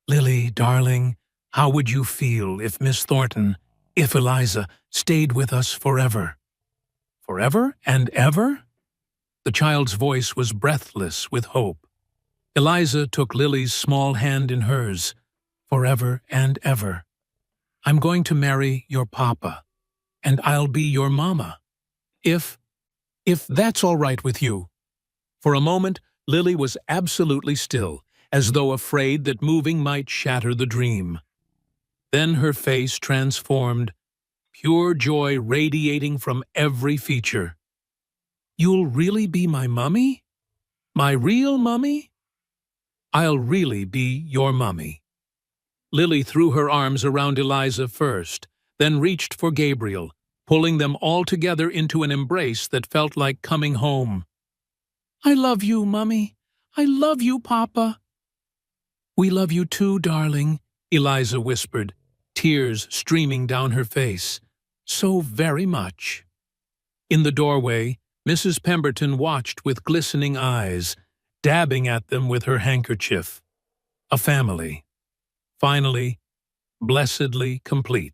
[SPEAKER 1] "Lily, darling, how would you feel if Miss Thornton, if Eliza, stayed with us forever?" "Forever and ever?" The child's voice was breathless with hope. Eliza took Lily's small hand in hers. "Forever and ever. I'm going to marry your papa, and I'll be your mama. If that's all right with you." For a moment, Lily was absolutely still, as though afraid that moving might shatter the dream. Then her face transformed, pure joy radiating from every feature. "You'll really be my mummy? My real mummy?" "I'll really be your mummy." Lily threw her arms around Eliza first, then reached for Gabriel, pulling them all together into an embrace that felt like coming home. "I love you, Mummy. I love you, Papa." "We love you too, darling," Eliza whispered, tears streaming down her face. "So very much." In the doorway, Mrs. Pemberton watched with glistening eyes, dabbing at them with her handkerchief. A family. Finally, blessedly complete.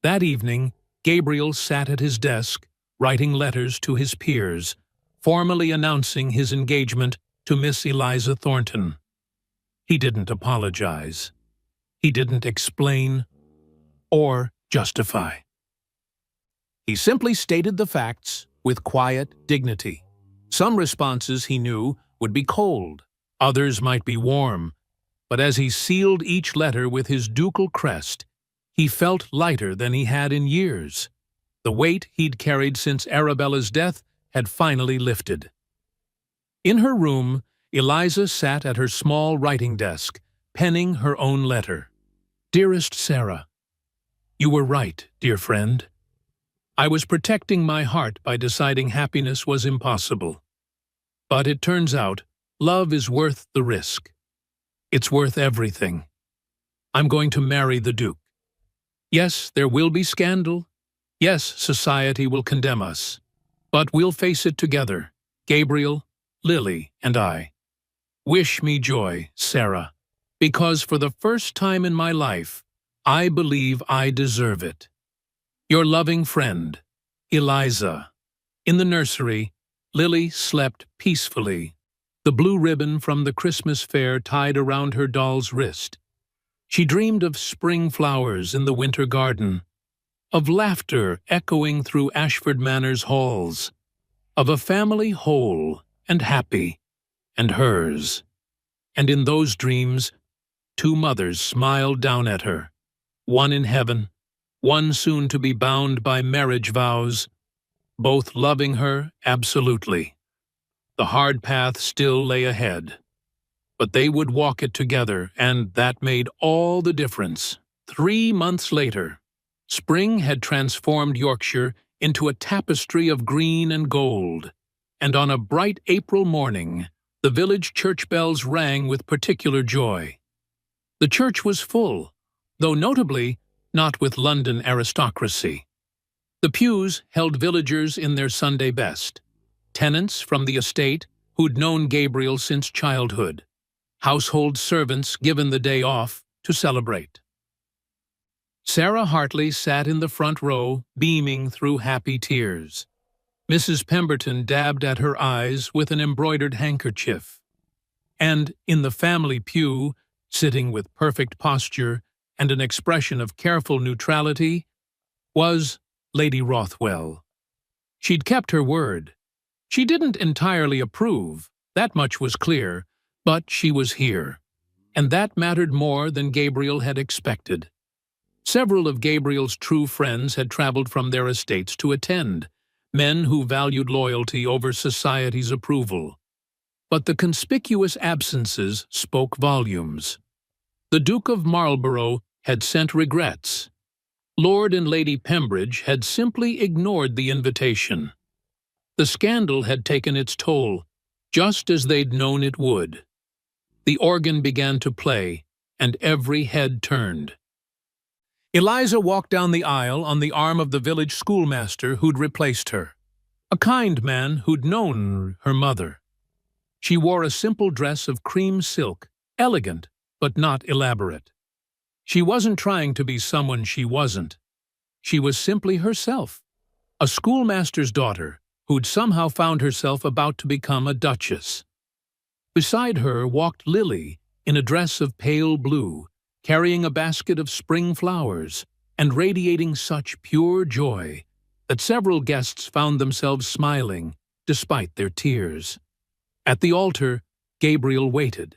[SPEAKER 1] That evening, Gabriel sat at his desk, writing letters to his peers, formally announcing his engagement to Miss Eliza Thornton. He didn't apologize. He didn't explain or justify. He simply stated the facts with quiet dignity. Some responses, he knew, would be cold, others might be warm, but as he sealed each letter with his ducal crest, he felt lighter than he had in years. The weight he'd carried since Arabella's death had finally lifted. In her room, Eliza sat at her small writing desk, penning her own letter. "Dearest Sarah, you were right, dear friend. I was protecting my heart by deciding happiness was impossible. But it turns out, love is worth the risk. It's worth everything. I'm going to marry the Duke. Yes, there will be scandal. Yes, society will condemn us. But we'll face it together, Gabriel, Lily, and I. Wish me joy, Sarah, because for the first time in my life, I believe I deserve it. Your loving friend, Eliza. In the nursery, Lily slept peacefully, the blue ribbon from the Christmas fair tied around her doll's wrist. She dreamed of spring flowers in the winter garden, of laughter echoing through Ashford Manor's halls, of a family whole and happy, and hers. And in those dreams, two mothers smiled down at her, one in heaven, one soon to be bound by marriage vows, both loving her absolutely. The hard path still lay ahead, but they would walk it together, and that made all the difference. 3 months later, spring had transformed Yorkshire into a tapestry of green and gold, and on a bright April morning, the village church bells rang with particular joy. The church was full, though notably not with London aristocracy. The pews held villagers in their Sunday best, tenants from the estate who'd known Gabriel since childhood, household servants given the day off to celebrate. Sarah Hartley sat in the front row, beaming through happy tears. Mrs. Pemberton dabbed at her eyes with an embroidered handkerchief. And in the family pew, sitting with perfect posture and an expression of careful neutrality, was Lady Rothwell. She'd kept her word. She didn't entirely approve, that much was clear, but she was here, and that mattered more than Gabriel had expected. Several of Gabriel's true friends had traveled from their estates to attend, men who valued loyalty over society's approval. But the conspicuous absences spoke volumes. The Duke of Marlborough had sent regrets. Lord and Lady Pembridge had simply ignored the invitation. The scandal had taken its toll, just as they'd known it would. The organ began to play, and every head turned. Eliza walked down the aisle on the arm of the village schoolmaster who'd replaced her, a kind man who'd known her mother. She wore a simple dress of cream silk, elegant but not elaborate. She wasn't trying to be someone she wasn't. She was simply herself, a schoolmaster's daughter who'd somehow found herself about to become a duchess. Beside her walked Lily in a dress of pale blue, carrying a basket of spring flowers and radiating such pure joy that several guests found themselves smiling despite their tears. At the altar, Gabriel waited,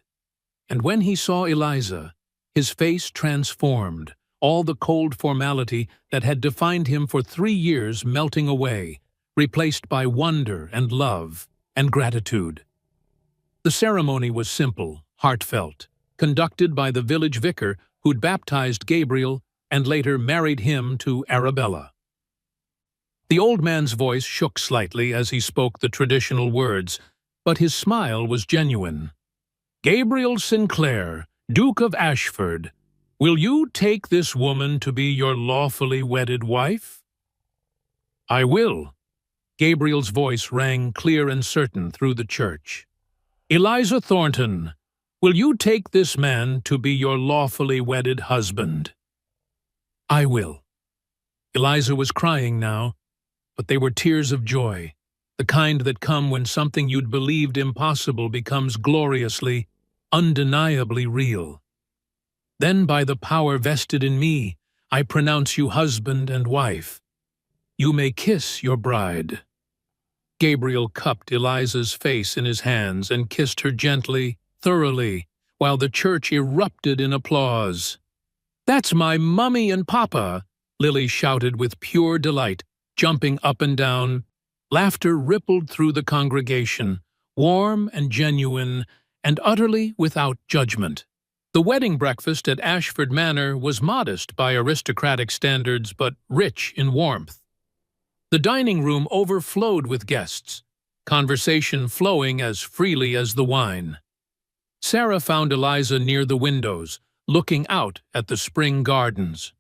[SPEAKER 1] and when he saw Eliza, his face transformed, all the cold formality that had defined him for 3 years melting away, replaced by wonder and love and gratitude. The ceremony was simple, heartfelt, conducted by the village vicar who'd baptized Gabriel and later married him to Arabella. The old man's voice shook slightly as he spoke the traditional words, but his smile was genuine. "Gabriel Sinclair, Duke of Ashford, will you take this woman to be your lawfully wedded wife?" "I will." Gabriel's voice rang clear and certain through the church. "Eliza Thornton, will you take this man to be your lawfully wedded husband?" "I will." Eliza was crying now, but they were tears of joy, the kind that come when something you'd believed impossible becomes gloriously, undeniably real. "Then by the power vested in me, I pronounce you husband and wife. You may kiss your bride." Gabriel cupped Eliza's face in his hands and kissed her gently, thoroughly, while the church erupted in applause. "That's my mummy and papa!" Lily shouted with pure delight, jumping up and down. Laughter rippled through the congregation, warm and genuine, and utterly without judgment. The wedding breakfast at Ashford Manor was modest by aristocratic standards, but rich in warmth. The dining room overflowed with guests, conversation flowing as freely as the wine. Sarah found Eliza near the windows, looking out at the spring gardens.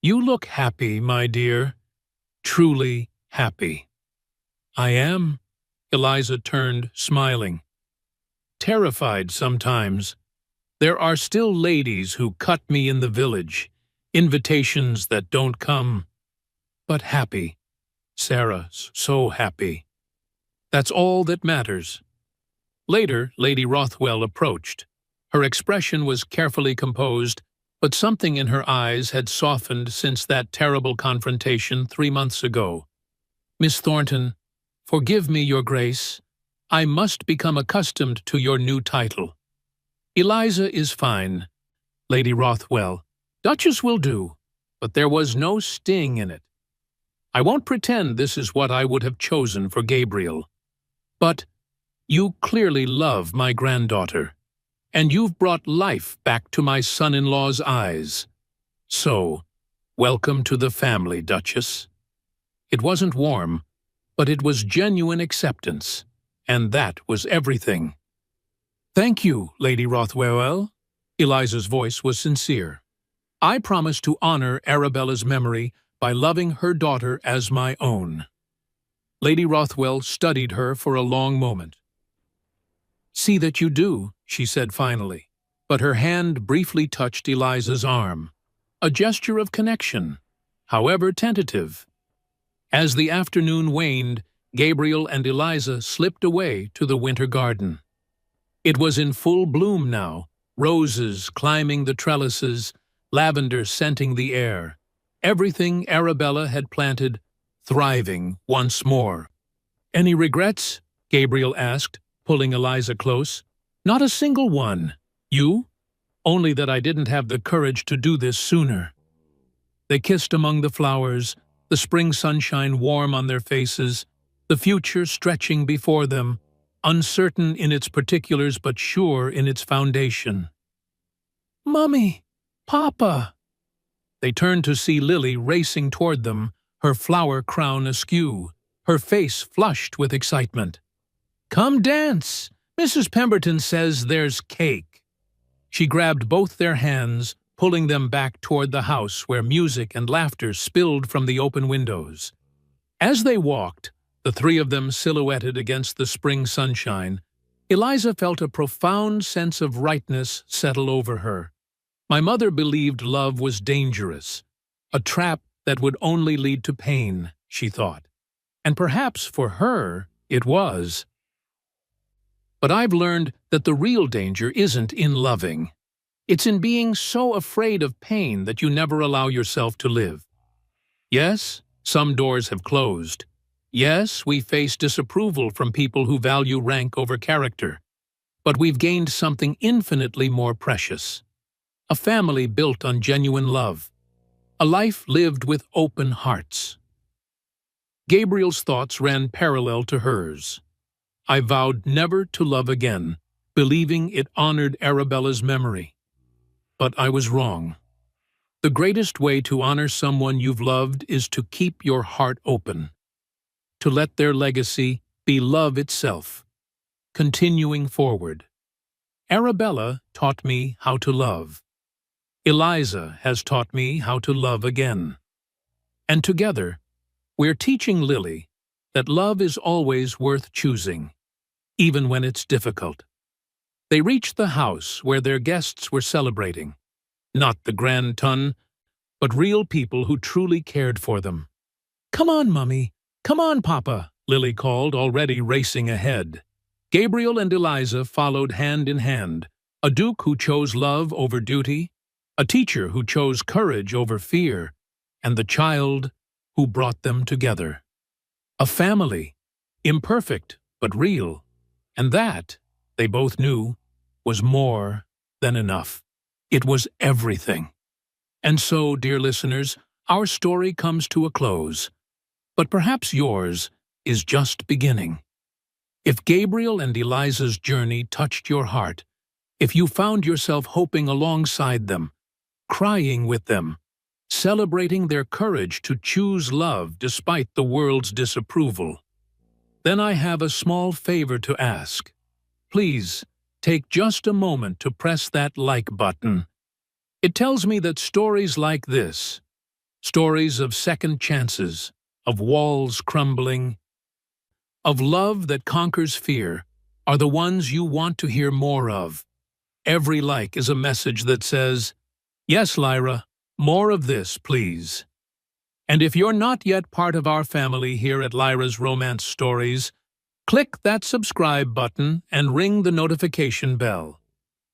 [SPEAKER 1] "You look happy, my dear, truly happy." "I am." Eliza turned, smiling. "Terrified sometimes. There are still ladies who cut me in the village, invitations that don't come. But happy, Sarah, so happy. That's all that matters." Later, Lady Rothwell approached. Her expression was carefully composed, but something in her eyes had softened since that terrible confrontation 3 months ago. "Miss Thornton, forgive me, Your Grace. I must become accustomed to your new title." "Eliza is fine, Lady Rothwell. Duchess will do, but there was no sting in it. I won't pretend this is what I would have chosen for Gabriel. But you clearly love my granddaughter, and you've brought life back to my son-in-law's eyes. So, welcome to the family, Duchess." It wasn't warm, but it was genuine acceptance, and that was everything. "Thank you, Lady Rothwell." Eliza's voice was sincere. "I promise to honor Arabella's memory by loving her daughter as my own." Lady Rothwell studied her for a long moment. "See that you do," she said finally, but her hand briefly touched Eliza's arm, a gesture of connection, however tentative. As the afternoon waned, Gabriel and Eliza slipped away to the winter garden. It was in full bloom now, roses climbing the trellises, lavender scenting the air. Everything Arabella had planted, thriving once more. "Any regrets?" Gabriel asked, pulling Eliza close. "Not a single one. You? Only that I didn't have the courage to do this sooner." They kissed among the flowers, the spring sunshine warm on their faces, the future stretching before them, uncertain in its particulars but sure in its foundation. "Mummy! Papa!" They turned to see Lily racing toward them, her flower crown askew, her face flushed with excitement. "Come dance! Mrs. Pemberton says there's cake." She grabbed both their hands, pulling them back toward the house where music and laughter spilled from the open windows. As they walked, the three of them silhouetted against the spring sunshine, Eliza felt a profound sense of rightness settle over her. My mother believed love was dangerous, a trap that would only lead to pain, she thought. And perhaps for her, it was. But I've learned that the real danger isn't in loving. It's in being so afraid of pain that you never allow yourself to live. Yes, some doors have closed. Yes, we face disapproval from people who value rank over character. But we've gained something infinitely more precious. A family built on genuine love. A life lived with open hearts. Gabriel's thoughts ran parallel to hers. I vowed never to love again, believing it honored Arabella's memory. But I was wrong. The greatest way to honor someone you've loved is to keep your heart open, to let their legacy be love itself, continuing forward. Arabella taught me how to love. Eliza has taught me how to love again. And together, we're teaching Lily that love is always worth choosing, even when it's difficult. They reached the house where their guests were celebrating. Not the grand ton, but real people who truly cared for them. "Come on, Mummy! Come on, Papa!" Lily called, already racing ahead. Gabriel and Eliza followed hand in hand, a duke who chose love over duty, a teacher who chose courage over fear, and the child who brought them together. A family, imperfect but real, and that, they both knew, was more than enough. It was everything. And so, dear listeners, our story comes to a close. But perhaps yours is just beginning. If Gabriel and Eliza's journey touched your heart, if you found yourself hoping alongside them, crying with them, celebrating their courage to choose love despite the world's disapproval, then I have a small favor to ask. Please, take just a moment to press that like button It tells me that stories like this, stories of second chances, of walls crumbling, of love that conquers fear, are the ones you want to hear more of. Every like is a message that says, "Yes, Lyra, more of this, please." And if you're not yet part of our family here at Lyra's Romance Stories, click that subscribe button and ring the notification bell.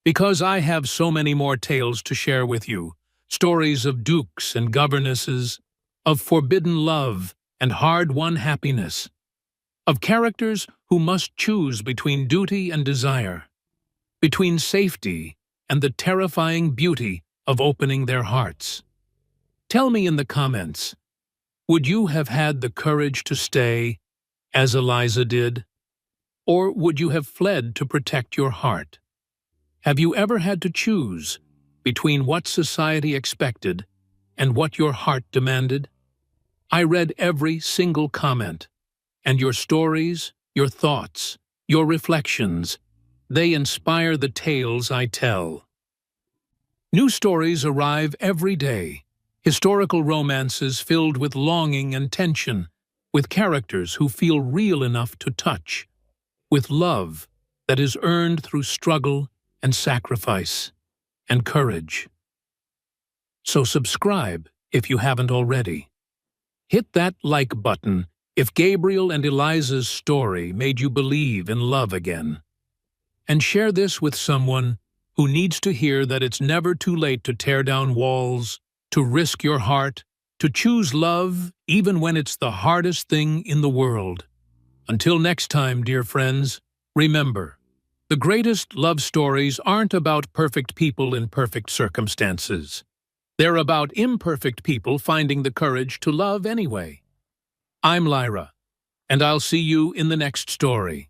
[SPEAKER 1] Because I have so many more tales to share with you, stories of dukes and governesses, of forbidden love and hard-won happiness, of characters who must choose between duty and desire, between safety and the terrifying beauty of opening their hearts. Tell me in the comments, would you have had the courage to stay, as Eliza did? Or would you have fled to protect your heart? Have you ever had to choose between what society expected and what your heart demanded? I read every single comment, and your stories, your thoughts, your reflections, they inspire the tales I tell. New stories arrive every day, historical romances filled with longing and tension, with characters who feel real enough to touch, with love that is earned through struggle and sacrifice and courage. So subscribe if you haven't already. Hit that like button if Gabriel and Eliza's story made you believe in love again. And share this with someone who needs to hear that it's never too late to tear down walls, to risk your heart, to choose love even when it's the hardest thing in the world. Until next time, dear friends, remember, the greatest love stories aren't about perfect people in perfect circumstances. They're about imperfect people finding the courage to love anyway. I'm Lyra, and I'll see you in the next story.